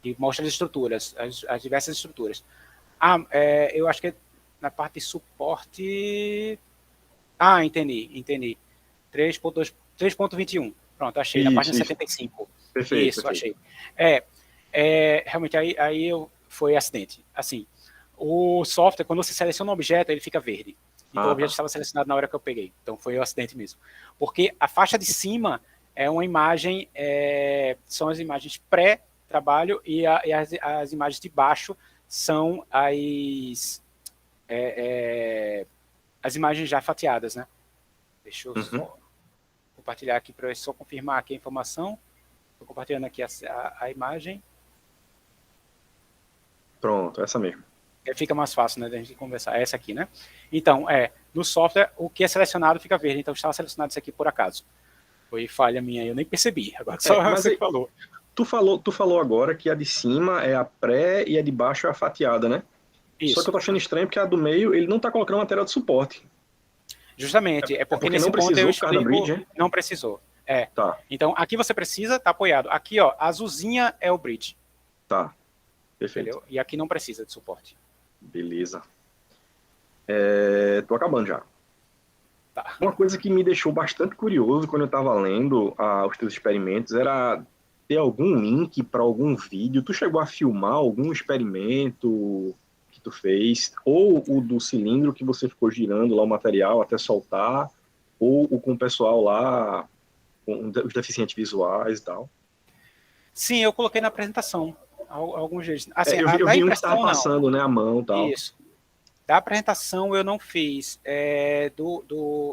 [SPEAKER 1] que mostra as estruturas, as diversas estruturas. Eu acho que é na parte de suporte... entendi. 3.21. Pronto, achei, na página 75.
[SPEAKER 2] Perfeito.
[SPEAKER 1] Isso, achei. Realmente, aí foi acidente. Assim, o software, quando você seleciona um objeto, ele fica verde. Então, o objeto estava selecionado na hora que eu peguei. Então, foi um acidente mesmo. Porque a faixa de cima é uma imagem, são as imagens pré-trabalho e as imagens de baixo são as imagens já fatiadas, né? Deixa eu só compartilhar aqui para só confirmar aqui a informação. Estou compartilhando aqui a imagem.
[SPEAKER 2] Pronto, essa mesmo.
[SPEAKER 1] Fica mais fácil, né, da gente conversar. É essa aqui, né? Então, no software, o que é selecionado fica verde. Então, estava selecionado isso aqui por acaso. Foi falha minha, eu nem percebi. Agora só você
[SPEAKER 2] aí,
[SPEAKER 1] falou.
[SPEAKER 2] Tu falou agora que a de cima é a pré e a de baixo é a fatiada, né?
[SPEAKER 1] Isso.
[SPEAKER 2] Só que eu tô achando estranho porque a do meio, ele não tá colocando material de suporte.
[SPEAKER 1] Justamente, porque nesse ponto eu explico... Bridge, não precisou.
[SPEAKER 2] Tá.
[SPEAKER 1] Então, aqui você precisa, tá apoiado. Aqui, ó, a azulzinha é o bridge.
[SPEAKER 2] Tá. Perfeito.
[SPEAKER 1] Entendeu? E aqui não precisa de suporte.
[SPEAKER 2] Beleza. Tô acabando já.
[SPEAKER 1] Tá.
[SPEAKER 2] Uma coisa que me deixou bastante curioso quando eu estava lendo os teus experimentos era ter algum link para algum vídeo. Tu chegou a filmar algum experimento que tu fez? Ou o do cilindro que você ficou girando lá o material até soltar? ou com o pessoal lá, com os deficientes visuais e tal?
[SPEAKER 1] Sim, eu coloquei na apresentação alguns deles. Assim,
[SPEAKER 2] Eu
[SPEAKER 1] da
[SPEAKER 2] vi um que estava
[SPEAKER 1] impressão, não.
[SPEAKER 2] passando, né, a mão e tal.
[SPEAKER 1] Isso. Da apresentação eu não fiz.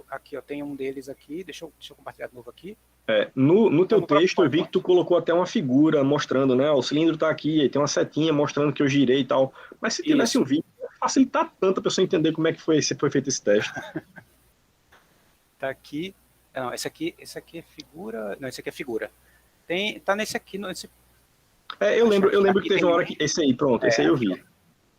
[SPEAKER 1] Aqui, ó, tem um deles aqui. Deixa eu compartilhar de novo aqui.
[SPEAKER 2] No teu
[SPEAKER 1] no
[SPEAKER 2] texto, eu vi que tu colocou até uma figura mostrando, né? O cilindro tá aqui, aí tem uma setinha mostrando que eu girei e tal. Mas se tivesse um vídeo, ia facilitar tanto a pessoa entender como é que foi feito esse teste.
[SPEAKER 1] Tá aqui. Não, esse aqui é figura. Não, esse aqui é figura. Tá nesse aqui.
[SPEAKER 2] Eu lembro que teve uma hora
[SPEAKER 1] um.
[SPEAKER 2] que. Esse aí, pronto, esse aí eu vi.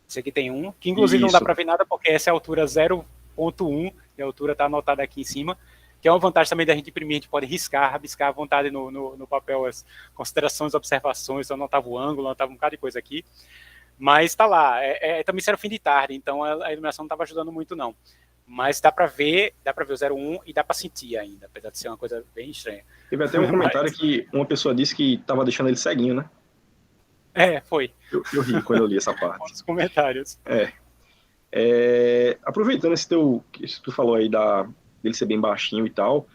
[SPEAKER 1] Esse aqui tem um, que inclusive não dá para ver nada, porque essa é a altura 0.1, e a altura está anotada aqui em cima, que é uma vantagem também da gente imprimir, a gente pode rabiscar à vontade no papel as considerações, observações, eu anotava o ângulo, anotava um bocado de coisa aqui, mas está lá, também isso era o fim de tarde, então a iluminação não estava ajudando muito não, mas dá para ver o 0.1 e dá para sentir ainda, apesar de ser uma coisa bem estranha.
[SPEAKER 2] Teve até um comentário que uma pessoa disse que estava deixando ele ceguinho, né?
[SPEAKER 1] Foi.
[SPEAKER 2] Eu ri quando eu li essa parte.
[SPEAKER 1] Nos comentários.
[SPEAKER 2] Aproveitando esse que tu falou aí dele ser bem baixinho e tal,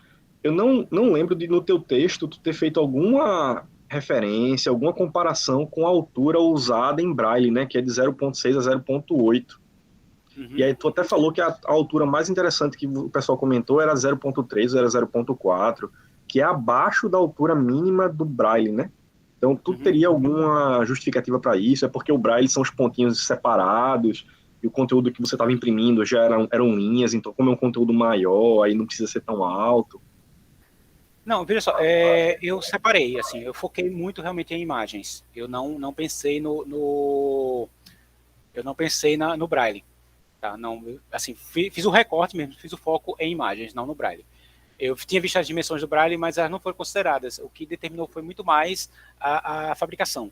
[SPEAKER 2] eu não lembro de no teu texto tu ter feito alguma referência, alguma comparação com a altura usada em Braille, né, que é de 0.6 a 0.8. E aí tu até falou que a altura mais interessante que o pessoal comentou era 0.3, era 0.4, que é abaixo da altura mínima do Braille, né? Então, tu teria alguma justificativa para isso? É porque o Braille são os pontinhos separados e o conteúdo que você estava imprimindo já eram linhas, então como é um conteúdo maior, aí não precisa ser tão alto?
[SPEAKER 1] Não, veja só, eu separei, assim, eu foquei muito realmente em imagens. Eu não pensei no Braille, tá? Não, assim, fiz o recorte mesmo, fiz o foco em imagens, não no Braille. Eu tinha visto as dimensões do Braille, mas elas não foram consideradas. O que determinou foi muito mais a fabricação.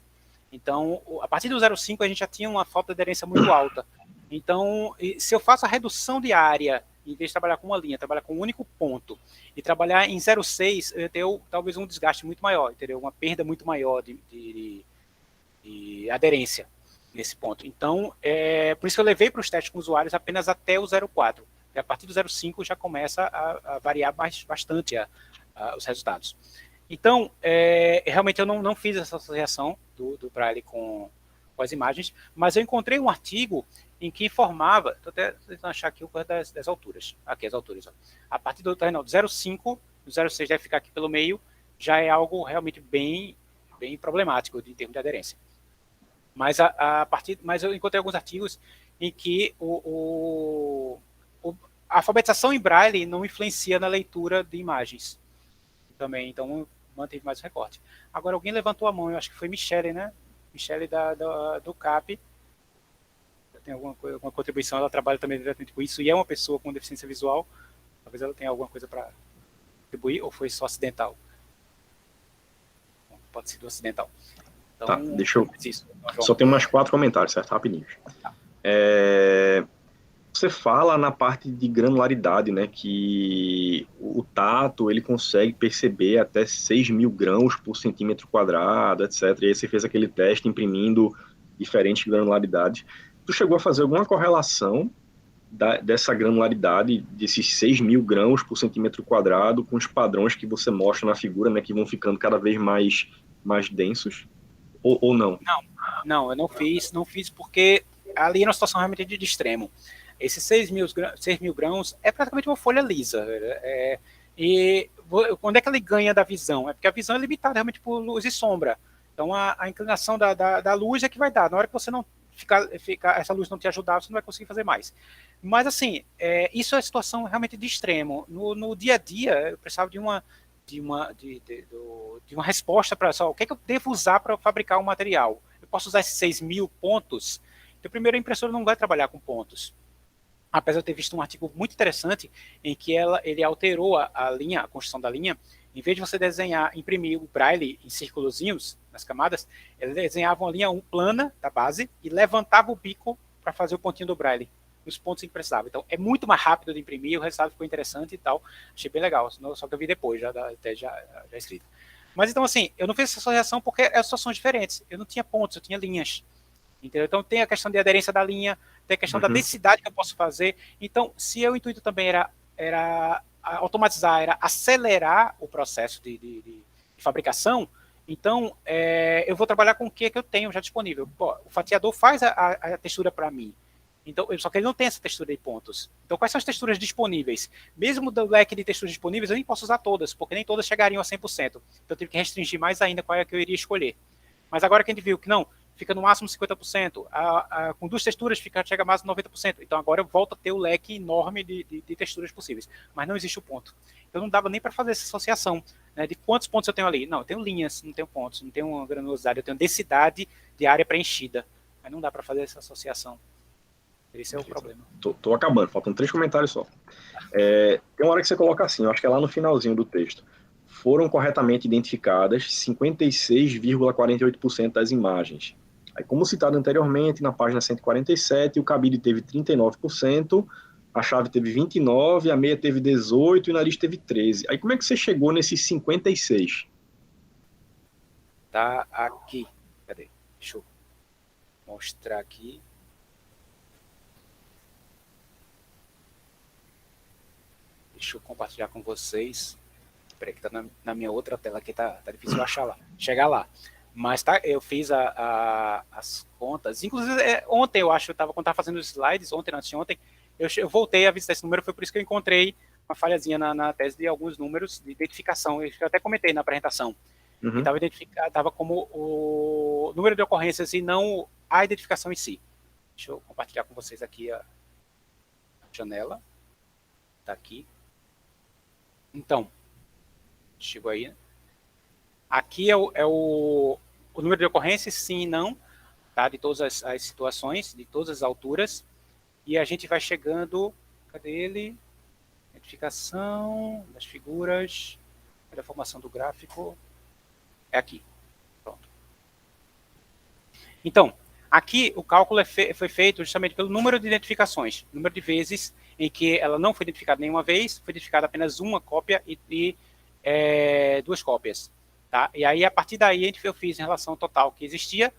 [SPEAKER 1] Então, a partir do 0.5 a gente já tinha uma falta de aderência muito alta. Então, se eu faço a redução de área, em vez de trabalhar com uma linha, trabalhar com um único ponto, e trabalhar em 0.6, eu teria talvez um desgaste muito maior, eu teria uma perda muito maior de aderência nesse ponto. Então, por isso que eu levei para os testes com usuários apenas até o 0.4. E a partir do 0.5 já começa a variar bastante os resultados. Então, realmente eu não fiz essa associação do Braille com as imagens, mas eu encontrei um artigo em que informava, estou até tentando achar aqui o coisa das alturas. Aqui as alturas. Ó. A partir do 0.5, do 0.6 deve ficar aqui pelo meio, já é algo realmente bem problemático em termos de aderência. Mas, mas eu encontrei alguns artigos em que a alfabetização em Braille não influencia na leitura de imagens também, então manteve mais o recorte. Agora, alguém levantou a mão, eu acho que foi Michele, né? Michele do CAP. Tem alguma contribuição, ela trabalha também diretamente com isso, e é uma pessoa com deficiência visual. Talvez ela tenha alguma coisa para contribuir, ou foi só acidental? Pode ser do acidental. Então,
[SPEAKER 2] tá, deixa eu...
[SPEAKER 1] Isso,
[SPEAKER 2] só tem umas 4 comentários, certo? Rapidinho.
[SPEAKER 1] Tá.
[SPEAKER 2] Você fala na parte de granularidade, né, que o tato ele consegue perceber até 6.000 grãos por centímetro quadrado, etc. E aí você fez aquele teste imprimindo diferentes granularidades. Tu chegou a fazer alguma correlação dessa granularidade, desses 6.000 grãos por centímetro quadrado, com os padrões que você mostra na figura, né, que vão ficando cada vez mais densos? Ou não?
[SPEAKER 1] Não, eu não fiz porque ali é uma situação realmente de extremo. Esses 6.000 grãos é praticamente uma folha lisa. E quando é que ele ganha da visão? É porque a visão é limitada realmente por luz e sombra. Então a inclinação da luz é que vai dar. Na hora que você não ficar essa luz não te ajudar, você não vai conseguir fazer mais. Mas assim, isso é uma situação realmente de extremo. No dia a dia, eu precisava de uma resposta para o que é que eu devo usar para fabricar um material. Eu posso usar esses 6.000 pontos? Então, primeiro, a impressora não vai trabalhar com pontos. Apesar de eu ter visto um artigo muito interessante em que ele alterou a linha, a construção da linha. Em vez de você imprimir o Braille em círculozinhos nas camadas, ele desenhava uma linha plana da base e levantava o bico para fazer o pontinho do Braille, nos pontos em que precisava. Então, é muito mais rápido de imprimir, o resultado ficou interessante e tal. Achei bem legal, só que eu vi depois, já escrito. Mas, então, assim, eu não fiz essa associação porque eram situações diferentes. Eu não tinha pontos, eu tinha linhas. Entendeu? Então, tem a questão de aderência da linha, tem a questão da densidade que eu posso fazer. Então, se o intuito também era automatizar era acelerar o processo de fabricação, então eu vou trabalhar com o que eu tenho já disponível. Pô, o fatiador faz a textura para mim, então, só que ele não tem essa textura de pontos. Então, quais são as texturas disponíveis? Mesmo do leque de texturas disponíveis, eu nem posso usar todas, porque nem todas chegariam a 100%. Então, eu tive que restringir mais ainda qual é que eu iria escolher. Mas agora que a gente viu que não, fica no máximo 50%, com 2 texturas chega a mais de 90%. Então, agora eu volto a ter o leque enorme de texturas possíveis. Mas não existe o ponto. Então, não dava nem para fazer essa associação, né, de quantos pontos eu tenho ali. Não, eu tenho linhas, não tenho pontos, não tenho uma granulosidade, eu tenho densidade de área preenchida. Mas não dá para fazer essa associação. Esse é o problema.
[SPEAKER 2] Tô acabando, faltam 3 comentários só. Tem uma hora que você coloca assim, eu acho que é lá no finalzinho do texto. Foram corretamente identificadas 56,48% das imagens. Aí, como citado anteriormente, na página 147, o cabide teve 39%, a chave teve 29%, a meia teve 18% e o nariz teve 13%. Aí, como é que você chegou nesses 56%?
[SPEAKER 1] Tá aqui. Cadê? Deixa eu mostrar aqui. Deixa eu compartilhar com vocês. Peraí, que tá na minha outra tela aqui, tá difícil achar lá. Chegar lá. Mas tá, eu fiz as contas. Inclusive, ontem, eu acho, quando estava fazendo os slides, ontem, antes de ontem, eu voltei a visitar esse número, foi por isso que eu encontrei uma falhazinha na tese de alguns números de identificação. Eu até comentei na apresentação.
[SPEAKER 2] Uhum.
[SPEAKER 1] Estava como o número de ocorrências e não a identificação em si. Deixa eu compartilhar com vocês aqui a janela. Tá aqui. Então, chegou aí, né? Aqui é o número de ocorrências, sim e não, tá? De todas as situações, de todas as alturas. E a gente vai chegando, cadê ele? Identificação das figuras, cadê a formação do gráfico? É aqui, pronto. Então, aqui o cálculo foi feito justamente pelo número de identificações, número de vezes em que ela não foi identificada nenhuma vez, foi identificada apenas uma cópia e 2 cópias. Tá? E aí, a partir daí, eu fiz em relação ao total que existia,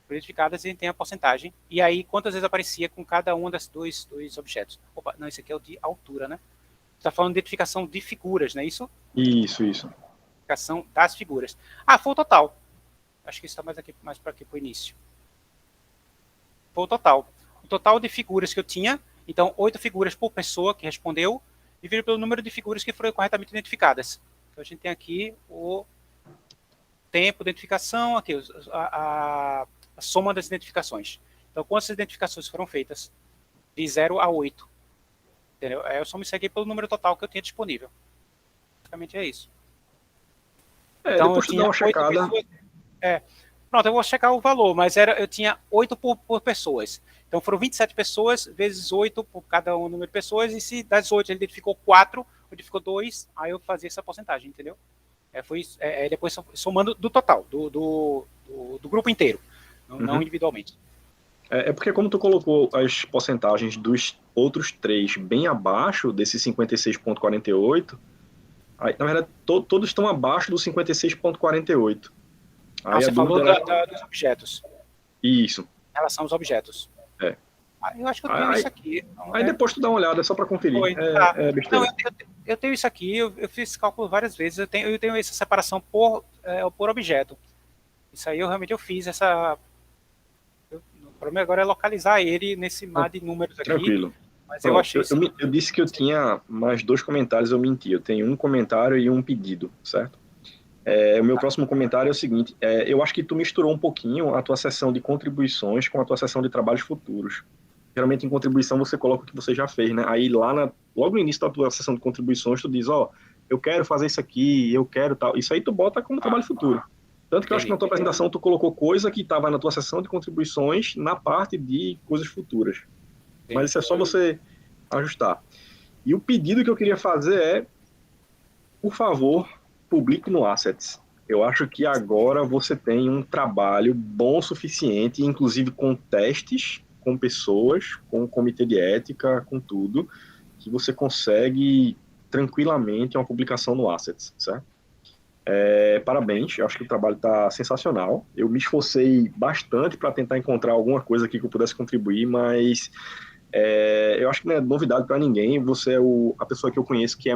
[SPEAKER 1] identificadas, e tem a porcentagem. E aí, quantas vezes aparecia com cada um dos dois objetos. Opa, não, esse aqui é o de altura, né? Você está falando de identificação de figuras, não é isso?
[SPEAKER 2] Isso.
[SPEAKER 1] Identificação das figuras. Ah, foi o total. Acho que isso está mais para aqui para o início. Foi o total. O total de figuras que eu tinha. Então, 8 figuras por pessoa que respondeu, dividido pelo número de figuras que foram corretamente identificadas. Então, a gente tem aqui o tempo de identificação, aqui a soma das identificações. Então, quantas identificações foram feitas? De 0 a 8. Entendeu? Eu somo isso aqui pelo número total que eu tinha disponível. Basicamente é isso.
[SPEAKER 2] Então, depois tu dá uma checada.
[SPEAKER 1] Pronto, eu vou checar o valor, mas eu tinha 8 por pessoas. Então foram 27 pessoas, vezes 8 por cada um número de pessoas, e se das 8 ele identificou 4, identificou 2, aí eu fazia essa porcentagem, entendeu? Depois somando do total, do grupo inteiro, não individualmente.
[SPEAKER 2] Porque como tu colocou as porcentagens dos outros 3 bem abaixo desse 56,48, aí, na verdade, todos estão abaixo do 56,48.
[SPEAKER 1] Você falou dos objetos.
[SPEAKER 2] Isso.
[SPEAKER 1] Em relação aos objetos. Eu acho que eu tenho isso aqui.
[SPEAKER 2] Aí depois tu dá uma olhada, só para conferir.
[SPEAKER 1] Não, eu tenho isso aqui, eu fiz esse cálculo várias vezes, eu tenho essa separação por objeto. Isso aí eu realmente fiz essa... O problema agora é localizar ele nesse mar de números aqui.
[SPEAKER 2] Tranquilo.
[SPEAKER 1] Mas eu achei
[SPEAKER 2] eu disse que eu tinha mais 2 comentários, eu menti. Eu tenho um comentário e um pedido, certo? O meu próximo comentário é o seguinte, eu acho que tu misturou um pouquinho a tua sessão de contribuições com a tua sessão de trabalhos futuros. Geralmente em contribuição você coloca o que você já fez, né? Aí logo no início da tua sessão de contribuições tu diz, eu quero fazer isso aqui, eu quero tal. Isso aí tu bota como trabalho futuro. Tanto que eu acho que na tua apresentação tu colocou coisa que estava na tua sessão de contribuições na parte de coisas futuras. Mas isso é só você ajustar. E o pedido que eu queria fazer é, por favor, publique no Assets. Eu acho que agora você tem um trabalho bom o suficiente, inclusive com testes, com pessoas, com o comitê de ética, com tudo, que você consegue tranquilamente uma publicação no Assets, certo? Parabéns, eu acho que o trabalho está sensacional. Eu me esforcei bastante para tentar encontrar alguma coisa aqui que eu pudesse contribuir, mas eu acho que não é novidade para ninguém. Você é a pessoa que eu conheço que é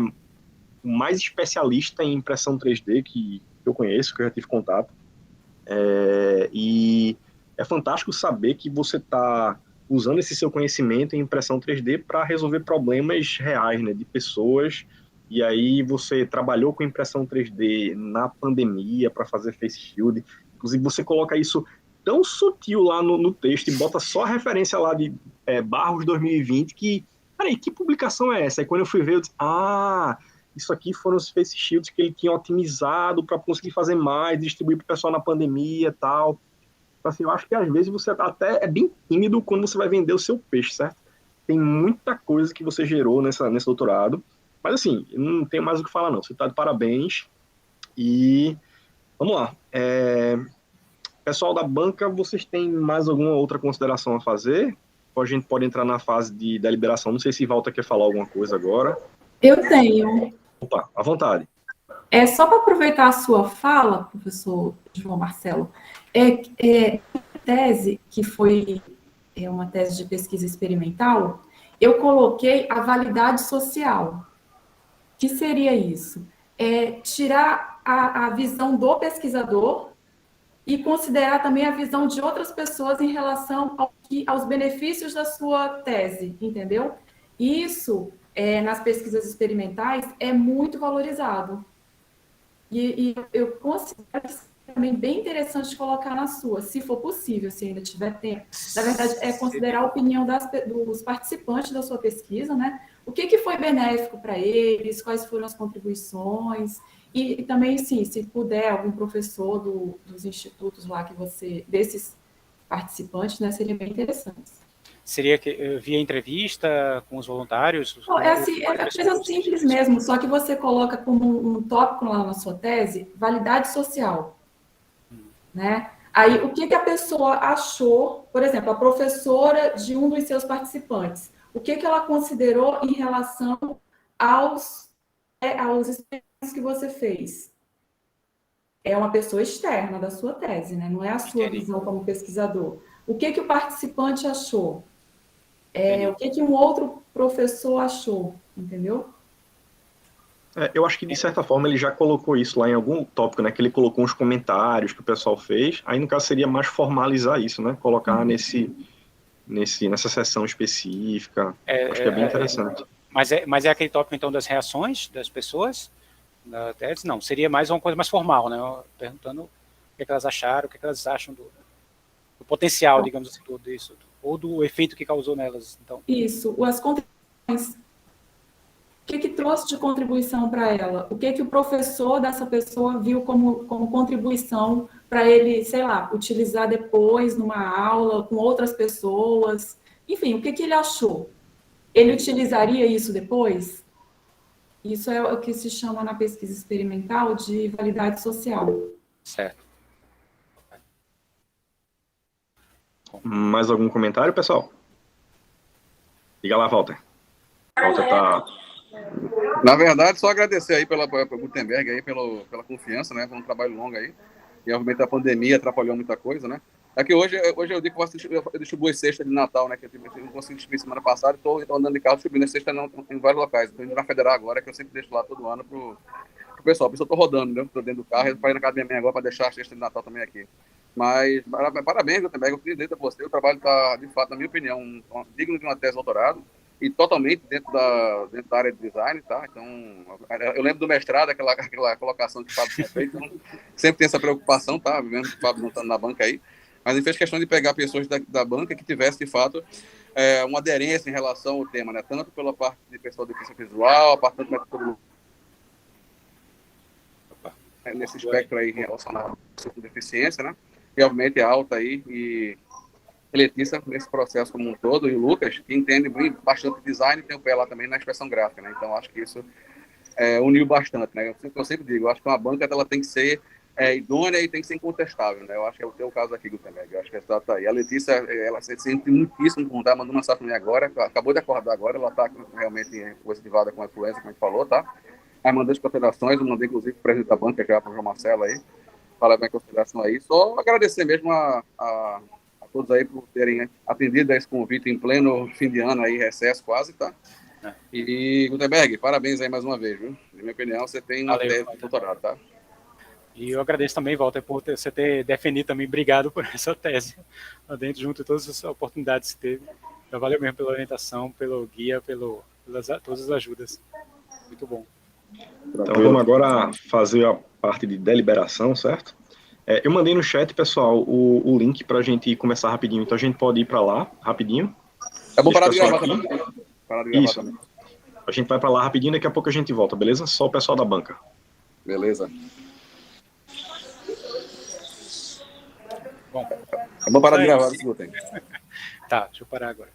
[SPEAKER 2] o mais especialista em impressão 3D que eu conheço, que eu já tive contato. E é fantástico saber que você está usando esse seu conhecimento em impressão 3D para resolver problemas reais, né, de pessoas. E aí você trabalhou com impressão 3D na pandemia para fazer face shield. Inclusive você coloca isso tão sutil lá no texto e bota só a referência lá de Barros 2020 que, peraí, que publicação é essa? Aí quando eu fui ver, eu disse, isso aqui foram os face shields que ele tinha otimizado para conseguir fazer mais, distribuir para o pessoal na pandemia e tal. Assim, eu acho que às vezes você até é bem tímido quando você vai vender o seu peixe, certo? Tem muita coisa que você gerou nesse doutorado, mas assim, eu não tenho mais o que falar não, você está de parabéns e vamos lá. Pessoal da banca, vocês têm mais alguma outra consideração a fazer? Ou a gente pode entrar na fase de deliberação, não sei se Walter quer falar alguma coisa agora.
[SPEAKER 3] Eu tenho.
[SPEAKER 2] Opa, à vontade.
[SPEAKER 3] Só para aproveitar a sua fala, professor João Marcelo, tese, que foi uma tese de pesquisa experimental, eu coloquei a validade social. O que seria isso? Tirar a visão do pesquisador e considerar também a visão de outras pessoas em relação aos benefícios da sua tese, entendeu? Isso, nas pesquisas experimentais, é muito valorizado. E eu considero que também bem interessante colocar na sua, se for possível, se ainda tiver tempo. Na verdade, considerar a opinião dos participantes da sua pesquisa, né? O que foi benéfico para eles, quais foram as contribuições, e também, sim, se puder, algum professor dos institutos lá desses participantes, né, seria bem interessante.
[SPEAKER 1] Seria via entrevista com os voluntários?
[SPEAKER 3] Coisa simples mesmo, só que você coloca como um tópico lá na sua tese, validade social. Né? Aí, o que a pessoa achou, por exemplo, a professora de um dos seus participantes, o que ela considerou em relação aos experimentos que você fez? É uma pessoa externa da sua tese, né? Não é a sua visão como pesquisador. O que o participante achou? O que um outro professor achou, entendeu?
[SPEAKER 2] Eu acho que, de certa forma, ele já colocou isso lá em algum tópico, né? Que ele colocou uns comentários que o pessoal fez. Aí, no caso, seria mais formalizar isso, né? Colocar nessa sessão específica. Acho que é bem interessante.
[SPEAKER 1] Mas é aquele tópico, então, das reações das pessoas na tese? Não, seria mais uma coisa mais formal, né? Perguntando o que elas acharam, o que elas acham do potencial, digamos assim, tudo isso. Ou do efeito que causou nelas, então.
[SPEAKER 3] Isso, as contribuições. O que trouxe de contribuição para ela? O que o professor dessa pessoa viu como contribuição para ele, sei lá, utilizar depois numa aula com outras pessoas? Enfim, o que ele achou? Ele utilizaria isso depois? Isso é o que se chama na pesquisa experimental de validade social.
[SPEAKER 1] Certo.
[SPEAKER 2] Mais algum comentário, pessoal? Diga lá, Walter. Walter tá...
[SPEAKER 7] Na verdade, só agradecer aí pela Gutenberg aí, pela confiança, né? Foi um trabalho longo aí. E obviamente a pandemia atrapalhou muita coisa, né? Aqui hoje eu digo que eu distribuo cesta de Natal, né? Que eu não consegui distribuir semana passada, estou andando de carro distribuindo cesta em vários locais. Estou indo na Federal agora, que eu sempre deixo lá todo ano pro pessoal. Por isso eu estou rodando, né? Estou dentro do carro, eu parei na casa da minha mãe agora para deixar a cesta de Natal também aqui. Mas parabéns, Gutenberg, eu queria dizer a você, o trabalho está, de fato, na minha opinião, digno de uma tese de doutorado e totalmente dentro da área de design, tá? Então, eu lembro do mestrado, aquela colocação que o Fábio tinha feito, então, sempre tem essa preocupação, tá? Mesmo que o Fábio não está na banca aí, mas ele fez questão de pegar pessoas da banca que tivessem, de fato, uma aderência em relação ao tema, né? Tanto pela parte de pessoal de deficiência visual, a parte tanto metodologia, nesse espectro aí relacionado com deficiência, né? Que obviamente é alta aí, e Letícia nesse processo como um todo, e o Lucas, que entende bastante design e tem o pé lá também na expressão gráfica, né? Então, acho que isso uniu bastante, né? Eu sempre digo, eu acho que uma banca ela tem que ser idônea e tem que ser incontestável, né? Eu acho que é o teu caso aqui, Gutenberg. Eu acho que essa tá aí. A Letícia, ela se sente muitíssimo com mandou uma mensagem para mim agora, acabou de acordar agora, ela está realmente positivada com a influência, como a gente falou, tá? Aí mandei as considerações, eu mandei inclusive o presidente da banca, já para o João Marcelo aí, falar minha consideração aí. Só agradecer mesmo a todos aí por terem atendido a esse convite em pleno fim de ano aí, recesso quase, tá? E Gutenberg, parabéns aí mais uma vez, viu? Na minha opinião, você tem uma
[SPEAKER 1] Valeu,
[SPEAKER 7] tese de
[SPEAKER 1] Walter.
[SPEAKER 7] doutorado, tá?
[SPEAKER 1] E eu agradeço também, Walter, por você ter defendido também. Obrigado por essa tese lá dentro, junto de todas as oportunidades que teve. Então, valeu mesmo pela orientação, pelo guia, pelas todas as ajudas. Muito bom.
[SPEAKER 2] Então vamos agora fazer a parte de deliberação, certo? Eu mandei no chat, pessoal, o link para a gente começar rapidinho. Então a gente pode ir para lá rapidinho.
[SPEAKER 7] É bom parar de
[SPEAKER 2] Deixa o
[SPEAKER 7] gravar
[SPEAKER 2] pessoal
[SPEAKER 7] também.
[SPEAKER 2] aqui.
[SPEAKER 7] Parar de gravar
[SPEAKER 2] Isso.
[SPEAKER 7] também.
[SPEAKER 2] A gente vai para lá rapidinho, daqui a pouco a gente volta, beleza? Só o pessoal da banca.
[SPEAKER 7] Beleza.
[SPEAKER 1] Bom,
[SPEAKER 7] É bom parar de
[SPEAKER 1] Aí,
[SPEAKER 7] gravar,
[SPEAKER 1] sim.
[SPEAKER 7] se não tem.
[SPEAKER 1] Tá, deixa eu parar agora.